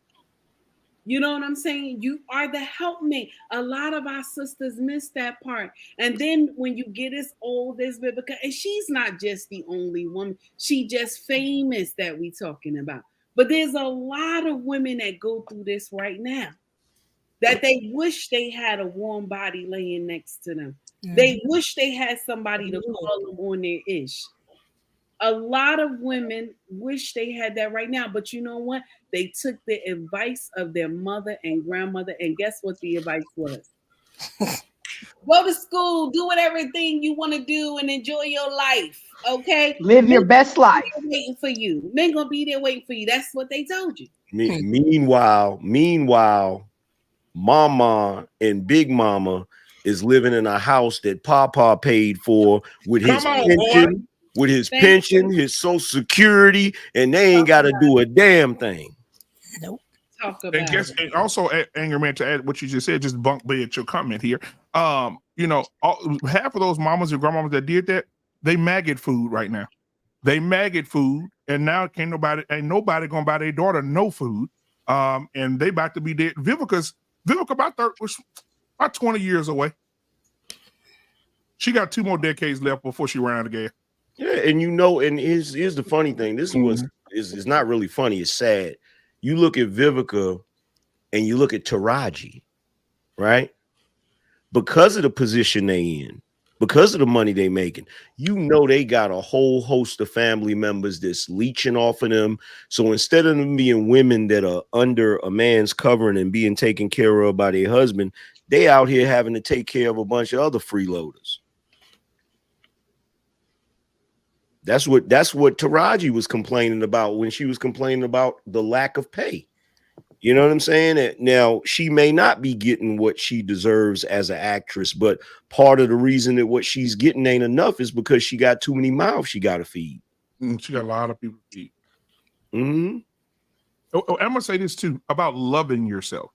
You know what I'm saying? You are the helpmate. A lot of our sisters miss that part. And then when you get as old as Vivica, and she's not just the only woman, she just famous that we talking about. But there's a lot of women that go through this right now, that they wish they had a warm body laying next to them. They wish they had somebody to call them on their ish. A lot of women wish they had that right now, but you know what? They took the advice of their mother and grandmother, and guess what the advice was? Go to school, do everything you want to do, and enjoy your life. Okay, live your best life. Waiting for you, men gonna be there waiting for you. That's what they told you. Meanwhile, Mama and Big Mama is living in a house that Papa paid for with his pension. With his pension, his Social Security, and they ain't got to do a damn thing. Nope. Talk about and guess, and also, Anger Man, to add what you just said, just bunk bed your comment here. You know, half of those mamas and grandmamas that did that, they maggot food right now. They maggot food, and now ain't nobody gonna buy their daughter no food. And they about to be dead. Vivica about 20 years away. She got 2 more decades left before she ran out of gas. Yeah, and you know, and here's the funny thing. This is not really funny. It's sad. You look at Vivica and you look at Taraji, right? Because of the position they in, because of the money they making, you know they got a whole host of family members that's leeching off of them. So instead of them being women that are under a man's covering and being taken care of by their husband, they out here having to take care of a bunch of other freeloaders. That's what Taraji was complaining about when she was complaining about the lack of pay. You know what I'm saying? Now, she may not be getting what she deserves as an actress, but part of the reason that what she's getting ain't enough is because she got too many mouths she got to feed. She got a lot of people to feed. I'm going to say this too about loving yourself,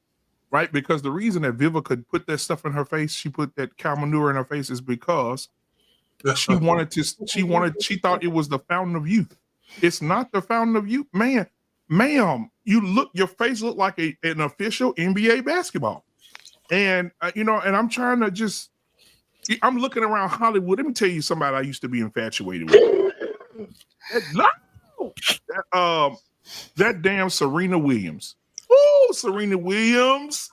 right? Because the reason that Vivica put that stuff in her face, she put that cow manure in her face, is because she thought it was the fountain of youth. It's not the fountain of youth, ma'am. Your face looked like an official NBA basketball. And and I'm trying to just. I'm looking around Hollywood. Let me tell you somebody I used to be infatuated with. That damn Serena Williams. Oh, Serena Williams.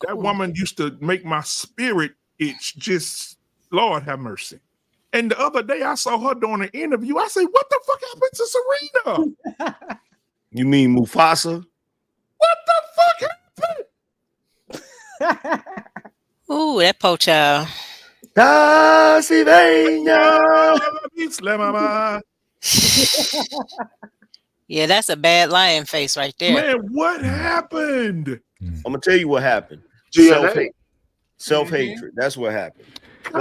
That woman used to make my spirit itch. Just, Lord have mercy. And the other day I saw her doing an interview. I said, what the fuck happened to Serena? You mean Mufasa? What the fuck happened? Ooh, that po child. Yeah, that's a bad lion face right there. Man, what happened? I'm gonna tell you what happened. Self-hatred. That's what happened.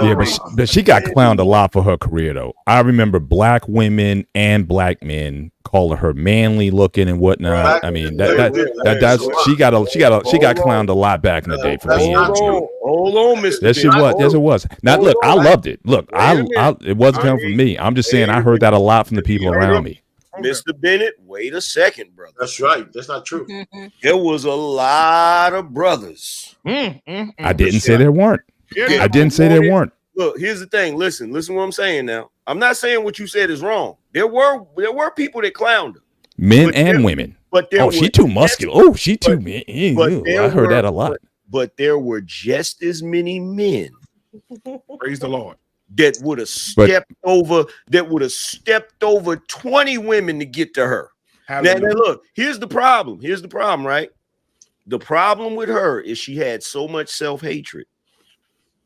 Yeah, but she got clowned a lot for her career, though. I remember black women and black men calling her manly looking and whatnot. I mean, that's she got clowned a lot back in the day for being. Hold on, Mr. Yes, it was. Yes, it was. Now, look, I loved it. Look, it wasn't coming from me. I'm just saying I heard that a lot from the people around me. Mr. Bennett, wait a second, brother. That's right. That's not true. There was a lot of brothers. I didn't say there weren't. I didn't say there weren't. Look, here's the thing. Listen what I'm saying now. I'm not saying what you said is wrong. There were people that clowned her. Men and women. But she too muscular. Oh, she too mean. I heard that a lot. But there were just as many men. Praise the Lord. That would have stepped over 20 women to get to her. Now, look, here's the problem. Right? The problem with her is she had so much self-hatred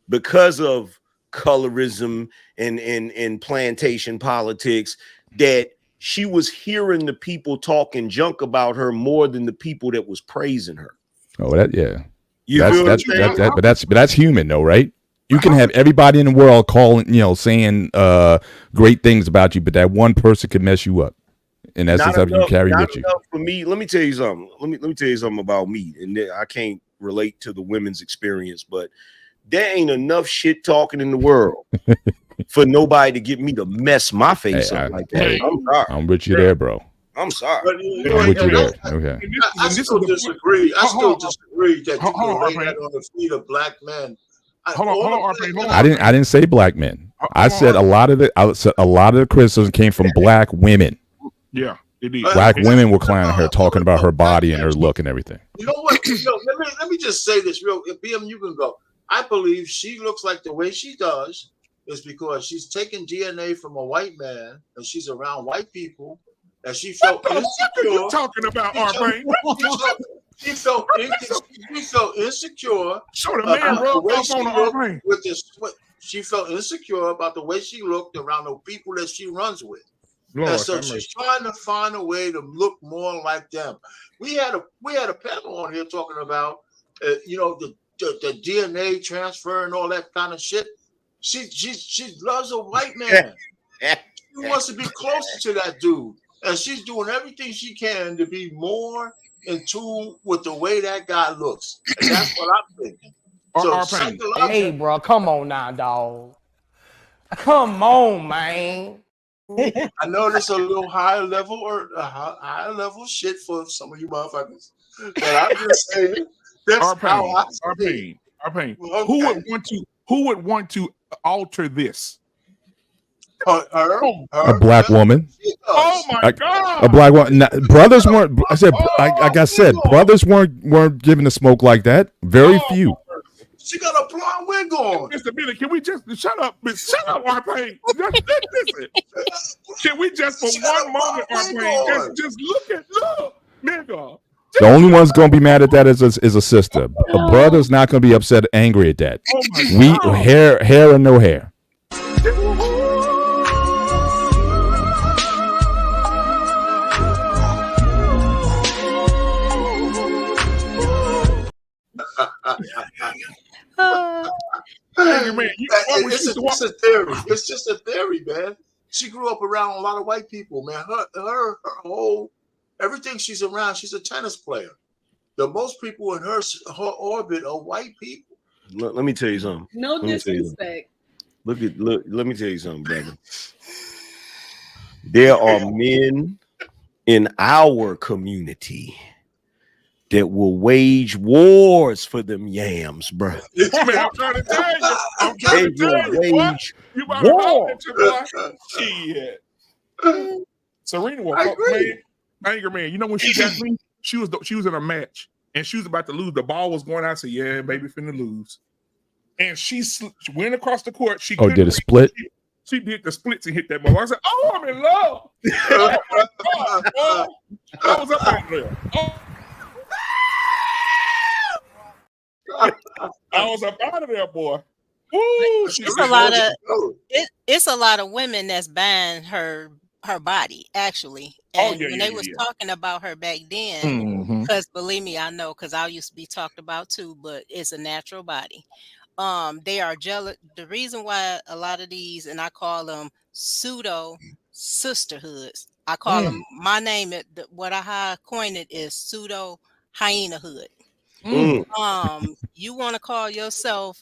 because of colorism and plantation politics that she was hearing the people talking junk about her more than the people that was praising her. Oh, that yeah. But that's human though, right? You can have everybody in the world calling, saying great things about you, but that one person could mess you up, and that's something you carry with you. For me, let me tell you something. Let me tell you something about me, and I can't relate to the women's experience, but there ain't enough shit talking in the world for nobody to get me to mess my face up like that. I'm sorry. I'm with you there, bro. I'm sorry. I'm with you there. Okay. I still disagree. I still disagree that you can lay that on the feet of black men. Hold on. I didn't say black men. I said a lot of the criticism came from black women. Yeah, it is. Black women were clowning her, talking about her body and her look and everything. You know what? Let me just say this real. BM, you can go. I believe she looks like the way she does is because she's taken DNA from a white man and she's around white people and she felt insecure. What are you talking about, R-Pain? She felt insecure. So the man rubbed off on R-Pain. She felt insecure about the way she looked around the people that she runs with. Lord, and so she's trying to find a way to look more like them. We had a panel on here talking about the DNA transfer and all that kind of shit. She loves a white man. She wants to be closer to that dude. And she's doing everything she can to be more in tune with the way that guy looks. And that's what I'm thinking. So hey, bro, come on now, dog. Come on, man. I know this is a little higher level shit for some of you motherfuckers. But I'm just saying that's how I see it. R-Pain. Who would want to alter this? A black woman. Oh my God! A black woman. Brothers weren't. I said. Like I said, brothers weren't giving the smoke like that. Very few. She got a blonde wig on. Mr. Billy, can we just shut up? Shut up, R-Pain. Listen. Can we just for one moment, R-Pain, just look, nigga. The only one's gonna be mad at that is a sister. A brother's not gonna be upset, angry at that. Hair or no hair. It's a theory. It's just a theory, man. She grew up around a lot of white people, man. Her whole everything she's around, she's a tennis player. The most people in her orbit are white people. Let me tell you something. No disrespect. Let me tell you something, brother. There are men in our community that will wage wars for them yams, bro. Man, I'm trying to tell you. I'm trying to tell you. What? You about to hold it to boy? Shit. Serena will fuck, man. Anger man. You know when she got me? She was in a match and she was about to lose. The ball was going out. I said, "Yeah, baby, finna lose." And she went across the court. She did a split? She did the splits and hit that ball. I said, "Oh, I'm in love." Oh my God, boy. I was up out there. I was up out of there, boy. Woo, it's a lot of women that's buying her body, actually. And when they was talking about her back then, because believe me, I know, because I used to be talked about too, but it's a natural body. They are jealous. The reason why a lot of these, and I call them pseudo sisterhoods, I call them, my name, what I coined it is pseudo hyena hood. You want to call yourself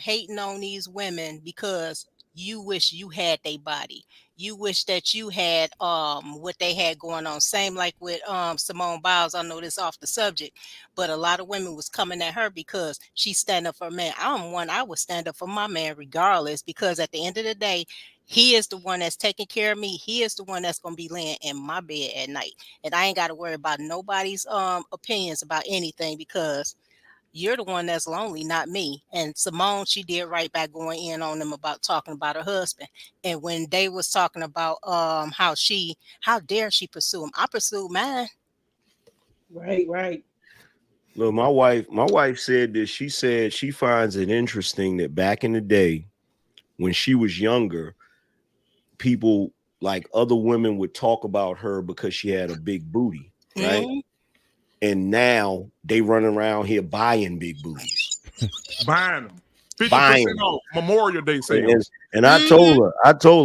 hating on these women because you wish you had their body. You wish that you had what they had going on. Same like with Simone Biles. I know this off the subject, but a lot of women was coming at her because she stand up for a man. I'm one, I would stand up for my man regardless, because at the end of the day, he is the one that's taking care of me. He is the one that's gonna be laying in my bed at night. And I ain't got to worry about nobody's opinions about anything, because you're the one that's lonely, not me. And Simone, she did right by going in on them about talking about her husband. And when they was talking about how dare she pursue him, I pursued mine. Right. Look, my wife said this. She said she finds it interesting that back in the day, when she was younger, people, like other women, would talk about her because she had a big booty, right? Mm-hmm. And now they run around here buying big booties, buying them, 50% off Memorial Day sales. And I told her,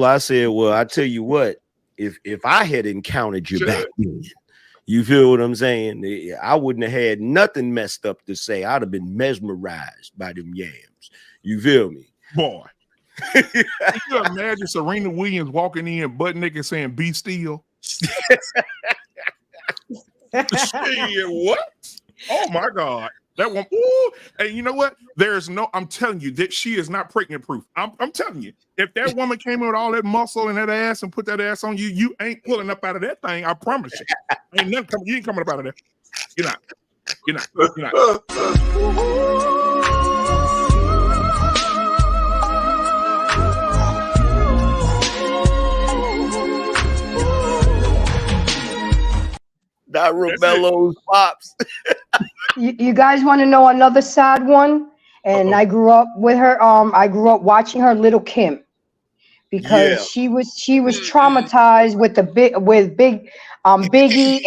I said, well, I tell you what, if I had encountered you back then, you feel what I'm saying? I wouldn't have had nothing messed up to say. I'd have been mesmerized by them yams. You feel me, boy? Can you imagine Serena Williams walking in butt naked saying "Be still"? What? Oh my God. That one. Ooh. And you know what? I'm telling you that she is not pregnant proof. I'm telling you, if that woman came in with all that muscle and that ass and put that ass on you, you ain't pulling up out of that thing. I promise you. Ain't nothing coming. You ain't coming up out of there. You're not. That Rebello's pops. You guys want to know another sad one? And I grew up with her. I grew up watching her, Little Kim, because she was traumatized with Biggie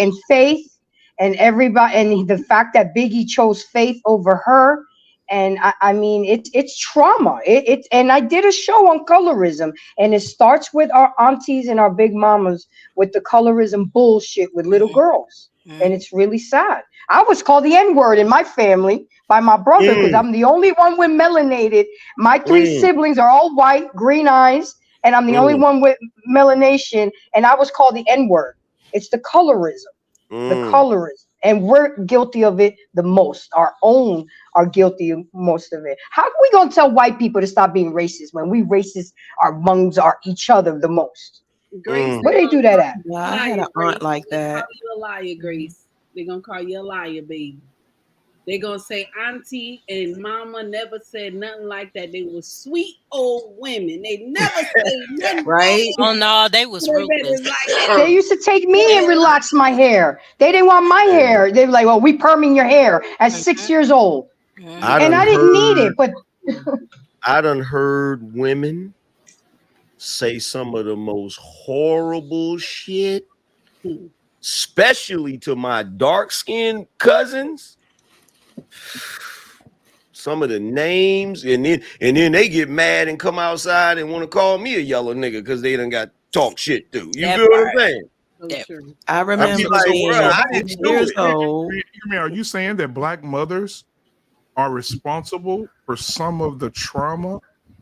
and Faith and everybody, and the fact that Biggie chose Faith over her. And I mean, it's trauma. And I did a show on colorism, and it starts with our aunties and our big mamas with the colorism bullshit with little girls. And it's really sad. I was called the N-word in my family by my brother because I'm the only one with melanated. My three siblings are all white, green eyes, and I'm the only one with melanation, and I was called the N-word. It's the colorism. The colorism. And we're guilty of it the most. Our own are guilty of most of it. How are we going to tell white people to stop being racist when we racist amongst each other the most? Grace, Where they do that at? Yeah, I had an aunt like that. You're a liar, Grace. They're going to call you a liar, baby. They're going to say auntie and mama never said nothing like that. They were sweet old women. They never said nothing. Right? Oh, no, they was ruthless. They used to take me and relax my hair. They didn't want my hair. They were like, well, we perming your hair at 6 years old. I didn't need it, but I done heard women say some of the most horrible shit, especially to my dark-skinned cousins. Some of the names, and then they get mad and come outside and want to call me a yellow nigga because they done got talk shit too. You feel what I'm saying? I remember being years old. Are you saying that black mothers are responsible for some of the trauma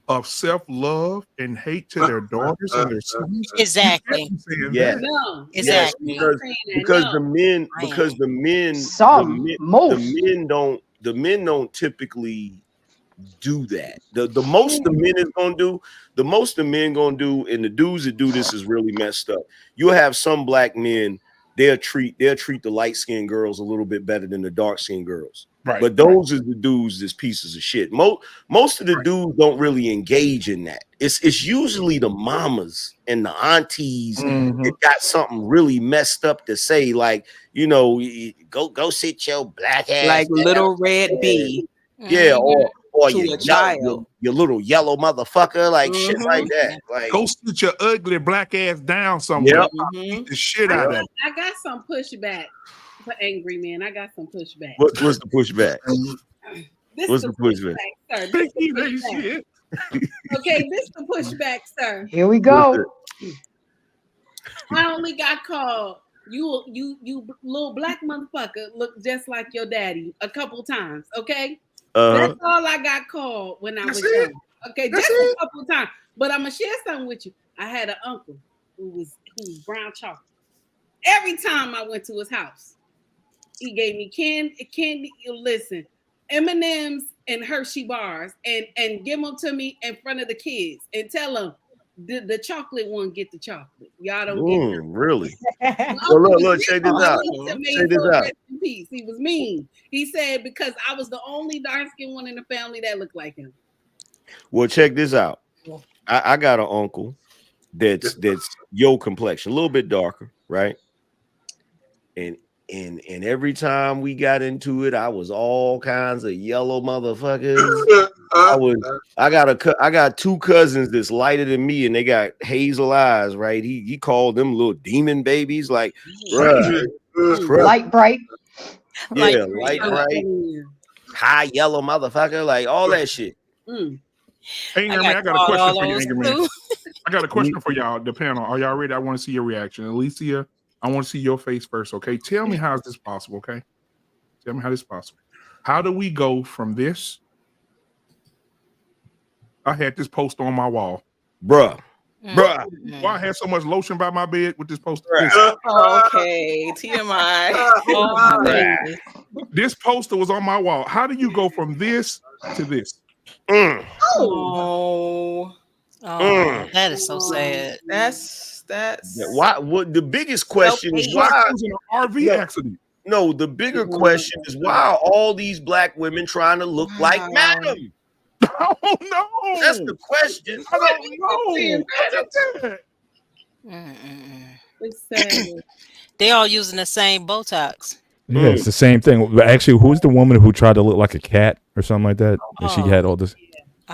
of self-love and hate to their daughters and their sons. Exactly. Yeah. No. Yes, Exactly. because No. the men the men don't typically do that. The most the men is gonna do, the most the men gonna do, and the dudes that do this is really messed up. You'll have some black men, they'll treat the light-skinned girls a little bit better than the dark-skinned girls. Right. But those are the dudes that's pieces of shit. Most of the dudes don't really engage in that. It's usually the mamas and the aunties that got something really messed up to say, like, you know, go sit your black ass Like down. little red bee. Yeah, or To you a child. your little yellow motherfucker, like shit like that. Like, go sit your ugly black ass down somewhere. Yep. Beat the shit out of it. I got some pushback for angry men. I got some pushback. what's the pushback? This What's is the pushback? sir. This is the pushback. Okay, this is the pushback, sir. Here we go. I only got called. You little black motherfucker look just like your daddy a couple times. Okay, that's all I got called when I was young. Okay, just a couple times. But I'm gonna share something with you. I had an uncle who was brown chocolate. Every time I went to his house, he gave me candy. Listen, M&Ms and Hershey bars, and give them to me in front of the kids and tell them the chocolate one get the chocolate. Y'all don't get it. Really? So look, check this out. Check this out. Rest in peace. He was mean. He said because I was the only dark-skinned one in the family that looked like him. Well, check this out. I got an uncle that's your complexion, a little bit darker, right? And every time we got into it, I was all kinds of yellow motherfuckers. I got two cousins that's lighter than me, and they got hazel eyes, right? He called them little demon babies, like bruh. Light bright. Yeah, light bright, high yellow motherfucker, like all that shit. Angry man, I got a question for you, Angry man. I got a question for y'all, the panel. Are y'all ready? I want to see your reaction. Alicia, I want to see your face first, okay? Tell me how is this possible, okay? Tell me how this is possible. How do we go from this? I had this poster on my wall. Bruh. Why I had so much lotion by my bed with this poster? Okay, TMI. Oh, this poster was on my wall. How do you go from this to this? Oh, that is so sad. That's why. What the biggest question is why it was an RV accident. No, the bigger question is why are all these black women trying to look like Madam? Oh no, that's the question. I don't know. They all using the same Botox. Yeah, it's the same thing. But actually, who's the woman who tried to look like a cat or something like that? And she had all this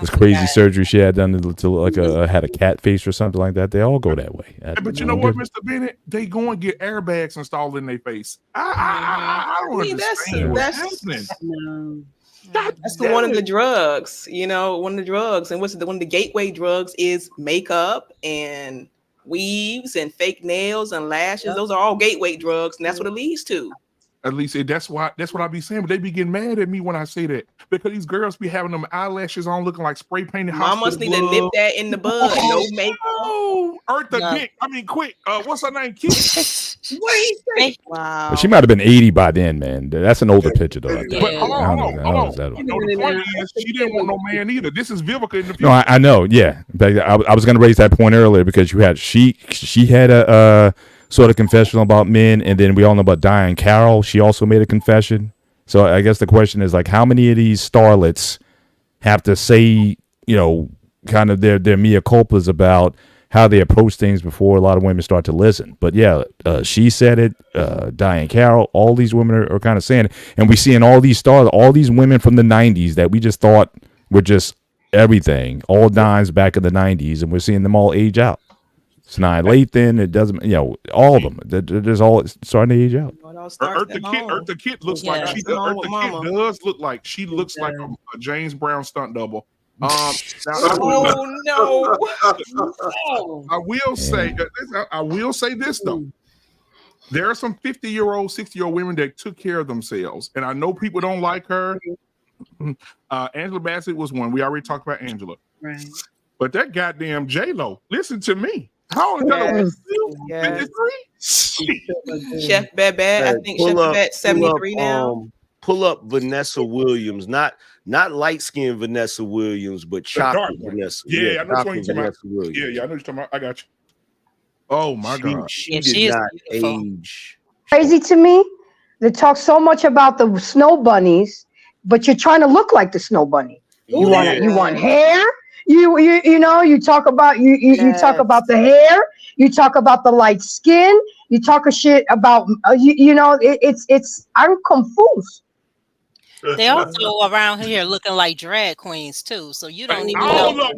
crazy surgery she had done to look like had a cat face or something like that. They all go that way. But you know what, Mr. Bennett? They go and get airbags installed in their face. I don't understand what's happening. No. That's one of the drugs, one of the drugs. And one of the gateway drugs is makeup and weaves and fake nails and lashes. Those are all gateway drugs, and that's what it leads to. At least that's what I be saying, but they be getting mad at me when I say that because these girls be having them eyelashes on looking like spray painted. Mamas need to nip that in the bud. No makeup. Oh, Eartha Dick. I mean, quick. What's her name? Kid? What he say? Wow. But she might have been 80 by then, man. That's an older picture, though. I think. But hold on. The point is, she didn't want no man either. This is Vivica in the future. No, I know. Yeah, in fact, I was going to raise that point earlier because you had she had a sort of confessional about men, and then we all know about Diane Carroll. She also made a confession. So I guess the question is, like, how many of these starlets have to say, kind of their mea culpas about how they approach things before a lot of women start to listen? But yeah, she said it. Diane Carroll, all these women are kind of saying it, and we seeing all these all these women from the 90s that we just thought were just everything, all dimes back in the 90s, and we're seeing them all age out. Sanaa Lathan, it doesn't, all of them. They're just all starting to age out. Eartha Kitt looks like she does look like she looks like a James Brown stunt double. No. I will say this though. There are some 50-year-old, 60-year-old women that took care of themselves, and I know people don't like her. Angela Bassett was one. We already talked about Angela. Right. But that goddamn J-Lo, listen to me. How old is that? 53? Chef Bebe, I think Chef Bebe 73 now. Pull up Vanessa Williams, not light skinned Vanessa Williams, but chocolate Vanessa. Yeah, I know chocolate what you're talking about. Williams. Yeah, I know what you're talking about. I got you. Oh my God. She did not age. Crazy to me. They talk so much about the snow bunnies, but you're trying to look like the snow bunny. You want hair. You know, you talk about you talk about the hair. You talk about the light skin. You talk a shit about you know. It's I'm confused. They also around here looking like drag queens too, so you don't even know.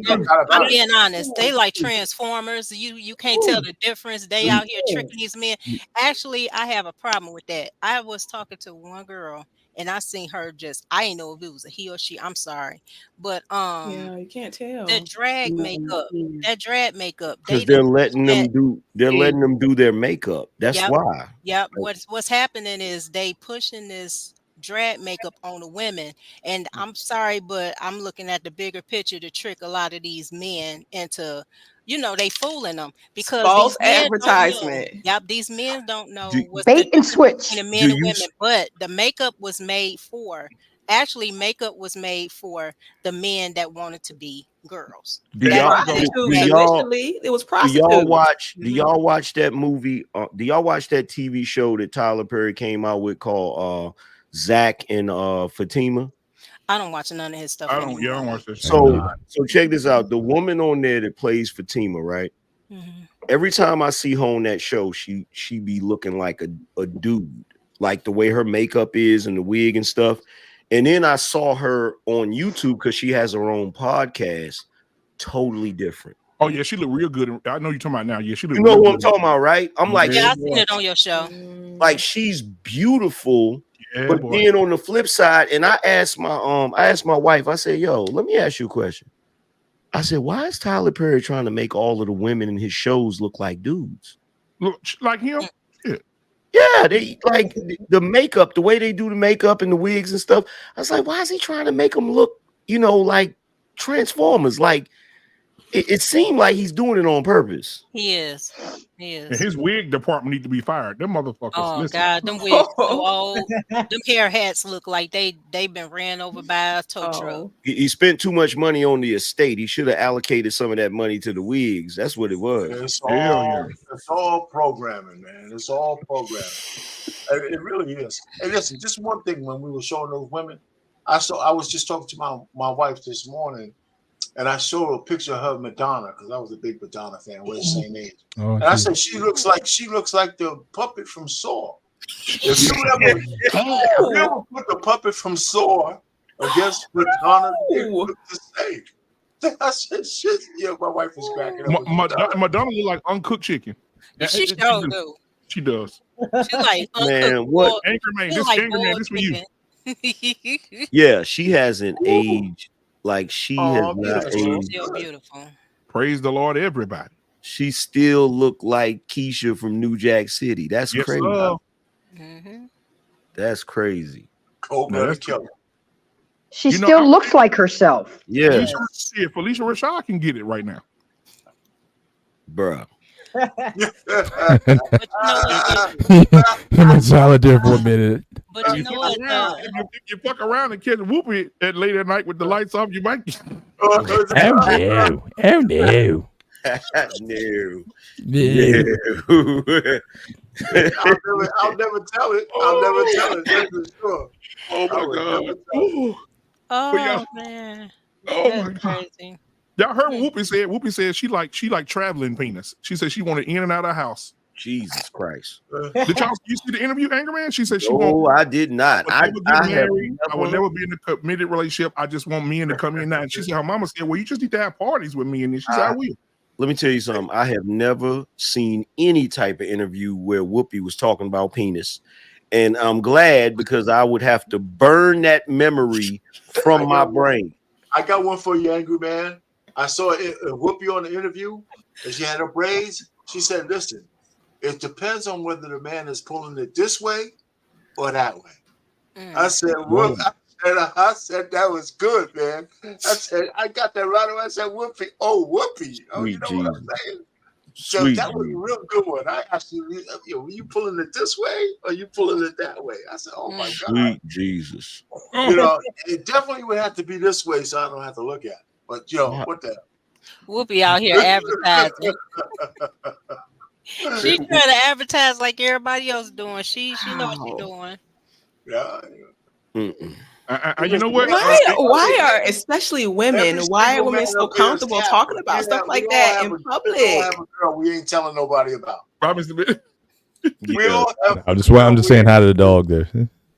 I'm being honest. They like Transformers. You can't tell the difference. They out here tricking these men. Actually, I have a problem with that. I was talking to one girl and I seen her I didn't know if it was a he or she. I'm sorry, but yeah, you can't tell. The drag makeup. That drag makeup. Because they're letting them do their makeup. That's why. Yep. What's happening is they pushing this drag makeup on the women, and I'm sorry, but I'm looking at the bigger picture to trick a lot of these men into, you know, they fooling them because false these men advertisement. Yep, these men don't know what's bait and switch between the men and women, but the makeup was made for. Actually, makeup was made for the men that wanted to be girls. Initially, it was prostitutes. Do y'all watch that movie? Do y'all watch that TV show that Tyler Perry came out with called Zach and Fatima? I don't watch none of his stuff. I don't watch this. So check this out. The woman on there that plays Fatima, right? Mm-hmm. Every time I see her on that show, she be looking like a dude, like the way her makeup is and the wig and stuff. And then I saw her on YouTube because she has her own podcast. Totally different. Oh yeah, she look real good. I know you're talking about now. Yeah, she look. You know what I'm talking about, right? I'm like, yeah, I seen it on your show. Like she's beautiful. Yeah, but boy. then on the flip side, and I asked my wife, I said, yo, let me ask you a question. I said, why is Tyler Perry trying to make all of the women in his shows look like dudes? Look like him? Yeah, they like the makeup, the way they do the makeup and the wigs and stuff. I was like, why is he trying to make them look, you know, like Transformers? Like it seemed like he's doing it on purpose. He is. And his wig department need to be fired. Them motherfuckers. Oh listen. God, them wigs so old. Them hair hats look like they've been ran over by a tow truck. He spent too much money on the estate. He should have allocated some of that money to the wigs. That's what it was. It's all programming, man. It's all programming. It really is. And listen, just one thing. When we were showing those women, I was just talking to my wife this morning. And I showed her a picture of her Madonna because I was a big Madonna fan. We're the same age. And I said she looks like the puppet from Saw. If you ever put the puppet from Saw against Madonna, it look the same. I said, shit. Yeah, my wife was cracking up. Madonna look like uncooked chicken. She sure do. She does. She like man, what? Anchorman, this for you. Yeah, she hasn't aged. Like she has not aged. Still beautiful. Praise the Lord, everybody. She still look like Keisha from New Jack City. That's crazy. Mm-hmm. That's crazy. She still looks like herself. Yeah. Felicia Rashad can get it right now. Bruh. Him and Tyler there for a minute. But you know what? If you fuck around and catch Whoopi at late at night with the lights off, you might. Oh no! Oh no! No. I'll never tell it. I'll never tell it. That's for sure. Oh my God. Oh man. Oh That's my God. crazy. Y'all heard what Whoopi said? Whoopi said she like traveling penis. She said she wanted in and out of the house. Jesus Christ. Did y'all you see the interview, Anchorman? She said she I did not. I would never be in a committed relationship. I just want men to come in now. And she said her mama said, well, you just need to have parties with me. And then she said, I will. Let me tell you something. I have never seen any type of interview where Whoopi was talking about penis. And I'm glad because I would have to burn that memory from my brain. I got one for you, Angry Man. I saw Whoopi on the interview, and she had her braids. She said, listen, it depends on whether the man is pulling it this way or that way. I said, And I said that was good, man. I said I got that right away. I said Whoopi. Oh, Whoopi. Oh, you know what I'm saying? So Sweet that was a real good one. I actually, were you pulling it this way or you pulling it that way? I said, oh my God. Sweet Jesus. You know, it definitely would have to be this way so I don't have to look at it. But what the hell? We'll be out here advertising. She trying to advertise like everybody else doing. She know what she's doing. Yeah. You know what? Why are especially women? Why are women so comfortable talking about stuff like that in public? We ain't telling nobody about. We all have I'm just saying hi to the dog there.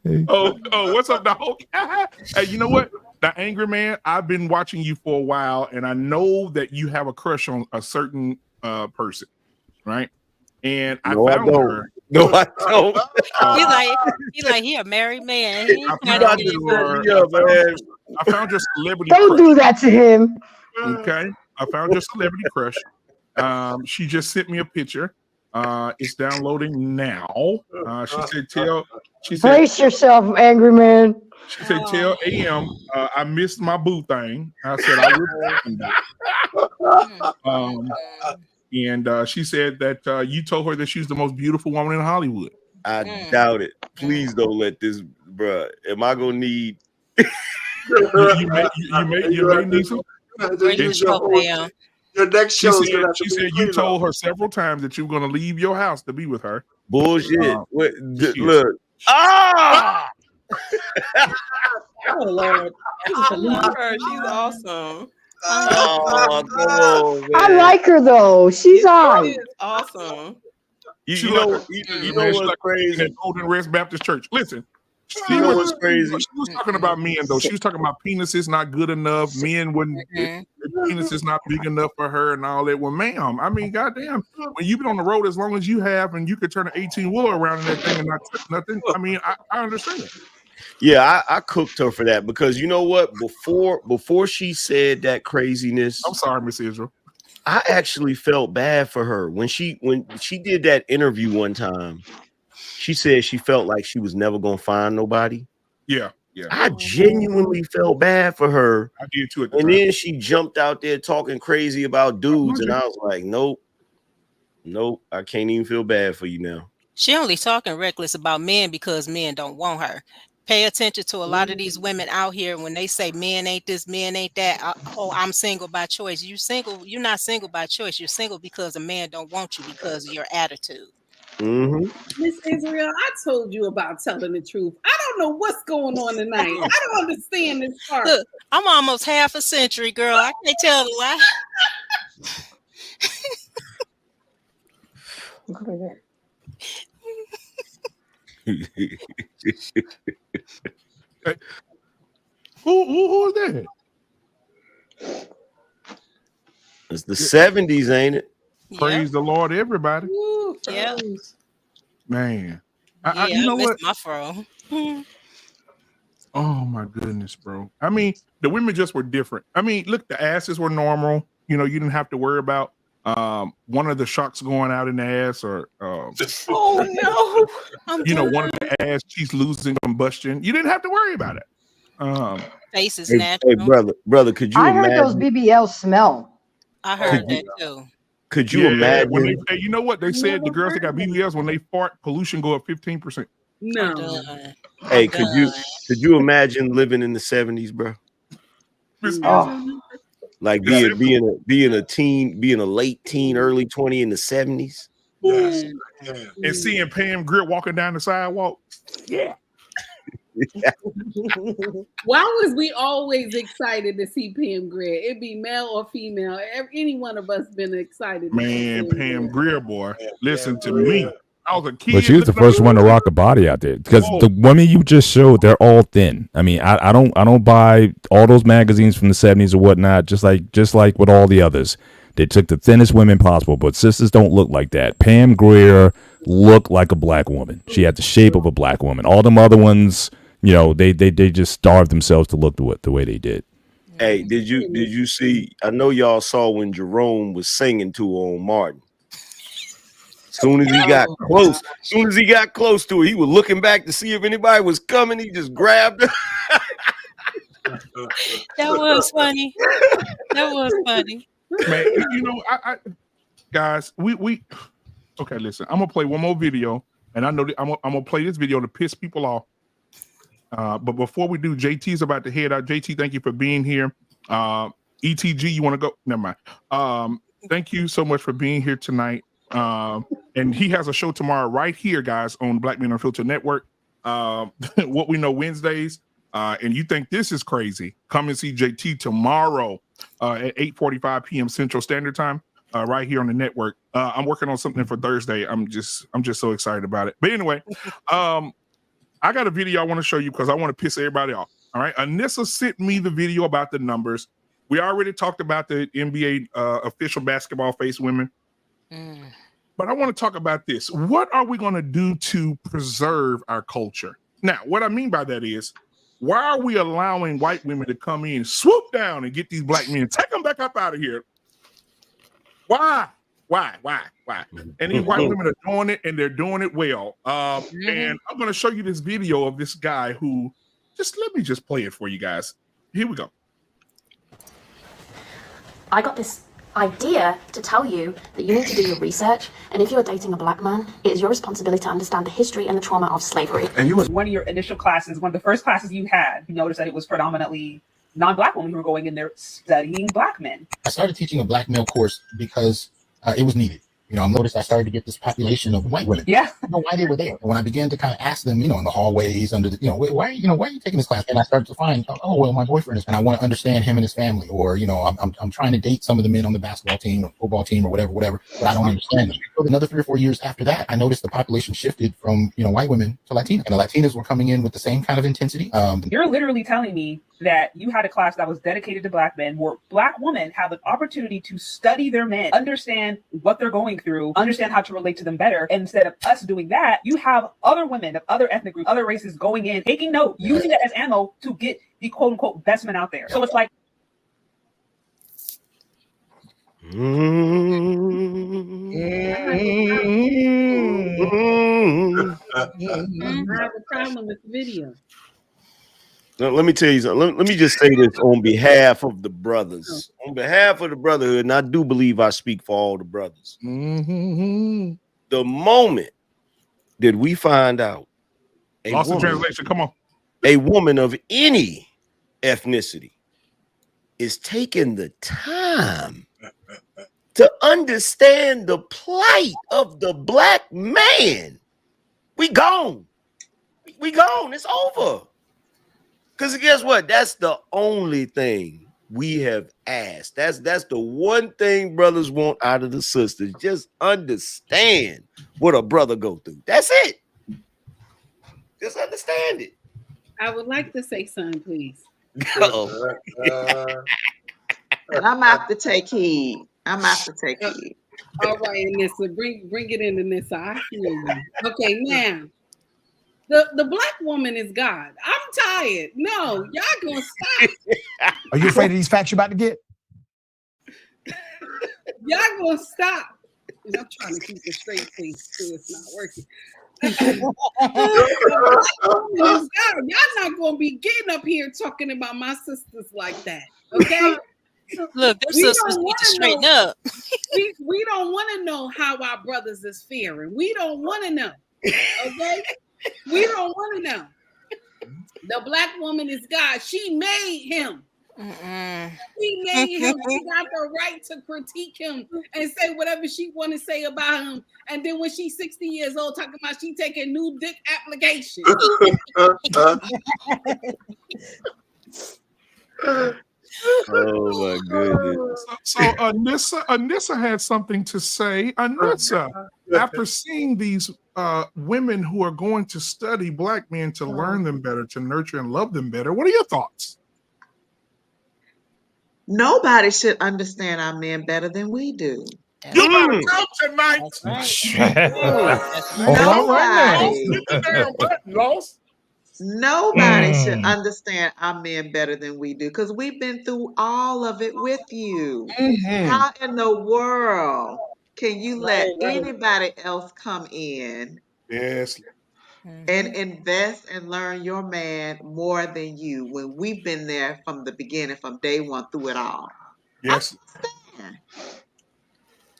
Hey. Oh, what's up, dog? Hey, you know what? The Angry Man, I've been watching you for a while, and I know that you have a crush on a certain person, right? And I found her. No, I don't. He's like he a married man. I found your celebrity Don't crush. do that to him. Okay. I found your celebrity crush. She just sent me a picture. It's downloading now. She said, Brace yourself, Angry Man. She said, tell AM I missed my boo thing. I said I would. And she said that you told her that she's the most beautiful woman in Hollywood. I doubt it. Please don't let this, bruh. Am I gonna need? you may need some. Your next show. She said you told her several times that you were going to leave your house to be with her. Bullshit. Look. Oh Lord, I love her. She's awesome. Oh, come on, man. I like her though. She's on. She's awesome. You know what's crazy? At Golden Rest Baptist Church. Listen, you know what's crazy? She was talking about men though. She was talking about penises not good enough. Men wouldn't. Penis is not big enough for her and all that. Well, ma'am, I mean, goddamn, when you've been on the road as long as you have, and you could turn an 18-wheeler around in that thing and not touch nothing. I mean, I understand. Yeah, I cooked her for that because you know what? Before she said that craziness, I'm sorry, Miss Israel. I actually felt bad for her when she did that interview one time. She said she felt like she was never gonna find nobody. Yeah. I genuinely felt bad for her. I did too. And then she jumped out there talking crazy about dudes, and I was like, nope, I can't even feel bad for you now. She only talking reckless about men because men don't want her. Pay attention to a lot of these women out here when they say men ain't this, men ain't that. I'm single by choice. You single? You're not single by choice. You're single because a man don't want you because of your attitude. Miss Israel, I told you about telling the truth. I don't know what's going on tonight. I don't understand this part. Look, I'm almost half a century, girl. I can't tell the lie. Who is that? It's the 70s, ain't it? Praise the Lord, everybody. Yeah. Man. You know what? My fro. Oh my goodness, bro. I mean, the women just were different. I mean, look, the asses were normal. You know, you didn't have to worry about one of the shocks going out in the ass or oh no. One of the ass cheeks losing combustion. You didn't have to worry about it. Face is natural. Hey, brother, could you I imagine? heard those BBL smell. I heard that too. Could you imagine? When hey, you know what they said? The girls that got BBLs, when they fart, pollution go up 15%. No. Hey, could you imagine living in the 70s, bro? Like being a teen, being a late teen, early 20 in the 70s. Yes. And seeing Pam Grier walking down the sidewalk. Yeah. Why was we always excited to see Pam Grier? It'd be male or female. Any one of us been excited. Man, Pam Grier, boy. Listen to me. I was a kid. But she was the first one to rock a body out there because the women you just showed, they're all thin. I mean, I don't buy all those magazines from the 70s or whatnot. Just like with all the others, they took the thinnest women possible. But sisters don't look like that. Pam Grier looked like a black woman. She had the shape of a black woman. All them other ones, they just starved themselves to look the way they did. Hey, did you see? I know y'all saw when Jerome was singing to her on Martin. Soon as he got close to her, he was looking back to see if anybody was coming. He just grabbed her. That was funny. That was funny. Man, I guys, we okay. Listen, I'm gonna play one more video, and I know that I'm gonna play this video to piss people off. But before we do, JT's about to head out. JT, thank you for being here. ETG, you want to go? Never mind. Thank you so much for being here tonight. And he has a show tomorrow right here, guys, on Black Men Unfiltered Network. What We Know Wednesdays. And you think this is crazy? Come and see JT tomorrow at 8:45 p.m. Central Standard Time, right here on the network. I'm working on something for Thursday. I'm just so excited about it. But anyway, I got a video I want to show you because I want to piss everybody off. All right, Anissa sent me the video about the numbers. We already talked about the NBA official basketball face women. But I want to talk about this. What are we going to do to preserve our culture? Now, what I mean by that is, why are we allowing white women to come in, swoop down, and get these black men, take them back up out of here? Why? And these white women are doing it, and they're doing it well. And I'm going to show you this video of this guy who, let me play it for you guys. Here we go. I got this idea to tell you that you need to do your research, and if you're dating a black man, it is your responsibility to understand the history and the trauma of slavery. And you was one of your initial classes, one of the first classes you had, you noticed that it was predominantly non-black women who were going in there studying black men. I started teaching a black male course because it was needed. I noticed I started to get this population of white women. Yeah. I don't know why they were there. And when I began to kind of ask them, in the hallways, under the, why are you taking this class? And I started to find, oh, well, my boyfriend is, and I want to understand him and his family, or, I'm trying to date some of the men on the basketball team or football team or whatever, but I don't understand them. So another 3 or 4 years after that, I noticed the population shifted from, white women to Latinas, and the Latinas were coming in with the same kind of intensity. You're literally telling me that you had a class that was dedicated to black men, where black women have an opportunity to study their men, understand what they're going through, understand how to relate to them better. And instead of us doing that, you have other women of other ethnic groups, other races going in, taking note, using it as ammo to get the quote unquote best men out there. So it's like, I have a problem with the video. Now, let me tell you something. Let me just say this on behalf of the brothers, on behalf of the brotherhood, and I do believe I speak for all the brothers. The moment that we find out Lost in translation, come on, a woman of any ethnicity is taking the time to understand the plight of the black man, we gone. It's over. Because guess what? That's the only thing we have asked. That's the one thing brothers want out of the sisters. Just understand what a brother go through. That's it. Just understand it. I would like to say something, please. And I'm out to take heed. All right, Anissa, bring it in, Anissa. I hear you. Okay, now. The black woman is God. I'm tired. No, y'all gonna stop. Are you afraid of these facts you're about to get? Y'all gonna stop. I'm trying to keep a straight face so it's not working. Y'all not gonna be getting up here talking about my sisters like that. Okay. Look, their sisters need to straighten up. We don't want to know how our brothers is faring. We don't want to know. Okay. We don't want to know. The black woman is God. She made him. She made him. She got the right to critique him and say whatever she want to say about him. And then when she's 60 years old, talking about she taking new dick applications. Oh my goodness. So Anissa had something to say. Anissa, after seeing these women who are going to study black men to learn them better, to nurture and love them better, what are your thoughts? Nobody should understand our men better than we do. You better come tonight. Nobody should understand our men better than we do, because we've been through all of it with you. How in the world can you let anybody else come in? Yes. and invest and learn your man more than you when we've been there from the beginning, from day one through it all. Yes.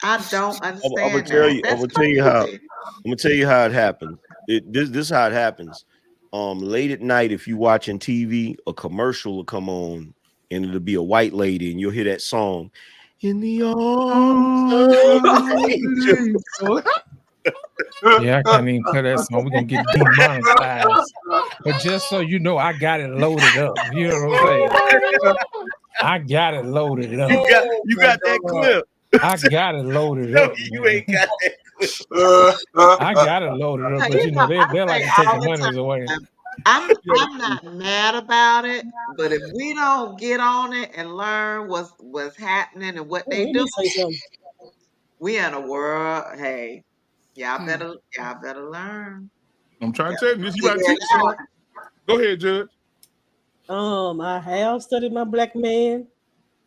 I don't I'm understand gonna tell that. you. That's I'm gonna crazy. tell you how it happens. This is how it happens. Late at night, if you watching TV, a commercial will come on, and it'll be a white lady, and you'll hear that song, "In the Arms of an Angel." Yeah, I can't even play that song. We're gonna get demonetized. But just so you know, I got it loaded up. You know what I'm saying? I got it loaded up. You got that clip. I got it loaded up. You ain't got that clip. I got it loaded up, but you know, they like to take the monies away. I'm not mad about it, but if we don't get on it and learn what's happening and what they do, we in a world. Hey, y'all better learn. I'm trying to tell you this. You gotta teach someone. Go ahead, Judge. I have studied my black man,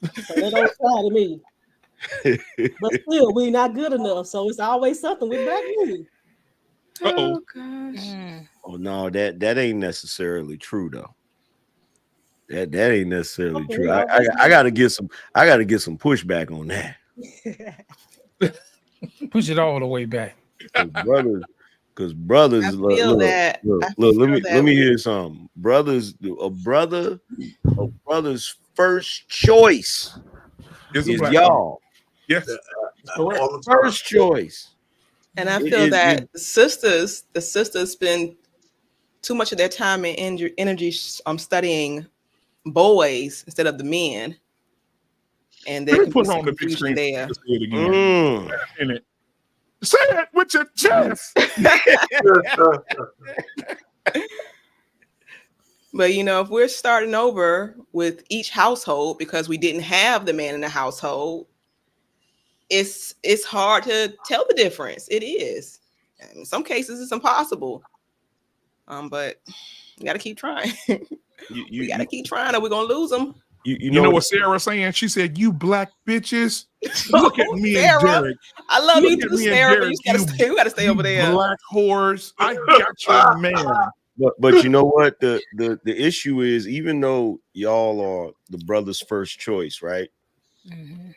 so they don't apply to me. But still, we not good enough, so it's always something with black men. Oh gosh. Oh no, that ain't necessarily true though. That ain't necessarily true. I gotta get some pushback on that. Push it all the way back. Because brothers look, let me hear something. A brother's first choice is y'all. Yes. First choice. And I feel that the sisters spend too much of their time and energy studying boys instead of the men. And they're put on the big screen there. Say it again. Say it with your chest. But if we're starting over with each household because we didn't have the man in the household, it's hard to tell the difference. It is. In some cases, it's impossible. But we got to keep trying. We got to keep trying, or we're gonna lose them. You know what Sarah's saying? She said, "You black bitches, look at me and Derek. I love you too, Sarah. But you gotta stay over there. Black whores, I got your man." But you know what? The issue is, even though y'all are the brother's first choice, right? Mm-hmm.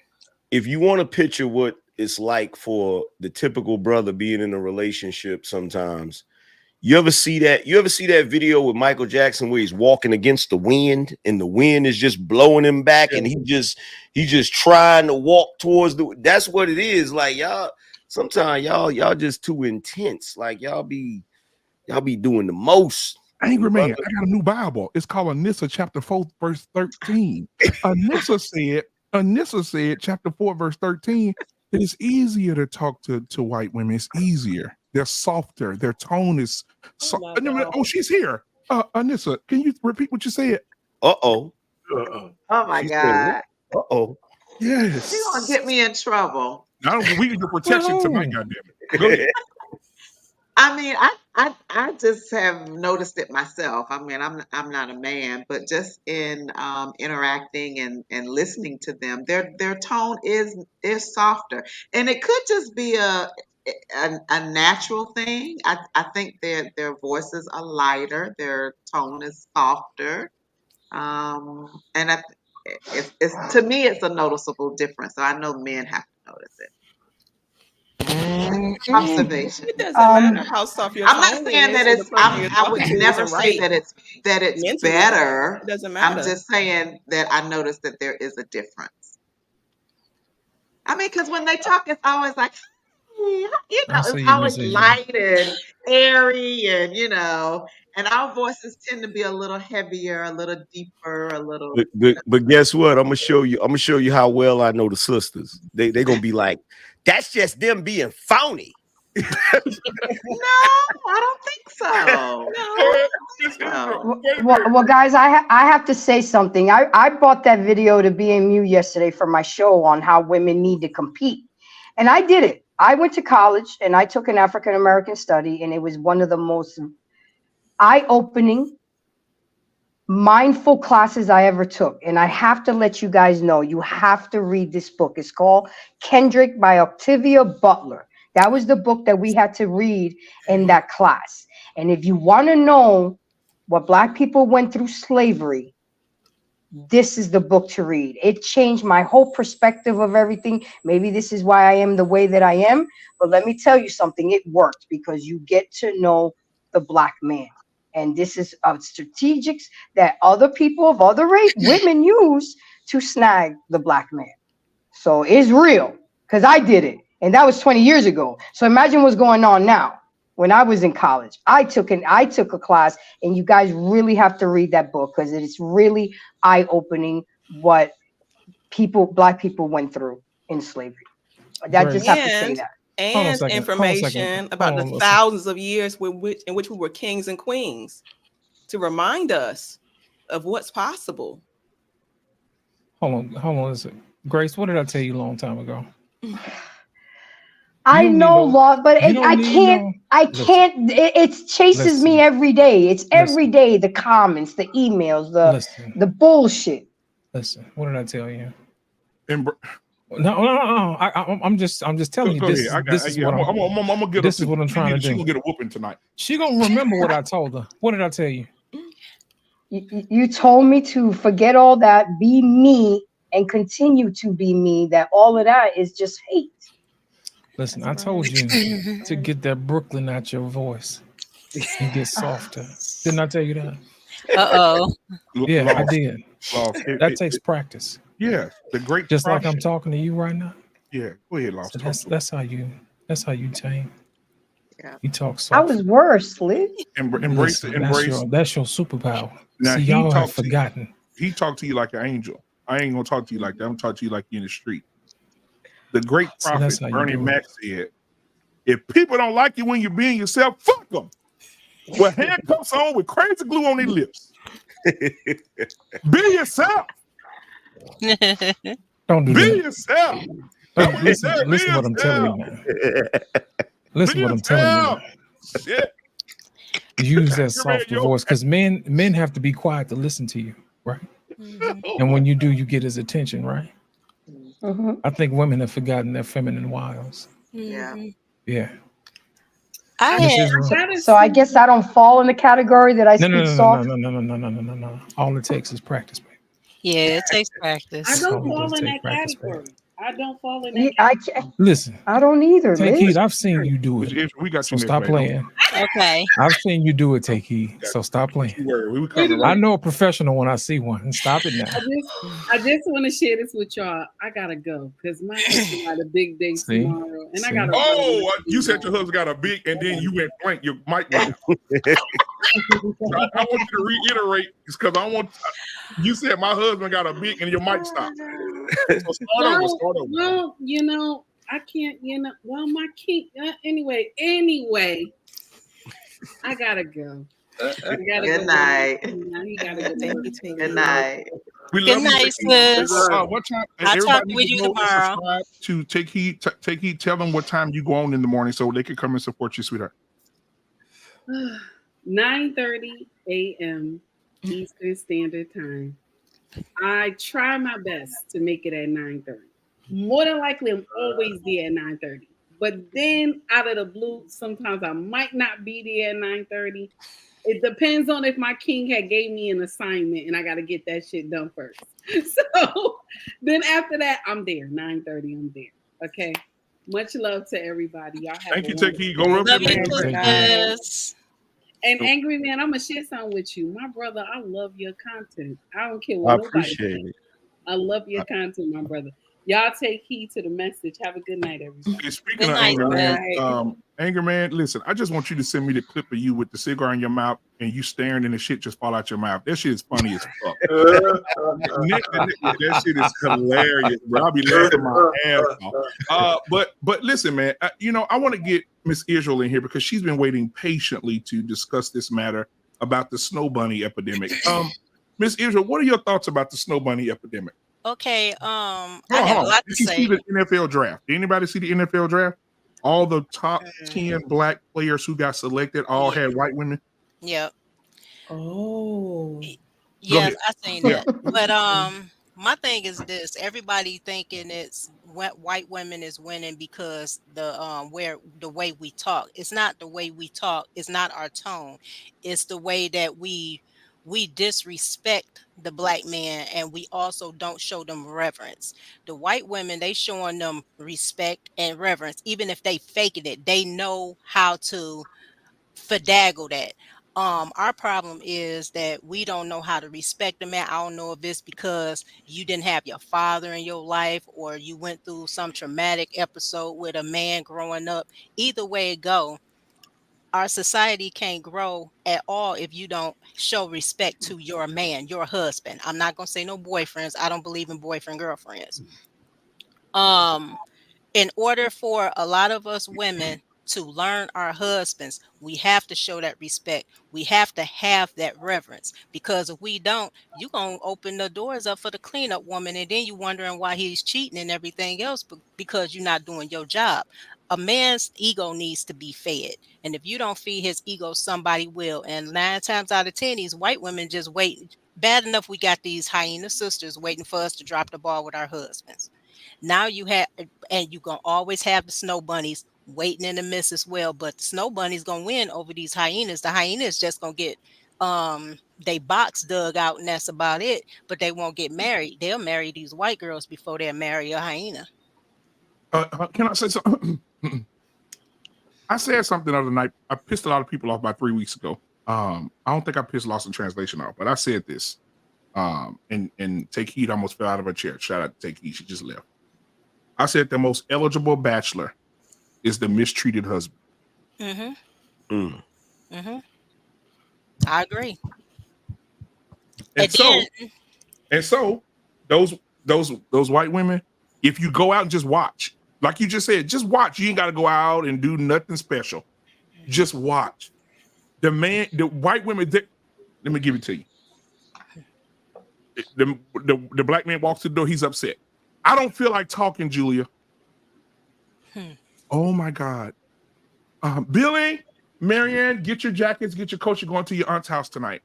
If you want to picture what it's like for the typical brother being in a relationship, sometimes you ever see that video with Michael Jackson where he's walking against the wind and the wind is just blowing him back, and he just trying to walk towards that's what it is. Like y'all, sometimes y'all just too intense. Like y'all be doing the most. Angry man, I got a new Bible. It's called Anissa chapter 4, verse 13. Anissa said, chapter 4, verse 13, it is easier to talk to white women. It's easier. They're softer. Their tone is soft. Oh, she's here. Anissa, can you repeat what you said? Oh my God. Yes. You're gonna get me in trouble. We need your protection tonight, goddammit. Go ahead. I mean, I just have noticed it myself. I mean, I'm not a man, but just in interacting and listening to them, their tone is softer, and it could just be a natural thing. I think their voices are lighter, their tone is softer, and it's to me it's a noticeable difference. So I know men have to notice it. Observation. It doesn't matter how soft your tone I'm not saying that it's. I would never say that it's mentally, better. It doesn't matter. I'm just saying that I noticed that there is a difference. I mean, because when they talk, it's always like, it's always light and airy, and and our voices tend to be a little heavier, a little deeper, a little. But guess what? I'm gonna show you how well I know the sisters. They gonna be like, that's just them being phony. No, I don't think so. Well, guys, I have to say something. I bought that video to BMU yesterday for my show on how women need to compete, and I did it. I went to college and I took an African American study, and it was one of the most eye-opening, mindful classes I ever took. And I have to let you guys know, you have to read this book. It's called Kendrick by Octavia Butler. That was the book that we had to read in that class. And if you want to know what Black people went through slavery, this is the book to read. It changed my whole perspective of everything. Maybe this is why I am the way that I am. But let me tell you something. It worked because you get to know the Black man. And this is strategics that other people of other women use to snag the Black man. So it's real because I did it. And that was 20 years ago. So imagine what's going on now. When I was in college, I took a class, and you guys really have to read that book because it is really eye-opening what Black people went through in slavery. I just have to say that. And information about the thousands of years in which we were kings and queens to remind us of what's possible. Hold on. Listen. Grace, what did I tell you a long time ago? I know law, but I can't. It chases me every day. It's every day. The comments, the emails, the bullshit. Listen, what did I tell you? No. I'm just telling you. This is what I'm trying to do. She's gonna get a whooping tonight. She gonna remember what I told her. What did I tell you? You told me to forget all that, be me, and continue to be me. That all of that is just hate. Listen, I told you to get that Brooklyn out your voice and get softer. Didn't I tell you that? Yeah, I did. That takes practice. Yeah, the great. Just like I'm talking to you right now. Yeah, go ahead, Lost. So that's how you tame. Yeah. You talk soft. I was worse, Liz. Embrace it. That's your superpower. Now, see, y'all have forgotten. He talked to you like an angel. I ain't gonna talk to you like that. I'm talking to you like you're in the street. The great prophet Bernie Mac said, if people don't like you when you're being yourself, fuck them. With handcuffs on with crazy glue on their lips. Be yourself. Don't do Be that. yourself. Listen what I'm telling you now. Listen what I'm telling you. Shit. Use that softer voice because men have to be quiet to listen to you, right? And when you do, you get his attention, right? I think women have forgotten their feminine wiles. Yeah. Yeah. So I guess I don't fall in the category that I speak soft. No. All it takes is practice, baby. Yeah, it takes practice. I don't fall in that category. I don't fall in that. I can't. Listen. I don't either. Take heed. I've seen you do it. We got so stop playing. Okay. I've seen you do it. Take heed. So stop playing. I know a professional when I see one. And stop it now. I just want to share this with y'all. I gotta go because my husband got a big day tomorrow, and I gotta. Oh, you said your husband got a big, and then you went blank. Your mic went. I want you to reiterate this because I want. You said my husband got a big, and your mic stopped. So start over. Well, you know, I can't. You know, well, my king. Anyway, I gotta go. Good night. Good night. We love Good night, you. sis. What time? I'll talk with you tomorrow. To take heed. Take heed. Tell them what time you go on in the morning so they can come and support you, sweetheart. 9:30 a.m. Eastern Standard Time. I try my best to make it at 9:30. More than likely, I'm always there at 9:30. But then, out of the blue, sometimes I might not be there at 9:30. It depends on if my king had gave me an assignment and I got to get that shit done first. So then after that, I'm there. 9:30, I'm there. Okay. Much love to everybody. Y'all have Thank you, Techie. Go real good. And Angry Man, I'm gonna share something with you. My brother, I love your content. I don't care what I nobody appreciate says. it. I love your content, my brother. Y'all take heed to the message. Have a good night, everybody. Hey, speaking of Anger Man, listen, I just want you to send me the clip of you with the cigar in your mouth and you staring and the shit just fall out your mouth. That shit is funny as fuck. That shit is hilarious, bro. I'll be laughing my ass off. But listen, man, I want to get Miss Israel in here because she's been waiting patiently to discuss this matter about the snow bunny epidemic. Miss Israel, what are your thoughts about the snow bunny epidemic? Okay, I have a lot to Did you say. see the NFL draft? Did anybody see the NFL draft? All the top 10 black players who got selected all had white women. Yep. Oh. Yes, I seen that. But my thing is this: everybody thinking it's white women is winning because the way we talk. It's not the way we talk. It's not our tone. It's the way that we disrespect the black man, and we also don't show them reverence. The white women, they showing them respect and reverence, even if they faking it. They know how to finagle that. Our problem is that we don't know how to respect the man. I don't know if it's because you didn't have your father in your life, or you went through some traumatic episode with a man growing up. Either way it go, our society can't grow at all if you don't show respect to your man, your husband. I'm not gonna say no boyfriends. I don't believe in boyfriend girlfriends. In order for a lot of us women to learn our husbands, we have to show that respect. We have to have that reverence, because if we don't, you're going to open the doors up for the cleanup woman, and then you wondering why he's cheating and everything else, because you're not doing your job. A man's ego needs to be fed, and if you don't feed his ego, somebody will. And 9 times out of 10, these white women just wait. Bad enough we got these hyena sisters waiting for us to drop the ball with our husbands. Now you have, and you're going to always have the snow bunnies waiting in the midst as well, but the snow bunny's gonna win over these hyenas. The hyenas just gonna get they box dug out, and that's about it. But they won't get married. They'll marry these white girls before they'll marry a hyena. Can I say something? I said something the other night. I pissed a lot of people off about 3 weeks ago. I don't think I pissed Lost in Translation off, but I said this. And Take Heat almost fell out of her chair. Shout out to Take Heat. She just left. I said the most eligible bachelor is the mistreated husband. I agree. And so those white women, if you go out and just watch, like you just said, just watch. You ain't got to go out and do nothing special. Just watch. The white women. Let me give it to you. The black man walks to the door. He's upset. I don't feel like talking, Julia. Oh my God. Billy, Marianne, get your jackets, get your coat. You're going to your aunt's house tonight.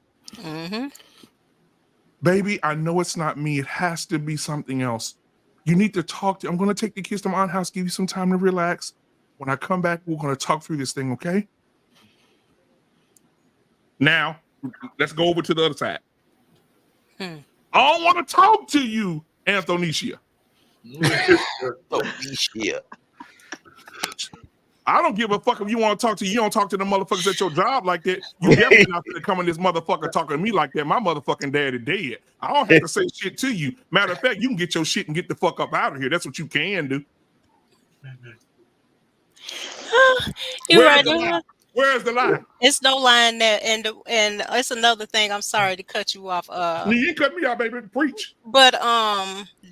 Baby, I know it's not me. It has to be something else. You need to talk to. I'm going to take the kids to my aunt's house, give you some time to relax. When I come back, we're going to talk through this thing, okay? Now, let's go over to the other side. I don't want to talk to you, Anthonicia. I don't give a fuck if you want to talk to you. You don't talk to the motherfuckers at your job like that. You definitely not gonna come in this motherfucker talking to me like that. My motherfucking daddy dead. I don't have to say shit to you. Matter of fact, you can get your shit and get the fuck up out of here. That's what you can do. You're right. Where's the line? It's no line there, and it's another thing. I'm sorry to cut you off. You ain't cut me off, baby. Preach. But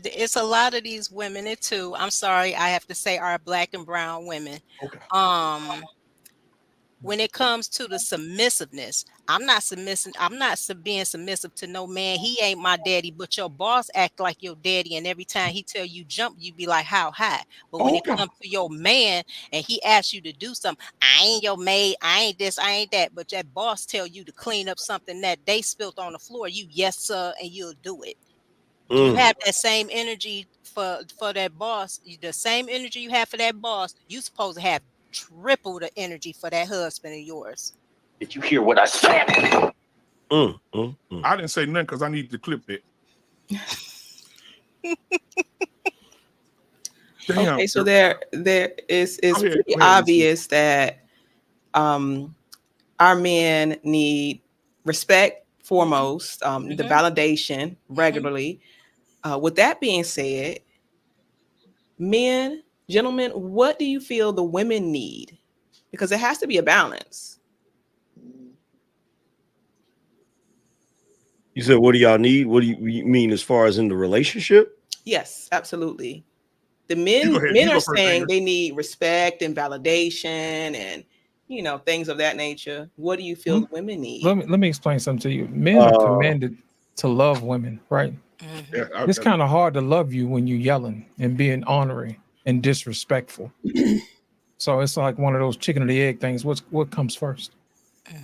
it's a lot of these women too. I'm sorry, I have to say, are black and brown women. Okay. When it comes to the submissiveness, I'm not submissive. I'm not being submissive to no man. He ain't my daddy, but your boss act like your daddy, and every time he tell you jump, you be like, how high? But when it comes to your man and he asks you to do something, I ain't your maid, I ain't this, I ain't that. But that boss tell you to clean up something that they spilt on the floor, you yes sir, and you'll do it. You have that same energy for that boss. The same energy you have for that boss, you supposed to have triple the energy for that husband of yours. Did you hear what I said? I didn't say nothing because I need to clip it. Damn. Okay, so there is pretty obvious that our men need respect foremost, the validation regularly. With that being said, gentlemen, what do you feel the women need? Because it has to be a balance. You said, what do y'all need? What do you mean as far as in the relationship? Yes, absolutely. The men are saying they need respect and validation and, things of that nature. What do you feel the women need? Let me explain something to you. Men are commanded to love women, right? Yeah, it's kind of hard to love you when you're yelling and being honoring and disrespectful. So it's like one of those chicken or the egg things. What comes first?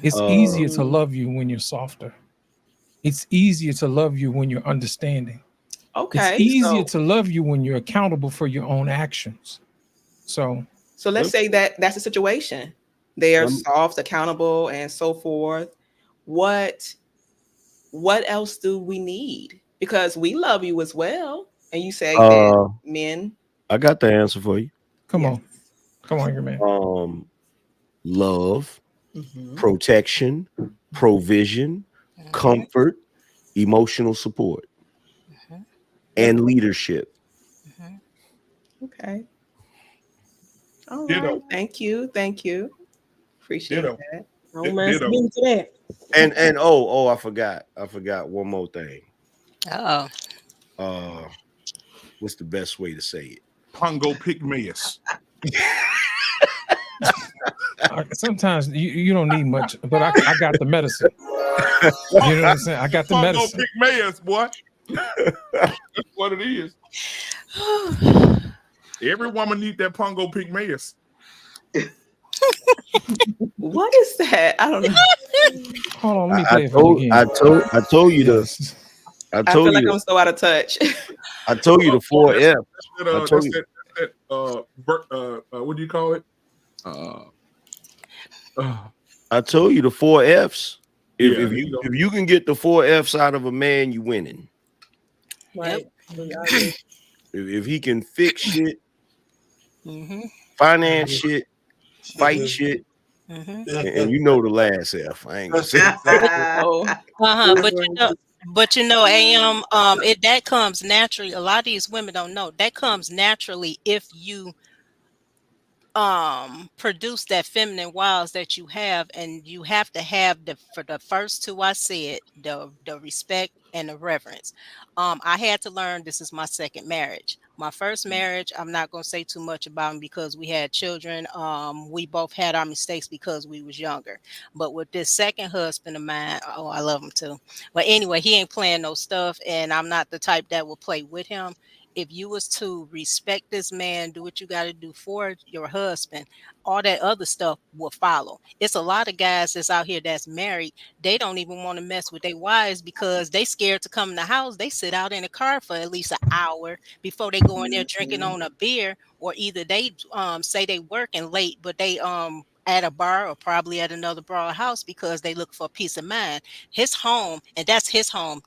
It's easier to love you when you're softer. It's easier to love you when you're understanding. Okay. It's easier to love you when you're accountable for your own actions. So let's say that that's the situation. They are soft, accountable, and so forth. What else do we need? Because we love you as well. And you say that men. I got the answer for you. Come on, your man. Love, protection, provision, comfort, emotional support, and leadership. Okay. All right. Thank you. Appreciate that. Oh man, speak to that. And I forgot one more thing. What's the best way to say it? Pongo Pygmaeus. Sometimes you don't need much, but I got the medicine. You know what I'm saying? I got the Pongo medicine. Pygmaeus, boy. That's what it is. Every woman need that Pongo Pygmaeus. What is that? I don't know. Hold on, let me play it for you again. I told you this. I feel like I'm so out of touch. I told you the 4 F. What do you call it? I told you the 4 F's. If you can get the 4 F's out of a man, you winning. Right. If he can fix shit, finance shit, fight shit, and you know the last F. I ain't gonna say But AM, that comes naturally. A lot of these women don't know that comes naturally if you produce that feminine wiles that you have, and you have to have for the first two I said, the respect and the reverence. I had to learn. This is my second marriage. My first marriage, I'm not going to say too much about him because we had children. We both had our mistakes because we was younger. But with this second husband of mine, I love him too. But anyway, he ain't playing no stuff, and I'm not the type that will play with him. If you was to respect this man, do what you got to do for your husband, all that other stuff will follow. It's a lot of guys that's out here that's married. They don't even want to mess with their wives because they scared to come in the house. They sit out in the car for at least an hour before they go in there drinking on a beer, or either they say they working late, but they at a bar or probably at another bar or house because they look for peace of mind. His home, and that's his home.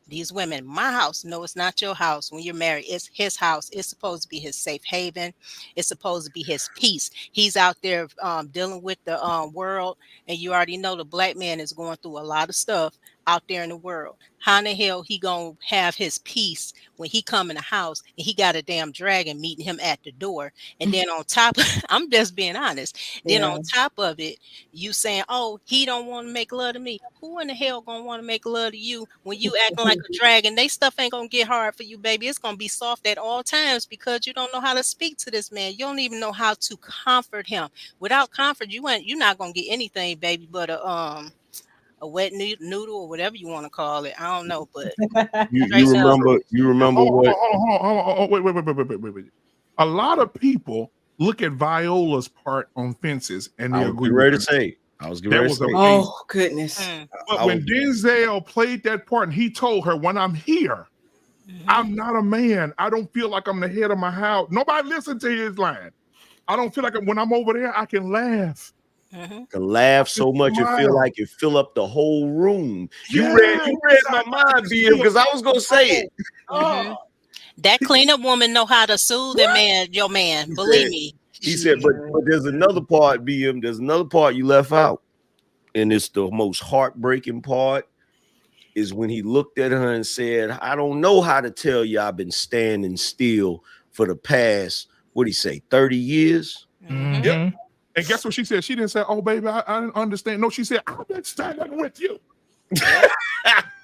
These women, my house. No, it's not your house. When you're married, it's his house. It's supposed to be his safe haven. It's supposed to be his peace. He's out there dealing with the world, and you already know the black man is going through a lot of stuff out there in the world. How in the hell he gonna have his peace when he come in the house and he got a damn dragon meeting him at the door? And then on top, I'm just being honest. Then on top of it, you saying, "Oh, he don't want to make love to me." Who in the hell gonna want to make love to you when you acting like a dragon? They stuff ain't gonna get hard for you, baby. It's gonna be soft at all times because you don't know how to speak to this man. You don't even know how to comfort him. Without comfort, you're not gonna get anything, baby, but a wet noodle or whatever you want to call it. I don't know, but you remember what? Hold on. Wait. A lot of people look at Viola's part on Fences and they agree. Ready to say. I was getting ready to say. Oh goodness! But when Denzel played that part and he told her, "When I'm here, I'm not a man. I don't feel like I'm the head of my house." Nobody listened to his line. I don't feel like when I'm over there, I can laugh. Can laugh so much and feel like it fill up the whole room. You read my mind, BM, because I was gonna say it. That cleanup woman know how to soothe your man. Believe me. He said, but there's another part, BM. There's another part you left out, and it's the most heartbreaking part. Is when he looked at her and said, "I don't know how to tell you I've been standing still for the past, what he say, 30 years." Yep. And guess what she said? She didn't say, "Oh, baby, I didn't understand." No, she said, "I've been standing with you."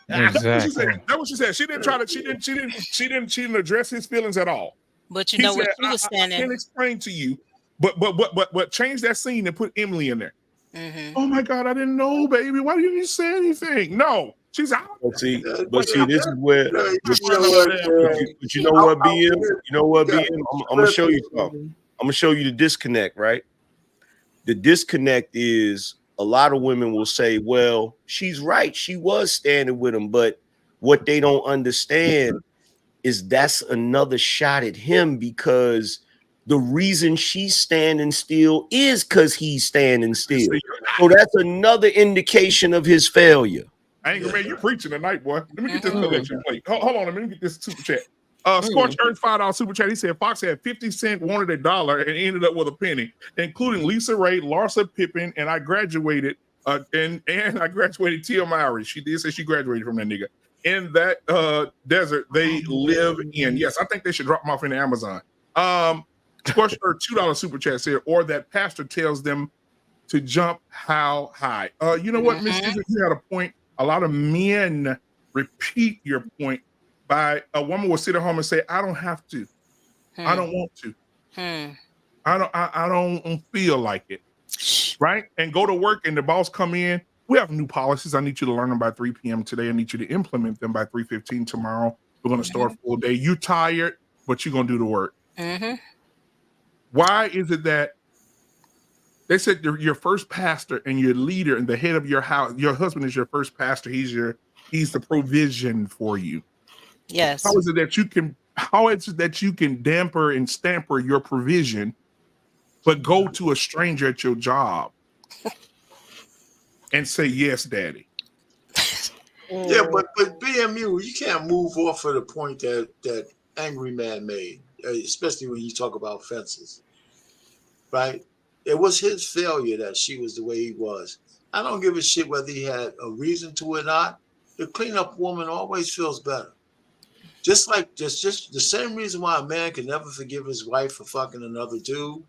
That's what she said. She didn't try to. She didn't address his feelings at all. But you know what she was saying. I can't explain to you. But change that scene and put Emily in there. Oh my God, I didn't know, baby. Why didn't you say anything? No, she's out. But see, this is where. But you know what, BM? You know what, BM? I'm gonna show you something. I'm gonna show you the disconnect, right? The disconnect is a lot of women will say, "Well, she's right. She was standing with him," but what they don't understand is that's another shot at him, because the reason she's standing still is because he's standing still. So that's another indication of his failure. Angry man, you preaching tonight, boy. Let me get this collection plate. Hold on, let me get this super chat. Scorch earned $5 super chat. He said Fox had 50 cents, wanted $1, and ended up with a penny, including Lisa Ray, Larsa Pippen, and I graduated. And I graduated Tia Mowry. She did say she graduated from that nigga. In that desert they live in. Yes, I think they should drop them off in the Amazon. Scorch earned $2 super chat said, or that pastor tells them to jump how high. You know what, Miss Gizzard, you had a point. A lot of men repeat your point by a woman will sit at home and say, I don't have to. I don't want to. I don't feel like it. Right? And go to work and the boss come in. We have new policies. I need you to learn them by 3 p.m. today. I need you to implement them by 3:15 tomorrow. We're going to start full day. You tired, but you're going to do the work. Why is it that they said your first pastor and your leader and the head of your house, your husband is your first pastor. He's the provision for you. Yes. How is it that you can damper and stamper your provision, but go to a stranger at your job and say, yes, daddy? Yeah, but BMU, you can't move off of the point that Angry Man made, especially when you talk about fences, right? It was his failure that she was the way he was. I don't give a shit whether he had a reason to or not. The cleanup woman always feels better. Just the same reason why a man can never forgive his wife for fucking another dude,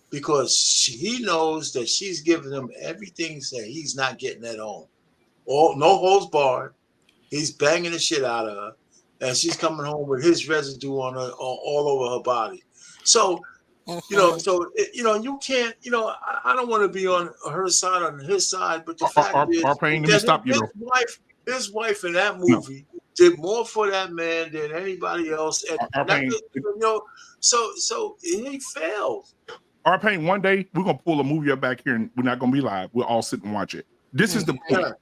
because he knows that she's giving him everything that he's not getting at home. No holds barred. He's banging the shit out of her, and she's coming home with his residue on her all over her body. So, you can't, I don't want to be on her side, on his side, but the fact is, his wife in that movie did more for that man than anybody else. And so he failed. R-Pain, one day we're gonna pull a movie up back here and we're not gonna be live. We'll all sit and watch it. This is the point.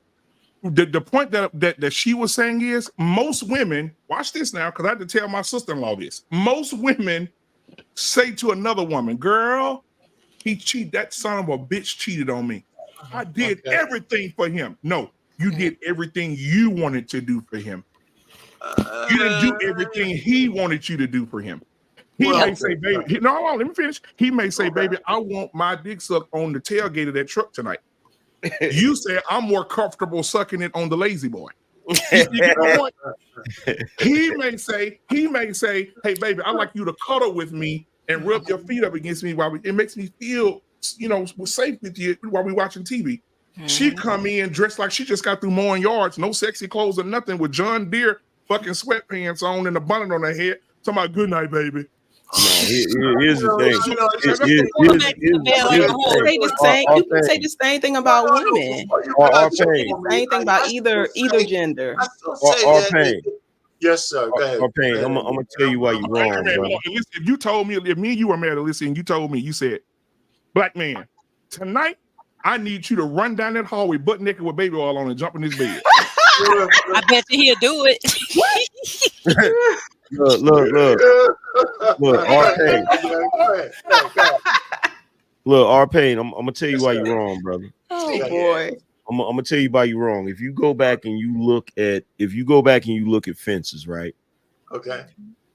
The point that she was saying is most women, watch this now, because I had to tell my sister-in-law this. Most women say to another woman, girl, that son of a bitch cheated on me. I did everything for him. No, you did everything you wanted to do for him. You didn't do everything he wanted you to do for him. He may say, baby, let me finish. He may say, baby, I want my dick sucked on the tailgate of that truck tonight. You say, I'm more comfortable sucking it on the lazy boy. He may say, hey, baby, I like you to cuddle with me and rub your feet up against me it makes me feel, safe with you while we're watching TV. She come in dressed like she just got through mowing yards, no sexy clothes or nothing, with John Deere fucking sweatpants on and a bonnet on her head. Talking about good night, baby. No, here's the thing. You can say the same thing about women. Same thing about either gender. Yes, sir. Go ahead. R-Pain, I'm gonna tell you why you're wrong, bro. If you told me, if me and you were married, listen, you told me, you said, black man, tonight I need you to run down that hallway butt naked with baby oil on and jump in this bed. I bet you he'll do it. Look, R-Pain. Look, R-Pain, I'm gonna tell you why you're wrong, brother. Oh boy. I'm gonna tell you why you're wrong. If you go back and you look at Fences, right? Okay.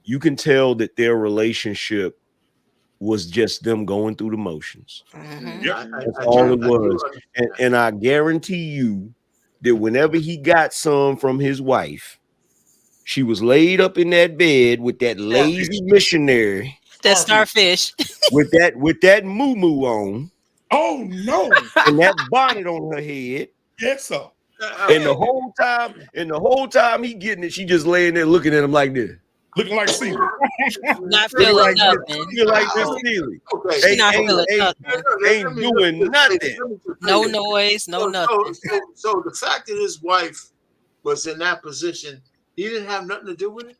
You can tell that their relationship was just them going through the motions. That's all it was. And I guarantee you that whenever he got some from his wife, she was laid up in that bed with that lazy missionary, that starfish, with that moo-moo on. Oh no! And that bonnet on her head. Yes, sir. And the whole time he getting it, she just laying there looking at him like this. Looking like Celia. Not feeling nothing. Feel like this Celia. Ain't doing nothing. No noise, no nothing. So the fact that his wife was in that position, he didn't have nothing to do with it?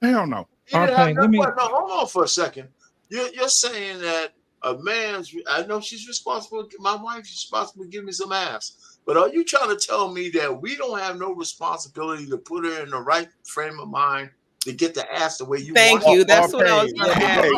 Hell no. No, hold on for a second. You're saying that a man's, I know she's responsible, my wife's responsible to give me some ass, but are you trying to tell me that we don't have no responsibility to put her in the right frame of mind to get the ass the way you Thank want you. it. That's what I was going to ask.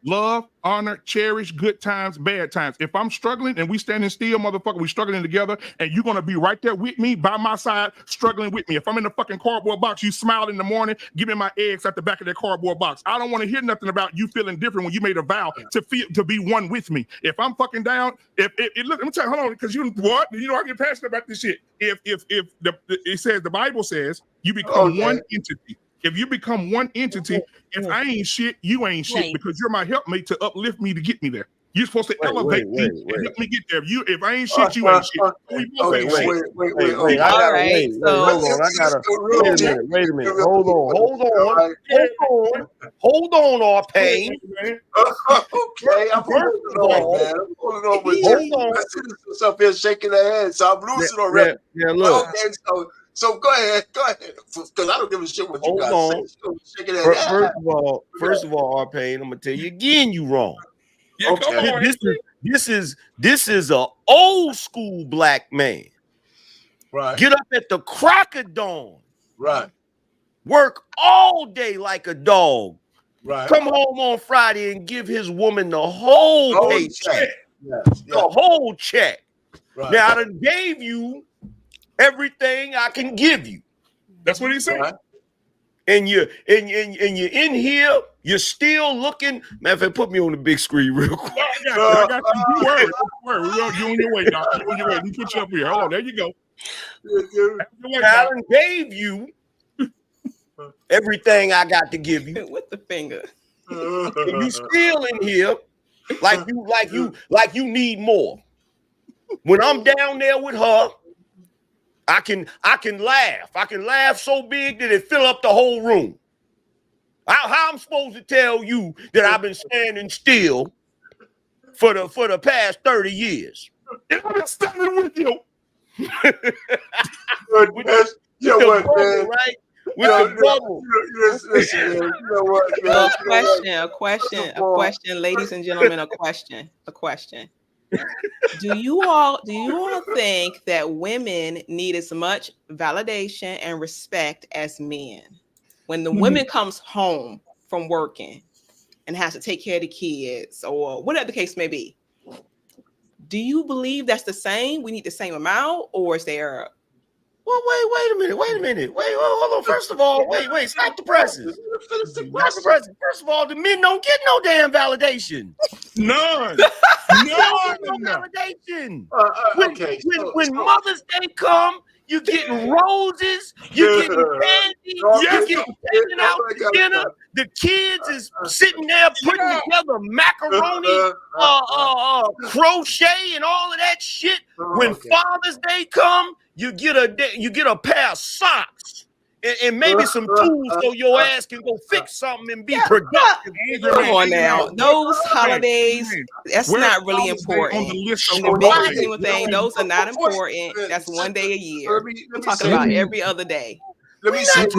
Love, honor, cherish, good times, bad times. If I'm struggling and we standing still, motherfucker, we struggling together, and you're gonna be right there with me, by my side, struggling with me. If I'm in the fucking cardboard box, you smile in the morning, give me my eggs at the back of that cardboard box. I don't want to hear nothing about you feeling different when you made a vow to be one with me. If I'm fucking down, look, let me tell you, hold on, because I get passionate about this shit. It says, the Bible says, you become one entity. If you become one entity, if I ain't shit, you ain't shit, because you're my helpmate to uplift me to get me there. You're supposed to elevate me and help me get there. If I ain't shit, you ain't shit. We both ain't shit. Wait a minute. Hold on, R-Pain. Okay, I'm holding on, but hold on. Up here shaking their head, so I'm losing already. Yeah, look. Okay, so go ahead, because I don't give a shit what you guys say. First of all, R-Pain, I'm gonna tell you again, you wrong. Yeah, okay. This is a old school black man. Right. Get up at the crack of dawn. Right. Work all day like a dog. Right. Come home on Friday and give his woman the whole paycheck. The whole check. Right. Now I done gave you everything I can give you. That's what he said. Right. And you're in here, you're still looking. Matter of fact, put me on the big screen real quick. I got you. You worry. You're on your way, Doc. You're on your way. Let me put you up here. Hold on. There you go. Alan gave you everything I got to give you. With the finger. And you still in here like you need more. When I'm down there with her, I can laugh. I can laugh so big that it fill up the whole room. How I'm supposed to tell you that I've been standing still for the past 30 years? I've been standing with you. With the bubble, right? With the bubble. Listen, you know what? A question, ladies and gentlemen, a question. Do you all think that women need as much validation and respect as men? When the woman comes home from working and has to take care of the kids or whatever the case may be, do you believe that's the same? We need the same amount, or is there? Well, wait a minute. Wait, hold on. First of all, wait, stop the presses. First of all, the men don't get no damn validation. None. No validation. When Mother's Day come, you're getting roses, you're getting candy, you're getting taken out to dinner. The kids is sitting there putting together macaroni, crochet, and all of that shit. When Father's Day come, you get a pair of socks and maybe some tools so your ass can go fix something and be productive. Come on now, those holidays, that's not really important. The big scheme of things, those are not important. That's one day a year. I'm talking about every other day. Let me see. Wait.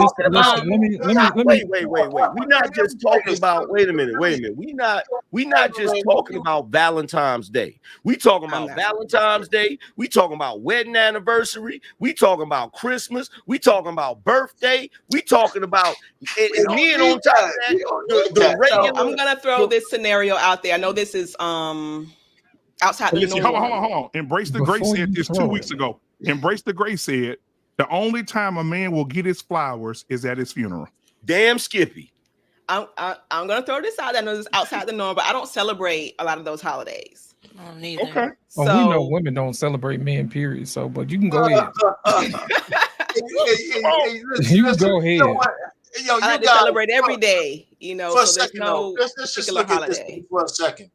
We're not just talking about. Wait a minute. We're not just talking about Valentine's Day. We talking about Valentine's Day. We talking about wedding anniversary. We talking about Christmas. We talking about birthday. We talking about and then on top of that, the regular. I'm gonna throw this scenario out there. I know this is outside the norm. Hold on. Embrace the Grace said this 2 weeks ago. Embrace the Grace said the only time a man will get his flowers is at his funeral. Damn Skippy. I'm gonna throw this out. I know this is outside the norm, but I don't celebrate a lot of those holidays. Neither. Okay. So, we know women don't celebrate men, period. So, but you can go ahead. You can go ahead. I like to celebrate every day. So there's no particular holiday. For a second.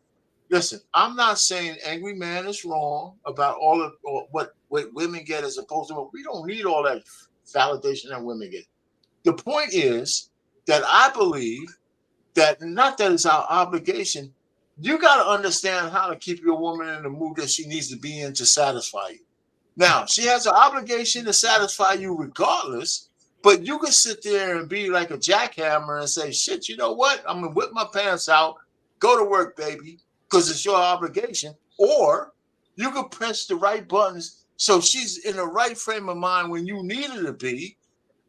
Listen, I'm not saying Angry Man is wrong about all of what women get as opposed to we don't need all that validation that women get. The point is that I believe that not that it's our obligation. You got to understand how to keep your woman in the mood that she needs to be in to satisfy you. Now, she has an obligation to satisfy you regardless, but you can sit there and be like a jackhammer and say, shit, you know what? I'm going to whip my pants out, go to work, baby, because it's your obligation. Or you can press the right buttons So she's in the right frame of mind when you need her to be,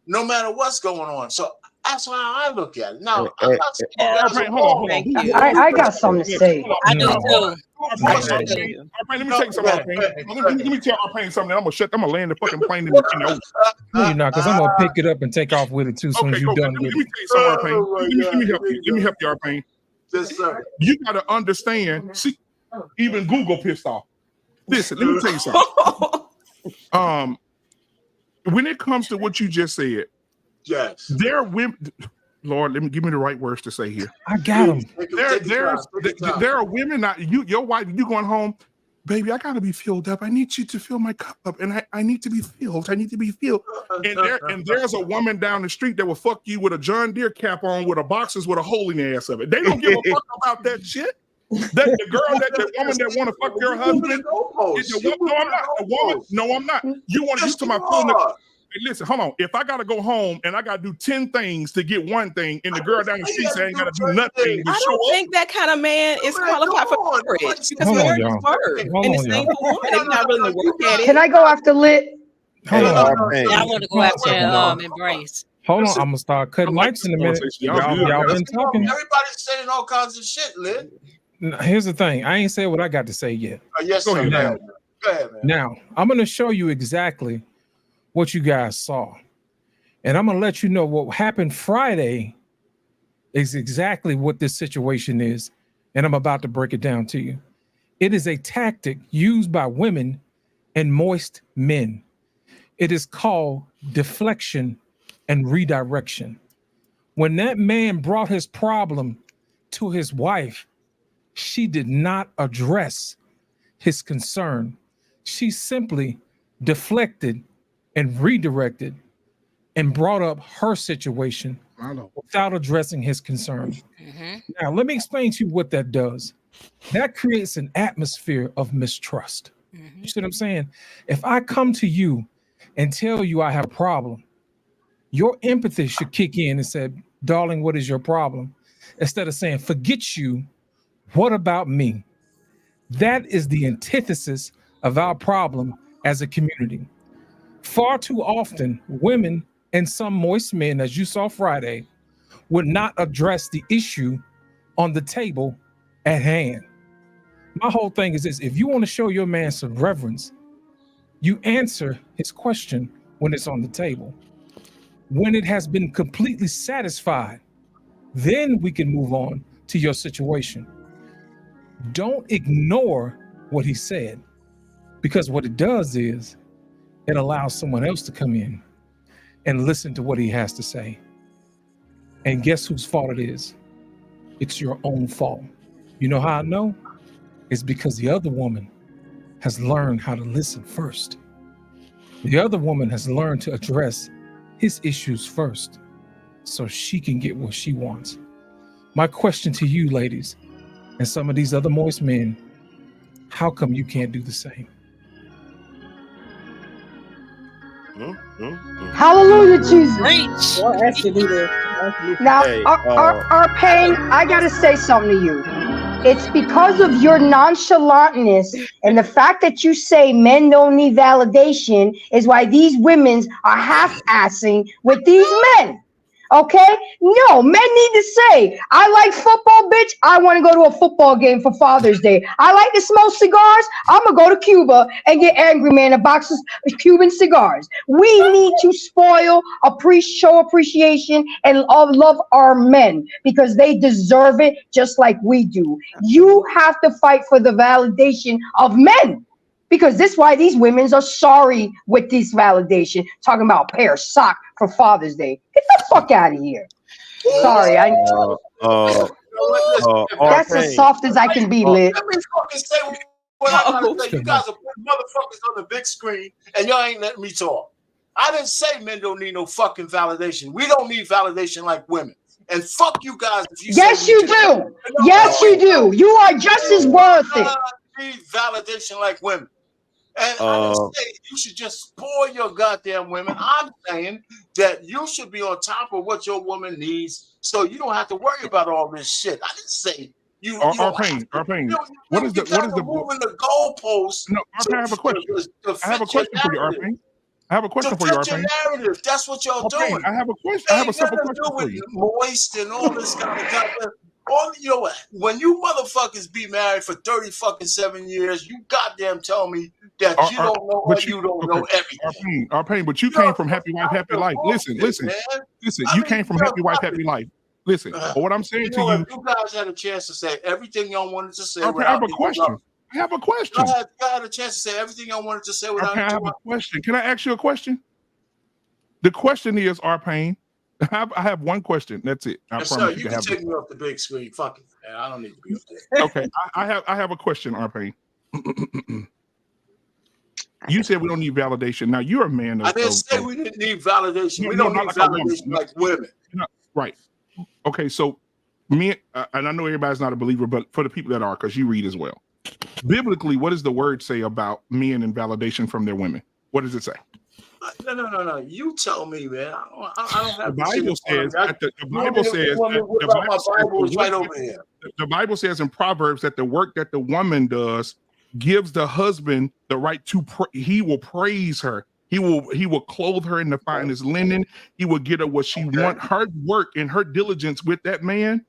no matter what's going on. So that's how I look at it. Now, I'm not saying you guys are wrong. I got something to say. I do too. Let me take some Arpain. Let me tell Arpain something. I'm gonna land the fucking plane in the ocean. No, you're not, because I'm gonna pick it up and take off with it too soon as you're done Let with me it. tell you something, Arpain. Let me help you. Let me help you, Arpain. Yes, sir. You gotta understand. See, even Google pissed off. Listen, let me tell you something. When it comes to what you just said, yes, there are women. Lord, give me the right words to say here. I got them. There are women. Not you. Your wife. You going home, baby? I gotta be filled up. I need you to fill my cup up, and I need to be filled. I need to be filled. And there's a woman down the street that will fuck you with a John Deere cap on, with a boxers with a hole in the ass of it. They don't give a fuck about that shit. That the girl, the woman that want to fuck their husband. No, I'm not. You want to use to my full. Hey, listen, hold on. If I gotta go home and I gotta do 10 things to get one thing, and the girl down the street saying I ain't gotta do nothing, I don't think that kind of man is qualified for marriage, because marriage is work, and it's ain't for woman. They're not willing to work at it. Can I go after Lit? Hold on. I want to go after Embrace. Hold on, I'm gonna start cutting mics in a minute. Y'all been talking. Everybody's saying all kinds of shit, Lynn. Here's the thing. I ain't said what I got to say yet. Yes, sir. Go ahead, man. Now, I'm gonna show you exactly what you guys saw, and I'm gonna let you know what happened Friday is exactly what this situation is, and I'm about to break it down to you. It is a tactic used by women and moist men. It is called deflection and redirection. When that man brought his problem to his wife, she did not address his concern. She simply deflected and redirected and brought up her situation without addressing his concern. Now, let me explain to you what that does. That creates an atmosphere of mistrust. You see what I'm saying? If I come to you and tell you I have a problem, your empathy should kick in and say, darling, what is your problem? Instead of saying, forget you, what about me? That is the antithesis of our problem as a community. Far too often, women and some moist men, as you saw Friday, would not address the issue on the table at hand. My whole thing is this: if you want to show your man some reverence, you answer his question when it's on the table. When it has been completely satisfied, then we can move on to your situation. Don't ignore what he said, because what it does is it allows someone else to come in and listen to what he has to say. And guess whose fault it is? It's your own fault. You know how I know? It's because the other woman has learned how to listen first. The other woman has learned to address his issues first so she can get what she wants. My question to you, ladies, and some of these other moist men, how come you can't do the same? Hallelujah, Jesus. Reach. Now, Arpain, I gotta say something to you. It's because of your nonchalantness and the fact that you say men don't need validation is why these women are half-assing with these men. Okay? No, men need to say, I like football, bitch. I want to go to a football game for Father's Day. I like to smoke cigars. I'm going to go to Cuba and get Angry Man a box of Cuban cigars. We need to show appreciation and love our men because they deserve it just like we do. You have to fight for the validation of men. Because this is why these women are sorry with this validation, talking about a pair of socks for Father's Day. Get the fuck out of here. Sorry, that's as soft as I can be, Lit. Let me fucking say what I gotta say. You guys are putting motherfuckers on the big screen, and y'all ain't letting me talk. I didn't say men don't need no fucking validation. We don't need validation like women. And fuck you guys if you Yes, you do. Yes, you do. You are just as worth it. Need validation like women. And I didn't say you should just spoil your goddamn women. I'm saying that you should be on top of what your woman needs so you don't have to worry about all this shit. I didn't say R-Pain. What is the moving the goalposts? No, R-Pain, I have a question. I have a question for you, R-Pain. I have a question for you, R-Pain. Narrative. That's what y'all doing. I have a question. I have a simple question for you. Moist and all this kind of stuff. You know what? When you motherfuckers be married for 37 years, you goddamn tell me that you don't know what you don't know everything. R-Pain, but you came from Happy Wife, Happy Life. Listen. You came from Happy Wife, Happy Life. Listen, but what I'm saying to you, if you guys had a chance to say everything y'all wanted to say. I have a question. I have a question. I had a chance to say everything I wanted to say without. I have a question. Can I ask you a question? The question is, R-Pain, I have one question. That's it. I Yes, promise sir, you can take me off the big screen. Fuck it, man. I don't need to be up there. Okay, I have a question, R-Pain. You said we don't need validation. Now you're a man. I didn't say we didn't need validation. We don't need validation like women. Right. Okay, so me and I know everybody's not a believer, but for the people that are, because you read as well. Biblically, what does the word say about men and validation from their women? What does it say? No. You tell me, man. I don't have the Bible says that the Bible says in Proverbs that the work that the woman does gives the husband the right to he will praise her. He will clothe her in the finest linen. He will get her what she wants. Her work and her diligence with that man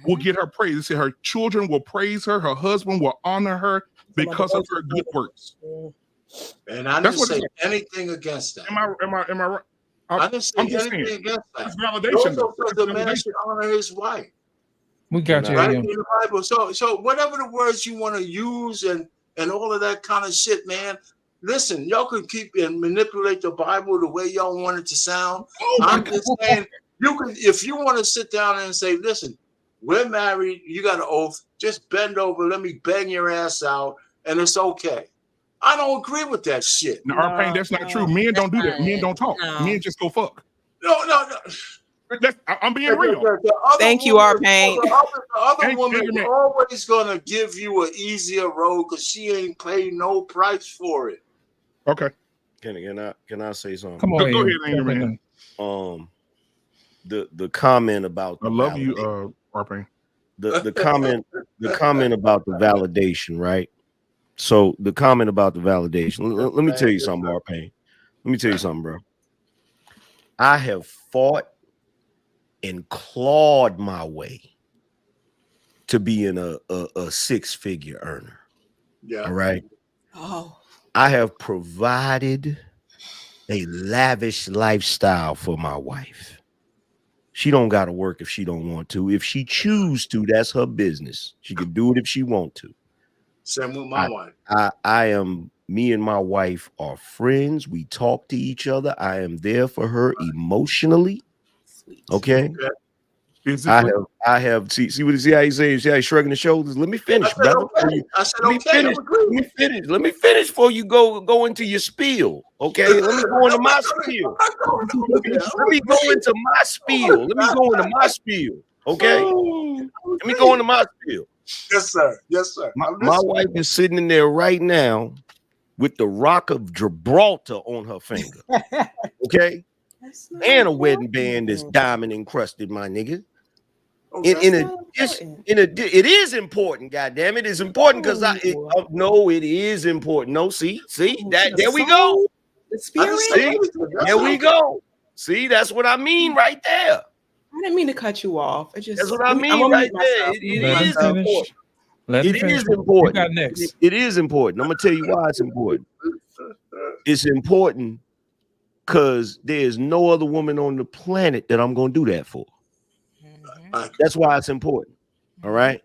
will get her praise. It said her children will praise her. Her husband will honor her because of her good works. And I didn't say anything against that. Am I right? I didn't say anything against that. It's validation. The man should honor his wife. We got you. Right in the Bible. So whatever the words you want to use and all of that kind of shit, man. Listen, y'all can keep and manipulate the Bible the way y'all want it to sound. I'm just saying, you can, if you want to sit down and say, listen, we're married, you got an oath, just bend over, let me bang your ass out, and it's okay. I don't agree with that shit. No, R-Pain, that's not true. Men don't do that. Men don't talk. Men just go fuck. No. I'm being real. Thank you, R-Pain. The other woman is always going to give you an easier road because she ain't paid no price for it. Okay. Can I say something? Come on, go ahead, Angel Man. The comment about I love you, R-Pain. The comment about the validation, right? So the comment about the validation. Let me tell you something, R-Pain. Let me tell you something, bro. I have fought and clawed my way to be in a six-figure earner. Yeah. All right. Oh. I have provided a lavish lifestyle for my wife. She don't got to work if she don't want to. If she choose to, that's her business. She can do it if she want to. Same with my wife. Me and my wife are friends. We talk to each other. I am there for her emotionally. Okay. I have see how you say, see how he's shrugging the shoulders. Let me finish, brother. Okay. I said, Let me finish before you go into your spiel. Okay. Let me go into my spiel. Let me go into my spiel. Okay. Let me go into my spiel. Yes, sir. My wife is sitting in there right now with the Rock of Gibraltar on her finger. Okay. And a wedding band that's diamond encrusted, my nigga. It is important, goddamn it. It's important because it is important. No, see that there we go. The spirit. See, there we go. See, that's what I mean right there. I didn't mean to cut you off. That's what I mean right there. It is important. It is important. You got next. It is important. I'm gonna tell you why it's important. It's important because there's no other woman on the planet that I'm gonna do that for. That's why it's important. All right.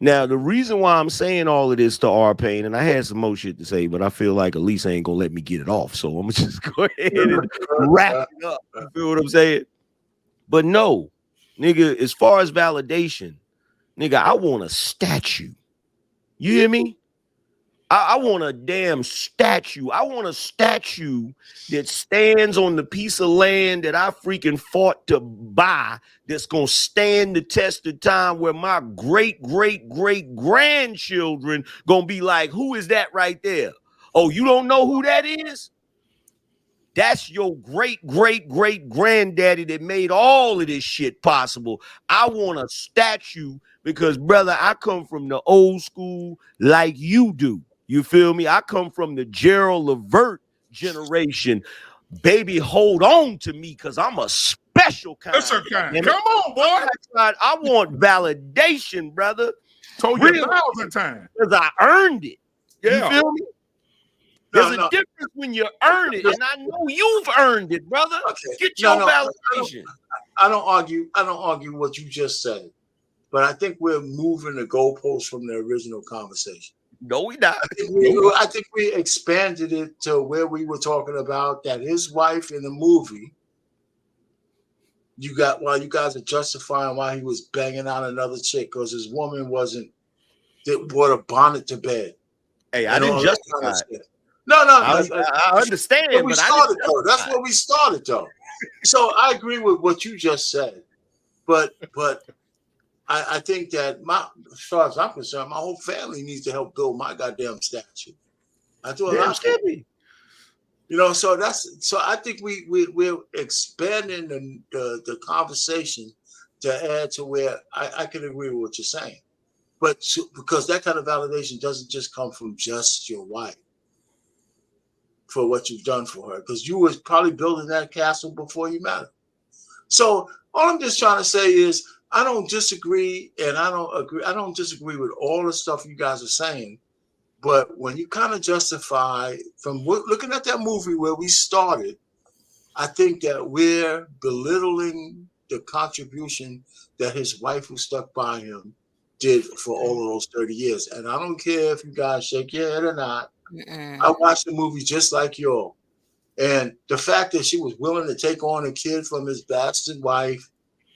Now, the reason why I'm saying all of this to R-Pain, and I had some more shit to say, but I feel like Elise ain't gonna let me get it off. So I'm gonna just go ahead and wrap it up. You feel what I'm saying? But no, nigga, as far as validation, nigga, I want a statue. You hear me? I want a damn statue. I want a statue that stands on the piece of land that I freaking fought to buy that's going to stand the test of time where my great-great-great-grandchildren going to be like, who is that right there? Oh, you don't know who that is? That's your great, great, great granddaddy that made all of this shit possible. I want a statue because, brother, I come from the old school like you do. You feel me? I come from the Gerald Levert generation. Baby, hold on to me because I'm a special kind. That's a kind. Come on, boy. I want validation, brother. Told you 1,000 times. Because I earned it. Yeah. You feel me? There's a difference when you earn it, and I know you've earned it, brother. Okay. Get your validation. I don't argue what you just said, but I think we're moving the goalposts from the original conversation. No, we not. I think we expanded it to where we were talking about that his wife in the movie. While you guys are justifying why he was banging out another chick because his woman that brought a bonnet to bed. Hey, I didn't justify it. No. I understand, but that's where we started, though. So I agree with what you just said, but I think that as far as I'm concerned, my whole family needs to help build my goddamn statue. I do a lot. You know, so I think we're expanding the conversation to add to where I can agree with what you're saying, but because that kind of validation doesn't just come from just your wife for what you've done for her, because you was probably building that castle before you met her. So all I'm just trying to say is I don't disagree, and I don't disagree with all the stuff you guys are saying. But when you kind of justify from looking at that movie where we started, I think that we're belittling the contribution that his wife who stuck by him did for all of those 30 years. And I don't care if you guys shake your head or not. I watched the movie just like y'all. And the fact that she was willing to take on a kid from his bastard wife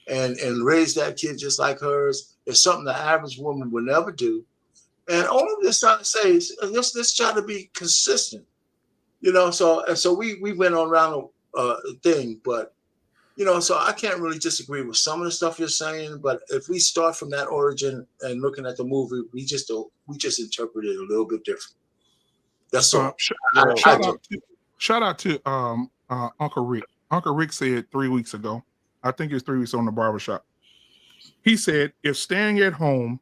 and raise that kid just like hers is something the average woman would never do. And all of this trying to say is let's try to be consistent, you know. So we went on around a thing, but you know, so I can't really disagree with some of the stuff you're saying. But if we start from that origin and looking at the movie, we just interpret it a little bit different. That's all. Shout out to Uncle Rick. Uncle Rick said 3 weeks ago, I think it was 3 weeks on the barbershop. He said, if staying at home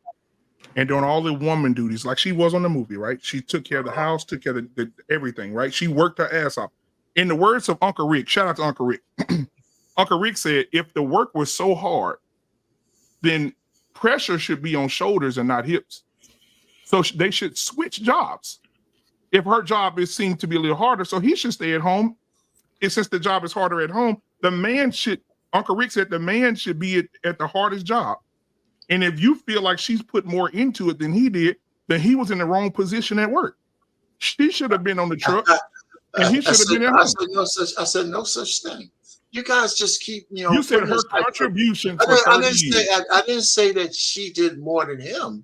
and doing all the woman duties, like she was on the movie, right? She took care of the house, took care of everything, right? She worked her ass off. In the words of Uncle Rick, shout out to Uncle Rick. Uncle Rick said, if the work was so hard, then pressure should be on shoulders and not hips. So they should switch jobs. If her job seemed to be a little harder, so he should stay at home. And since the job is harder at home, Uncle Rick said the man should be at the hardest job. And if you feel like she's put more into it than he did, then he was in the wrong position at work. She should have been on the truck, and he should have been at home. I said no such thing. You guys just keep, you know. You said her contribution for 30 years. I didn't say that she did more than him.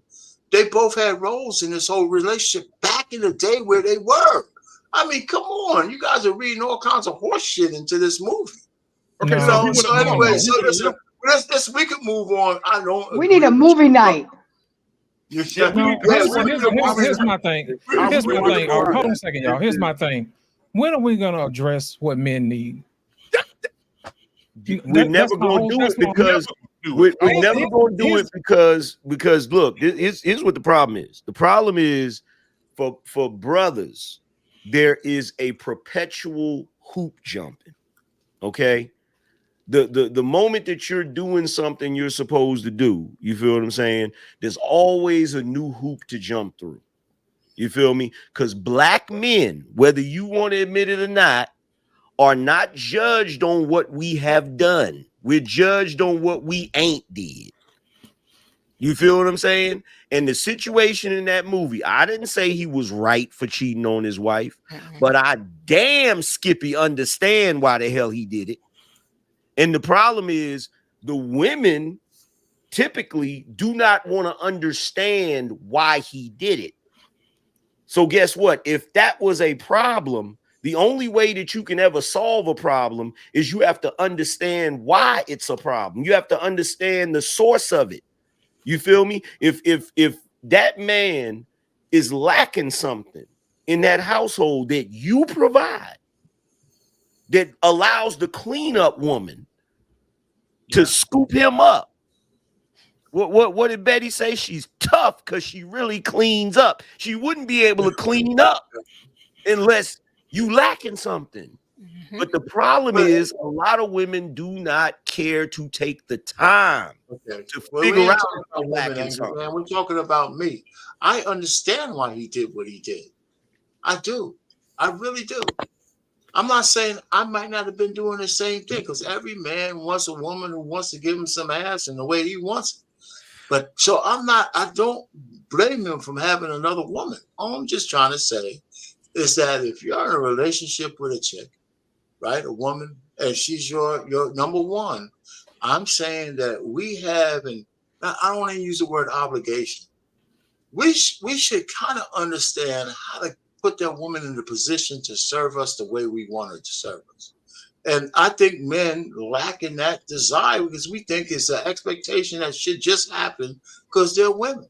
They both had roles in this whole relationship back in the day where they were. I mean, come on. You guys are reading all kinds of horse shit into this movie. Okay, so anyway, we can move on. We need a movie night. Here's my thing. Hold on a second, y'all. Here's my thing. When are we going to address what men need? We're never going to do it because we're never going to do it because look, here's what the problem is. The problem is for brothers, there is a perpetual hoop jumping. Okay. The moment that you're doing something you're supposed to do, you feel what I'm saying? There's always a new hoop to jump through. You feel me? Because black men, whether you want to admit it or not, are not judged on what we have done. We're judged on what we ain't did. You feel what I'm saying? And the situation in that movie, I didn't say he was right for cheating on his wife, but I damn Skippy understand why the hell he did it. And the problem is the women typically do not want to understand why he did it. So guess what? If that was a problem, the only way that you can ever solve a problem is you have to understand why it's a problem. You have to understand the source of it. You feel me? If that man is lacking something in that household that you provide, that allows the cleanup woman to scoop him up. What did Betty say? She's tough because she really cleans up. She wouldn't be able to clean up unless you lacking something. But the problem is a lot of women do not care to take the time to figure out about women, man. We're talking about me. I understand why he did what he did. I do. I really do. I'm not saying I might not have been doing the same thing, because every man wants a woman who wants to give him some ass in the way he wants it. But so I don't blame him from having another woman. All I'm just trying to say is that if you're in a relationship with a chick, right, a woman, and she's your number one, I'm saying that we have, and I don't want to use the word obligation. We should kind of understand how to put that woman in the position to serve us the way we want her to serve us. And I think men lack in that desire because we think it's an expectation that should just happen because they're women.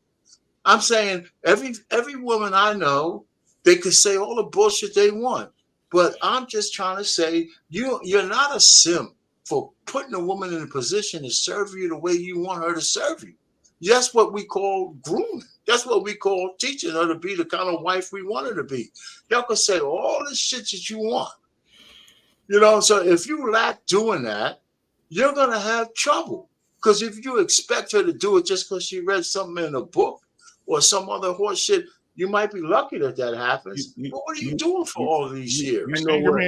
I'm saying every woman I know, they could say all the bullshit they want, but I'm just trying to say you're not a simp for putting a woman in a position to serve you the way you want her to serve you. That's what we call grooming. That's what we call teaching her to be the kind of wife we want her to be. Y'all can say all the shit that you want. You know, so if you lack doing that, you're going to have trouble. Because if you expect her to do it just because she read something in a book or some other horse shit, you might be lucky that happens. But what are you doing for all these years? You know what?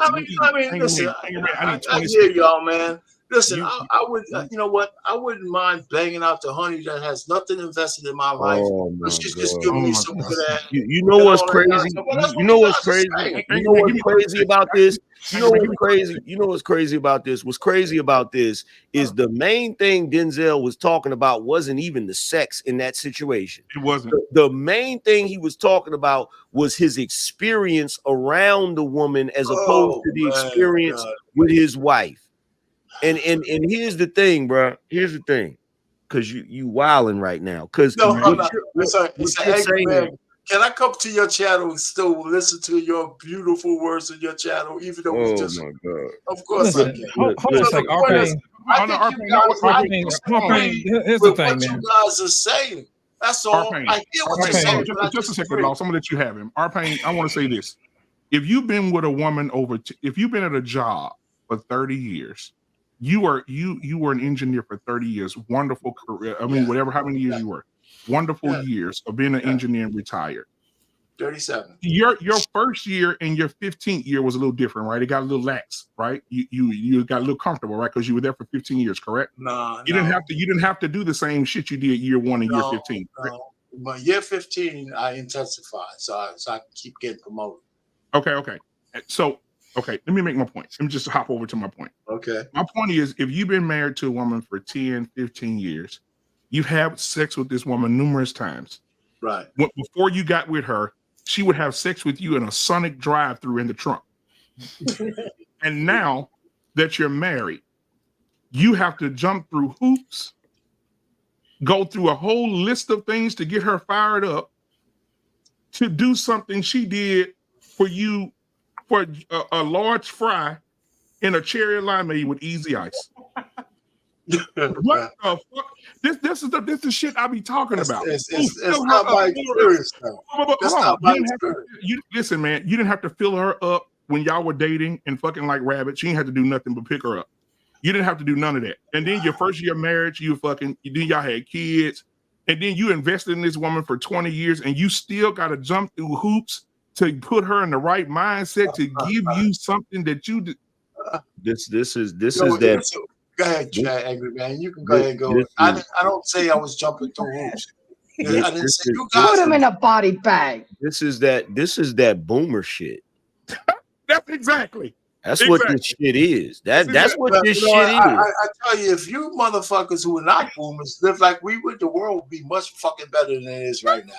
I mean, listen, I hear y'all, man. Listen, I would, you know what? I wouldn't mind banging out the honey that has nothing invested in my life. She's just giving me some good ass. You know what's crazy? You know what's crazy? You know what's crazy about this? You know what's crazy? You know what's crazy about this? What's crazy about this is the main thing Denzel was talking about wasn't even the sex in that situation. It wasn't. The main thing he was talking about was his experience around the woman as opposed to the experience with his wife. And here's the thing, bro. Here's the thing, because you wilding right now. Because can I come to your channel and still listen to your beautiful words in your channel, even though it's just? My God. Of course, I can. Hold on a second. Here's the thing, man. What you guys are saying. That's all. I hear what you're saying. Just a second, Law. Some of that you have him. Arpain, I want to say this: if you've been with a woman if you've been at a job for 30 years. You were an engineer for 30 years. Wonderful career. I mean, how many years you were. Wonderful years of being an engineer and retired. 37. Your first year and your 15th year was a little different, right? It got a little lax, right? You got a little comfortable, right? Because you were there for 15 years, correct? You didn't have to do the same shit you did year 1 and year 15. No. But year 15, I intensified, so I keep getting promoted. Okay. So. Okay, let me make my point. Let me just hop over to my point. Okay. My point is, if you've been married to a woman for 10, 15 years, you've had sex with this woman numerous times. Right. Before you got with her, she would have sex with you in a Sonic drive-through in the trunk. And now that you're married, you have to jump through hoops, go through a whole list of things to get her fired up to do something she did for you for a large fry in a cherry limeade with easy ice. What the fuck? This is shit I be talking about. It's not my experience, though. That's not my experience. Listen, man, you didn't have to fill her up when y'all were dating and fucking like rabbits. She didn't have to do nothing but pick her up. You didn't have to do none of that. And then your first year of marriage, then y'all had kids, and then you invested in this woman for 20 years, and you still got to jump through hoops to put her in the right mindset to give you something that you did. This is that. Go ahead, Angry Man. You can go ahead and go. I don't say I was jumping through hoops. I didn't say you guys. Put him in a body bag. This is that boomer shit. That's exactly. That's what this shit is. That's what this shit is. I tell you, if you motherfuckers who are not boomers live like we would, the world would be much fucking better than it is right now.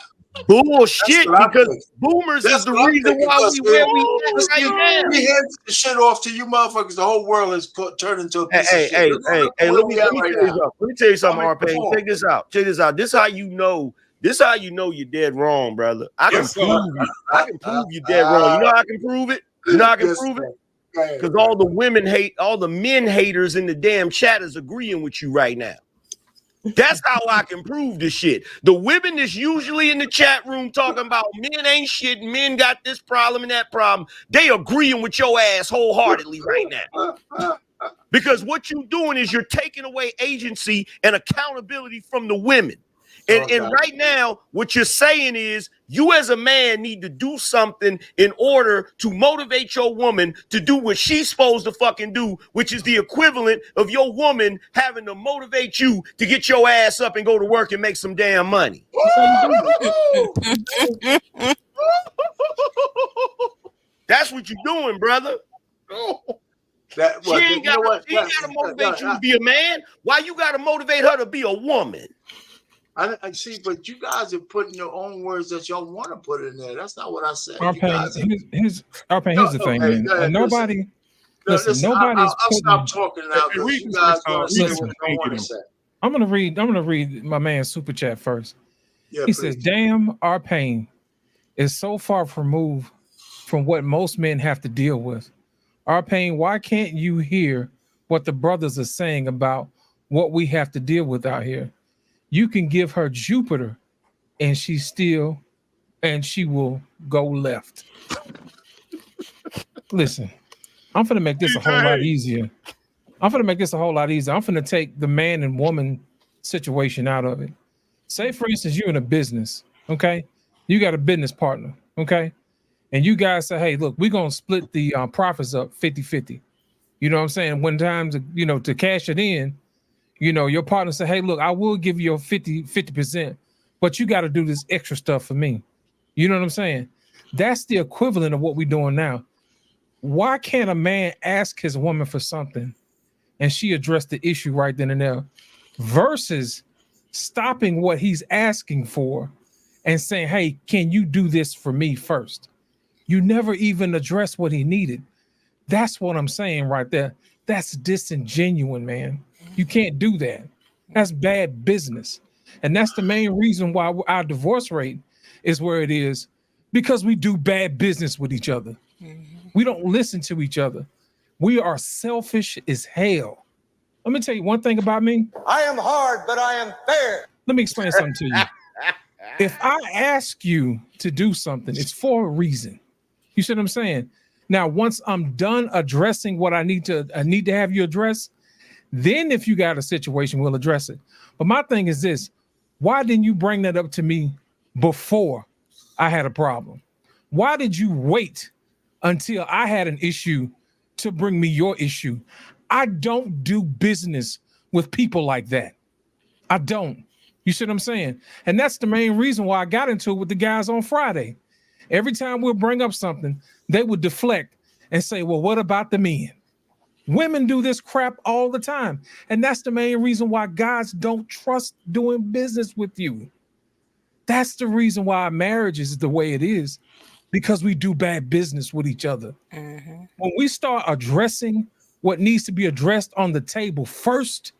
Bullshit, because boomers is the reason why we where we right now. We hand the shit off to you motherfuckers. The whole world has turned into a piece of shit. Hey, let me tell you something, Arpain. Check this out. This how you know you're dead wrong, brother. I can prove you dead wrong. You know how I can prove it? Because all the women hate, all the men haters in the damn chat is agreeing with you right now. That's how I can prove this shit. The women that's usually in the chat room talking about men ain't shit, men got this problem and that problem, they agreeing with your ass wholeheartedly right now. Because what you're doing is you're taking away agency and accountability from the women. And right now, what you're saying is you as a man need to do something in order to motivate your woman to do what she's supposed to fucking do, which is the equivalent of your woman having to motivate you to get your ass up and go to work and make some damn money. That's what you're doing, brother. She ain't got to motivate you to be a man. Why you got to motivate her to be a woman? I see, but you guys are putting your own words that y'all want to put in there. That's not what I said. Here's the thing, man. Nobody. Listen, nobody's. I'll stop talking now. You guys gonna say what you want to say. I'm gonna read my man's super chat first. Yeah, he says, "Damn, our pain is so far removed from what most men have to deal with. Our pain. Why can't you hear what the brothers are saying about what we have to deal with out here? You can give her Jupiter and she will go left." Listen, I'm going to make this a whole lot easier. I'm going to take the man and woman situation out of it. Say, for instance, you're in a business, okay? You got a business partner, okay? And you guys say, hey, look, we're going to split the profits up 50-50. You know what I'm saying? When times, to cash it in, your partner say, hey, look, I will give you 50%, but you got to do this extra stuff for me. You know what I'm saying? That's the equivalent of what we're doing now. Why can't a man ask his woman for something and she address the issue right then and there versus stopping what he's asking for and saying, hey, can you do this for me first? You never even address what he needed. That's what I'm saying right there. That's disingenuous, man. You can't do that. That's bad business. And that's the main reason why our divorce rate is where it is, because we do bad business with each other. We don't listen to each other. We are selfish as hell. Let me tell you one thing about me. I am hard, but I am fair. Let me explain something to you. If I ask you to do something, it's for a reason. You see what I'm saying? Now, once I'm done addressing what I need to have you address, then if you got a situation, we'll address it. But my thing is this: why didn't you bring that up to me before I had a problem? Why did you wait until I had an issue to bring me your issue? I don't do business with people like that. I don't. You see what I'm saying? And that's the main reason why I got into it with the guys on Friday. Every time we'll bring up something, they would deflect and say, well, what about the men? Women do this crap all the time. And that's the main reason why guys don't trust doing business with you. That's the reason why our marriage is the way it is, because we do bad business with each other. Mm-hmm. When we start addressing what needs to be addressed on the table first,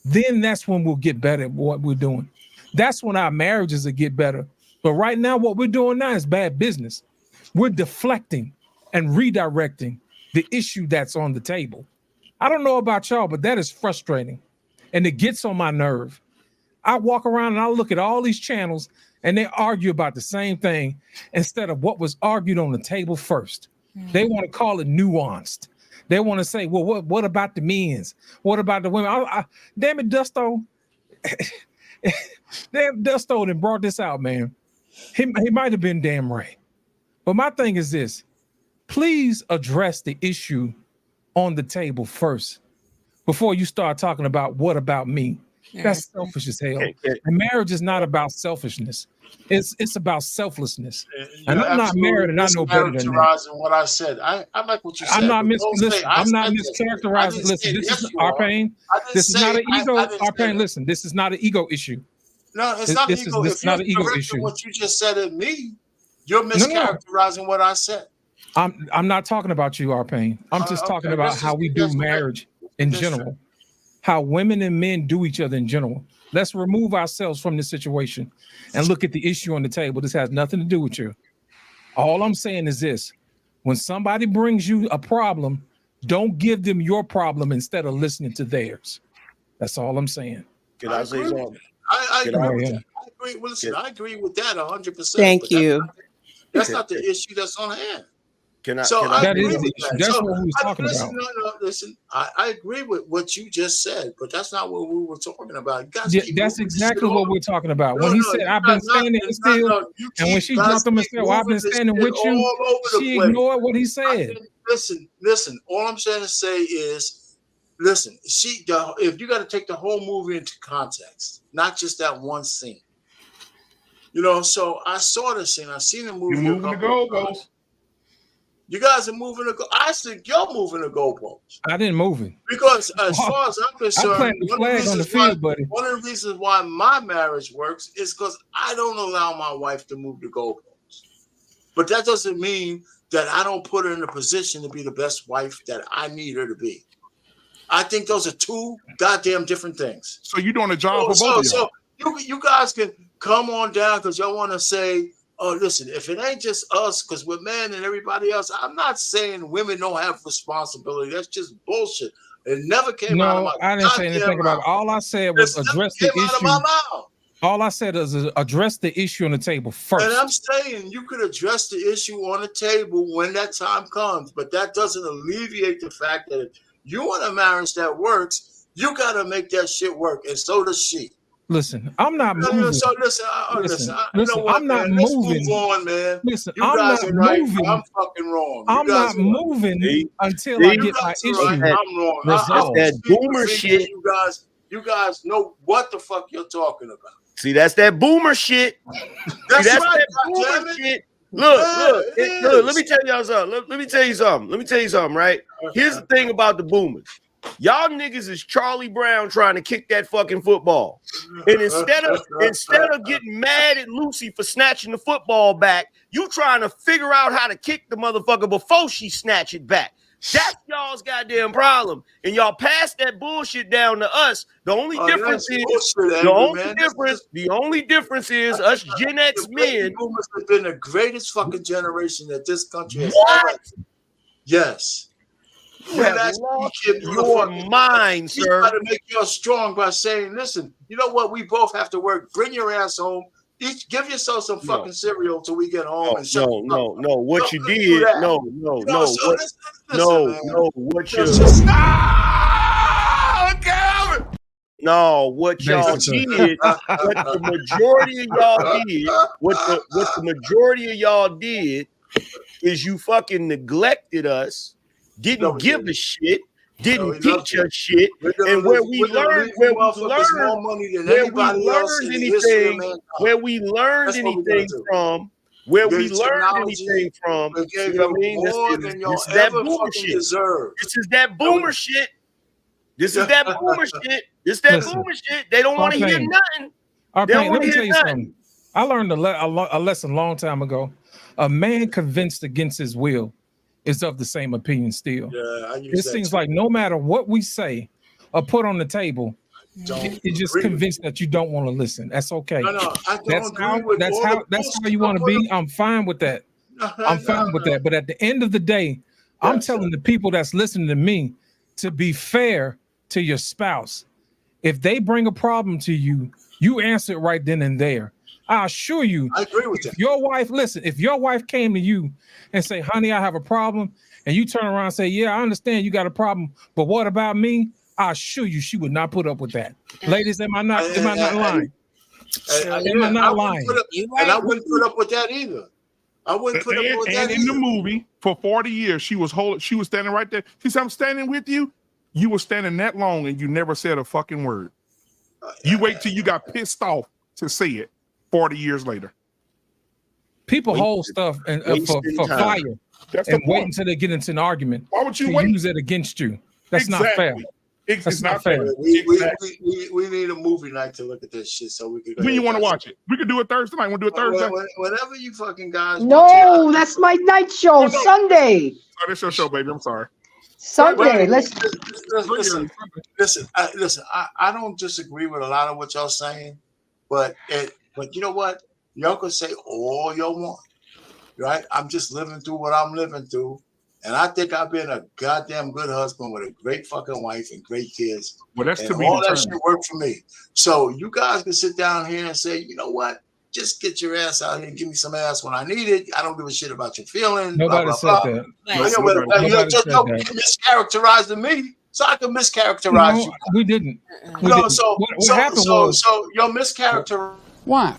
then that's when we'll get better at what we're doing. That's when our marriages will get better. But right now, what we're doing now is bad business. We're deflecting and redirecting the issue that's on the table. I don't know about y'all, but that is frustrating. And it gets on my nerve. I walk around and I look at all these channels and they argue about the same thing instead of what was argued on the table first. Mm-hmm. They want to call it nuanced. They want to say, well, what about the men's? What about the women? Damn it, Dusto. Damn, Dusto that brought this out, man. He might have been damn right. But my thing is this: please address the issue on the table first before you start talking about what about me. That's selfish as hell. And marriage is not about selfishness. It's about selflessness. And I'm not married, and I know better than that. What I said, I like what you said. I'm not mischaracterizing. Listen, this is our pain. This is not an ego. Our pain. Listen, this is not an ego issue. No, it's not an ego. If you're correcting what you just said at me, you're mischaracterizing what I said. I'm not talking about you, Arpain. I'm just talking about how we do marriage in general. How women and men do each other in general. Let's remove ourselves from this situation and look at the issue on the table. This has nothing to do with you. All I'm saying is this: When somebody brings you a problem, don't give them your problem instead of listening to theirs. That's all I'm saying. Can I say something? I Can agree I- with yeah. that. I agree. Well, listen, I agree with that 100%. Thank but you. That's not the issue that's on hand. Can I? So can I That agree is the with issue. that. That's So, what we was talking listen, about. listen. I agree with what you just said, but that's not what we were talking about. You guys Yeah, keep that's moving exactly shit what all- we're talking about. No, When he no, said, you I've been guys not- standing no, still, no, you and when keep- she guys dropped him and keep said, well, I've been moving this standing shit with you, all over the she place. ignored what he said. Listen. All I'm trying to say is, listen. If you got to take the whole movie into context, not just that one scene. You know, so I saw the scene. I seen the movie. You're moving the goalposts. You guys are moving the goal. I think you're moving the goalposts. I didn't move it. Because as far as I'm concerned, planted the flag on the field, buddy. one of the reasons why my marriage works is because I don't allow my wife to move the goalposts. But that doesn't mean that I don't put her in a position to be the best wife that I need her to be. I think those are two goddamn different things. So you're doing a job for both of y'all. So you guys can come on down because y'all want to say, oh, listen, if it ain't just us, because we're men and everybody else, I'm not saying women don't have responsibility. That's just bullshit. It never came out of No, my I didn't say anything about it. All I said was address the issue. All I said is address the issue on the table first. And I'm saying you could address the issue on the table when that time comes, but that doesn't alleviate the fact that if you want a marriage that works, you got to make that shit work, and so does she. Listen, I'm not moving. So listen, you know what, I'm not man? Let's moving. move on, man. Listen, you I'm guys not are right. moving. I'm fucking wrong. You I'm guys not are right. moving until See? I You get my guys are issue right. I'm wrong. resolved. That boomer shit. You guys know what the fuck you're talking about. See, that's that boomer shit. That's See, that's right, that goddammit. boomer shit. Look, Yeah, it look. Let is. me tell y'all something. Let me tell you something. Right? Here's the thing about the boomers. Y'all niggas is Charlie Brown trying to kick that fucking football. And instead of getting mad at Lucy for snatching the football back, you trying to figure out how to kick the motherfucker before she snatch it back. That's y'all's goddamn problem. And y'all pass that bullshit down to us. The only difference is the only difference is us Gen X men. Boomers have been the greatest fucking generation that this country has What? ever. Yes. You have lost your mind, You sir. got to make you strong by saying, listen, you know what? We both have to work. Bring your ass home. Each give yourself some fucking cereal till we get home. And shut the fuck up. No. What you let's do did, that. no. So What, listen, man. what you Just- no, what y'all did, what the majority of y'all did, what the majority of y'all did is you fucking neglected us, didn't give a shit, didn't teach us shit, and where we learned anything from, you know what I mean? This is that boomer shit. This is that boomer shit. This is that boomer shit. This is that Listen, boomer shit. They don't want to hear nothing. They don't let want me to tell hear you nothing. something. I learned a lesson a long time ago. A man convinced against his will is of the same opinion still. Yeah, I It seems like no matter what we say or put on the table, it's just convinced that you don't want to listen. That's okay. No, I don't That's agree how with that's all how the that's how bullshit you want to you be. I'm fine with that. I'm fine with that. But at the end of the day, I'm telling the people that's listening to me to be fair to your spouse. If they bring a problem to you, you answer it right then and there. I assure you, I agree with that. Your wife, listen, if your wife came to you and say, honey, I have a problem, and you turn around and say, yeah, I understand you got a problem, but what about me? I assure you she would not put up with that. Ladies, am I not lying? Am I not lying? And I wouldn't put up with that either. I wouldn't put up with that And in the movie, for 40 years, she was standing right there. She said, I'm standing with you. You were standing that long and you never said a fucking word. You wait till you got pissed off to say it 40 years later. People hold stuff and for fire and wait until they get into an argument. Why would you to use it against you? That's not fair. It's not fair. We need a movie night to look at this shit so we could. When you want to watch it? We could do it Thursday night. Want to do it Thursday? Whenever you fucking guys. No, that's my night show, Sunday. Oh, that's your show, baby. I'm sorry. Sunday. Listen. I don't disagree with a lot of what y'all saying, but you know what? Y'all can say all y'all want. right? I'm just living through what I'm living through. And I think I've been a goddamn good husband with a great fucking wife and great kids. Well, that's and to be all that determined. shit worked for me. So you guys can sit down here and say, you know what? Just get your ass out here and give me some ass when I need it. I don't give a shit about your feelings. Nobody blah, said blah, that. blah. You mischaracterized me, so I can mischaracterize you. We didn't. What happened was your mischaracter. Why?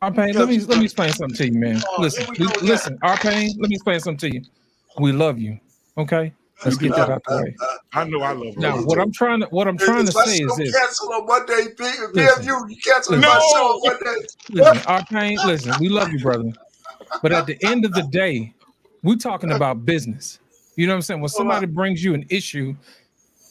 R-Pain, let me explain something to you, man. Listen, R-Pain, let me explain something to you. We love you. Okay? Let's get that out the way. I know I love you. Now, what I'm trying to say is this. Cancel on Monday, you cancel my show on Monday. Listen, R-Pain, listen, we love you, brother. But at the end of the day, we're talking about business. You know what I'm saying? When somebody brings you an issue,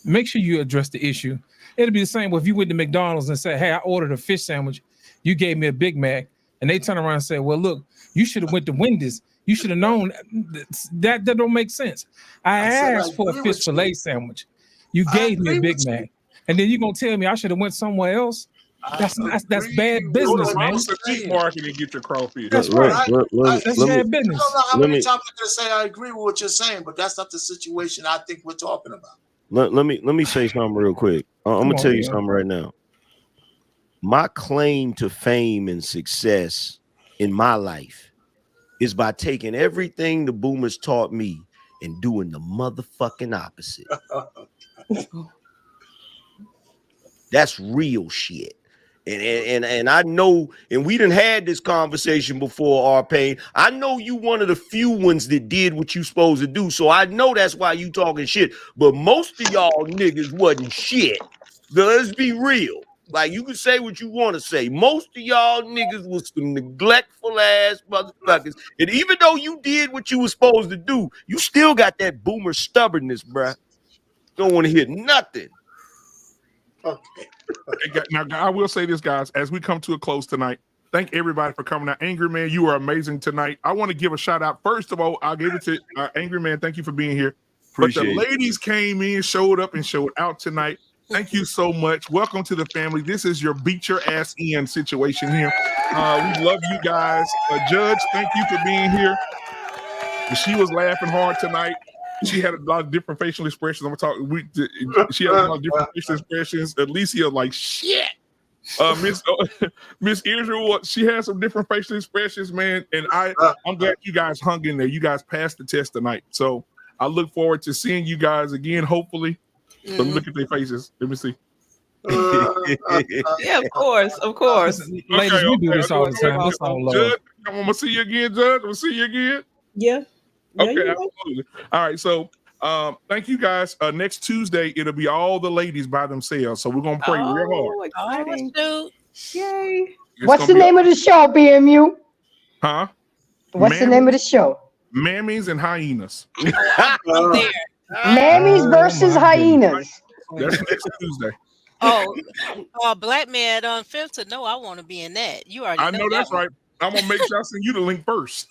make sure you address the issue. It'll be the same if you went to McDonald's and said, hey, I ordered a fish sandwich. You gave me a Big Mac. And they turn around and say, well, look, you should have went to Wendy's. You should have known that don't make sense. I asked for a fish fillet sandwich. You gave me a Big Mac. And then you're going to tell me I should have went somewhere else? That's bad business, man. Go to the market and get your crawfish. That's right. That's bad business. I don't know how many times I'm going to say I agree with what you're saying, but that's not the situation I think we're talking about. Let me say something real quick. I'm going to tell you something right now. My claim to fame and success in my life is by taking everything the boomers taught me and doing the motherfucking opposite. That's real shit. And I know, and we done had this conversation before, R-Pain. I know you one of the few ones that did what you supposed to do, so I know that's why you talking shit. But most of y'all niggas wasn't shit. Let's be real. Like, you can say what you want to say. Most of y'all niggas was some neglectful ass motherfuckers. And even though you did what you was supposed to do, you still got that boomer stubbornness, bruh. Don't want to hear nothing. Okay. Now, I will say this, guys, as we come to a close tonight, thank everybody for coming out. Angry Man, you are amazing tonight. I want to give a shout out. First of all, I'll give it to Angry Man. Thank you for being here. Appreciate but the ladies came in, showed up, and showed out tonight. Thank you so much. Welcome to the family. This is your beat your ass in situation here. We love you guys. Judge, thank you for being here. She was laughing hard tonight. She had a lot of different facial expressions. I'm gonna talk. She had a lot of different facial expressions. Alicia, like shit. Miss Israel, she had some different facial expressions, man. And I'm glad you guys hung in there. You guys passed the test tonight. So I look forward to seeing you guys again, hopefully. So look at their faces. Let me see. Yeah, of course. Ladies, we do this all the time. That's all love. Judge, I'm gonna see you again, Judge. I'm gonna see you again. Yeah. Okay, absolutely. All right, so thank you guys. Next Tuesday, it'll be all the ladies by themselves. So we're gonna pray real hard. Yay. What's the name of the show, BMU? Huh? What's the name of the show? Mammies and Hyenas. Mammies versus Hyenas. That's next Tuesday. Black man on Fifth to know I want to be in that. You already I know that's right. I'm gonna make sure I send you the link first.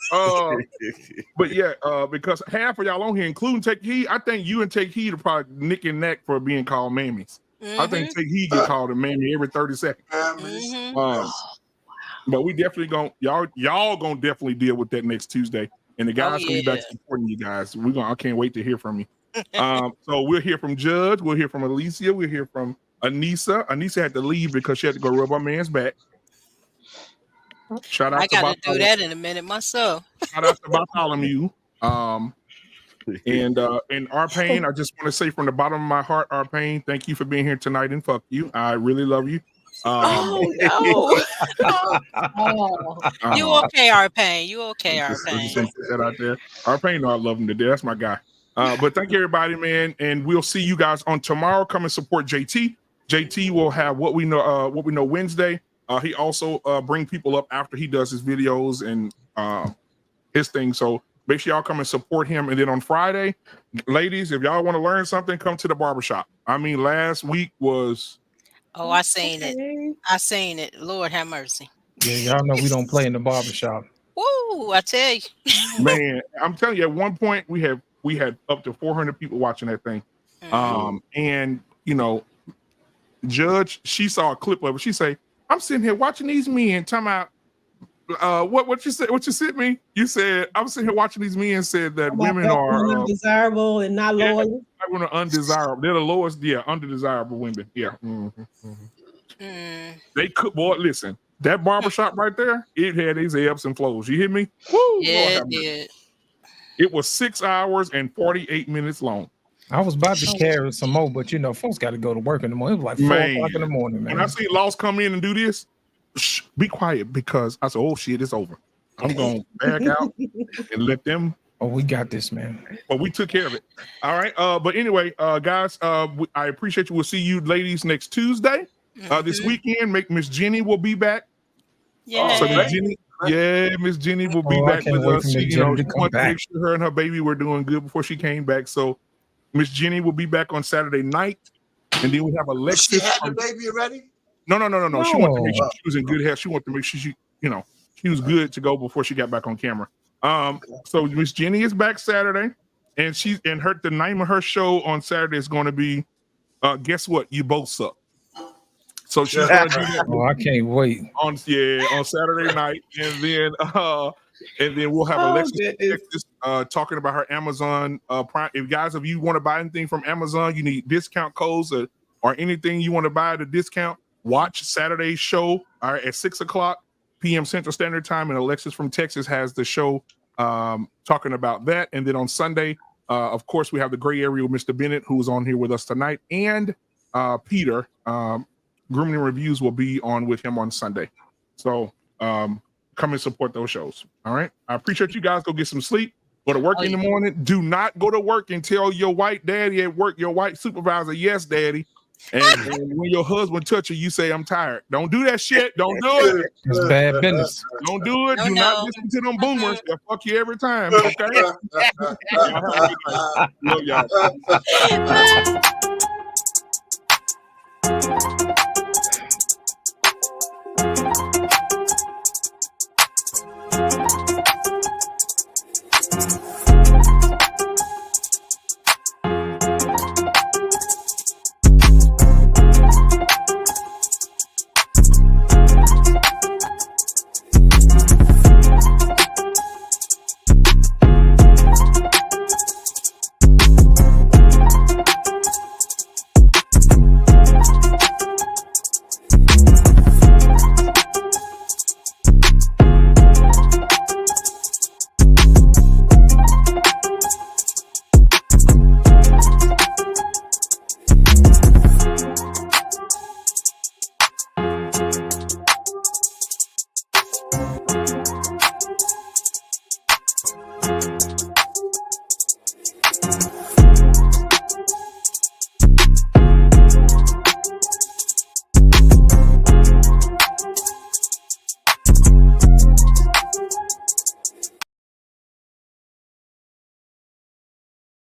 But yeah, because half of y'all on here, including Take Heed, I think you and Take Heed are probably nick and neck for being called mammies. I think Take Heed get called a mammy every 30 seconds. But we definitely gonna y'all gonna definitely deal with that next Tuesday. And the guys gonna be back supporting you guys. I can't wait to hear from you. So we'll hear from Judge, we'll hear from Alicia, we'll hear from Anissa. Anissa had to leave because she had to go rub our man's back. Shout out I gotta do that in a minute myself. Shout out to Bartholomew. And R-Pain, I just want to say from the bottom of my heart, R-Pain, thank you for being here tonight and fuck you. I really love you. You okay, R-Pain? You okay, R-Pain? That out there. R-Pain, I love him today. That's my guy. But thank you, everybody, man. And we'll see you guys on tomorrow. Come and support JT. JT will have what we know Wednesday. He also bring people up after he does his videos and his thing. So make sure y'all come and support him. And then on Friday, ladies, if y'all want to learn something, come to the barbershop. I mean, last week was. Oh, I seen it. I seen it. Lord have mercy. Yeah, y'all know we don't play in the barbershop. Woo! I tell you, man, I'm telling you. At one point, we had up to 400 people watching that thing. And you know, Judge, she saw a clip of it. She say, I'm sitting here watching these men talking about what you said. What you sent me? You said I'm sitting here watching these men said that women are undesirable and not loyal. Women are undesirable. They're the lowest, undesirable women. Yeah. They could, boy. Listen, that barbershop right there, it had these ebbs and flows. You hear me? Woo, yeah, it did. It was 6 hours and 48 minutes long. I was about to carry some more, but folks got to go to work in the morning. It was like 4 o'clock in the morning, man. When I see Lost come in and do this, shh, be quiet, because I said, oh shit, it's over. I'm going to back out and let them. Oh, we got this, man. But we took care of it. All right. But anyway, guys, I appreciate you. We'll see you ladies next Tuesday. This weekend, Miss Jenny will be back. Yeah. So Miss Jenny will be back with us. She wanted to make sure her and her baby were doing good before she came back. So Miss Jenny will be back on Saturday night, and then we have Alexis. She had the baby already? No. She wanted to make sure she was in good health. She wanted to make sure she was good to go before she got back on camera. So Miss Jenny is back Saturday, and the name of her show on Saturday is going to be guess what? You both suck. So she's going to do that. Oh, I can't wait. On Saturday night, and then we'll have Alexis talking about her Amazon Prime. If you want to buy anything from Amazon, you need discount codes or anything you want to buy at a discount. Watch Saturday's show at 6 o'clock p.m. Central Standard Time, and Alexis from Texas has the show talking about that. And then on Sunday, of course, we have the gray area with Mr. Bennett, who is on here with us tonight, and Peter. Grooming Reviews will be on with him on Sunday. So come and support those shows. All right. I appreciate you guys. Go get some sleep. Go to work in the morning. Do not go to work and tell your white daddy at work, your white supervisor, yes, daddy. And when your husband touch you, you say, I'm tired. Don't do that shit. Don't do it. It's bad business. Don't do it. Do not listen to them boomers. They'll fuck you every time. Okay. Love y'all.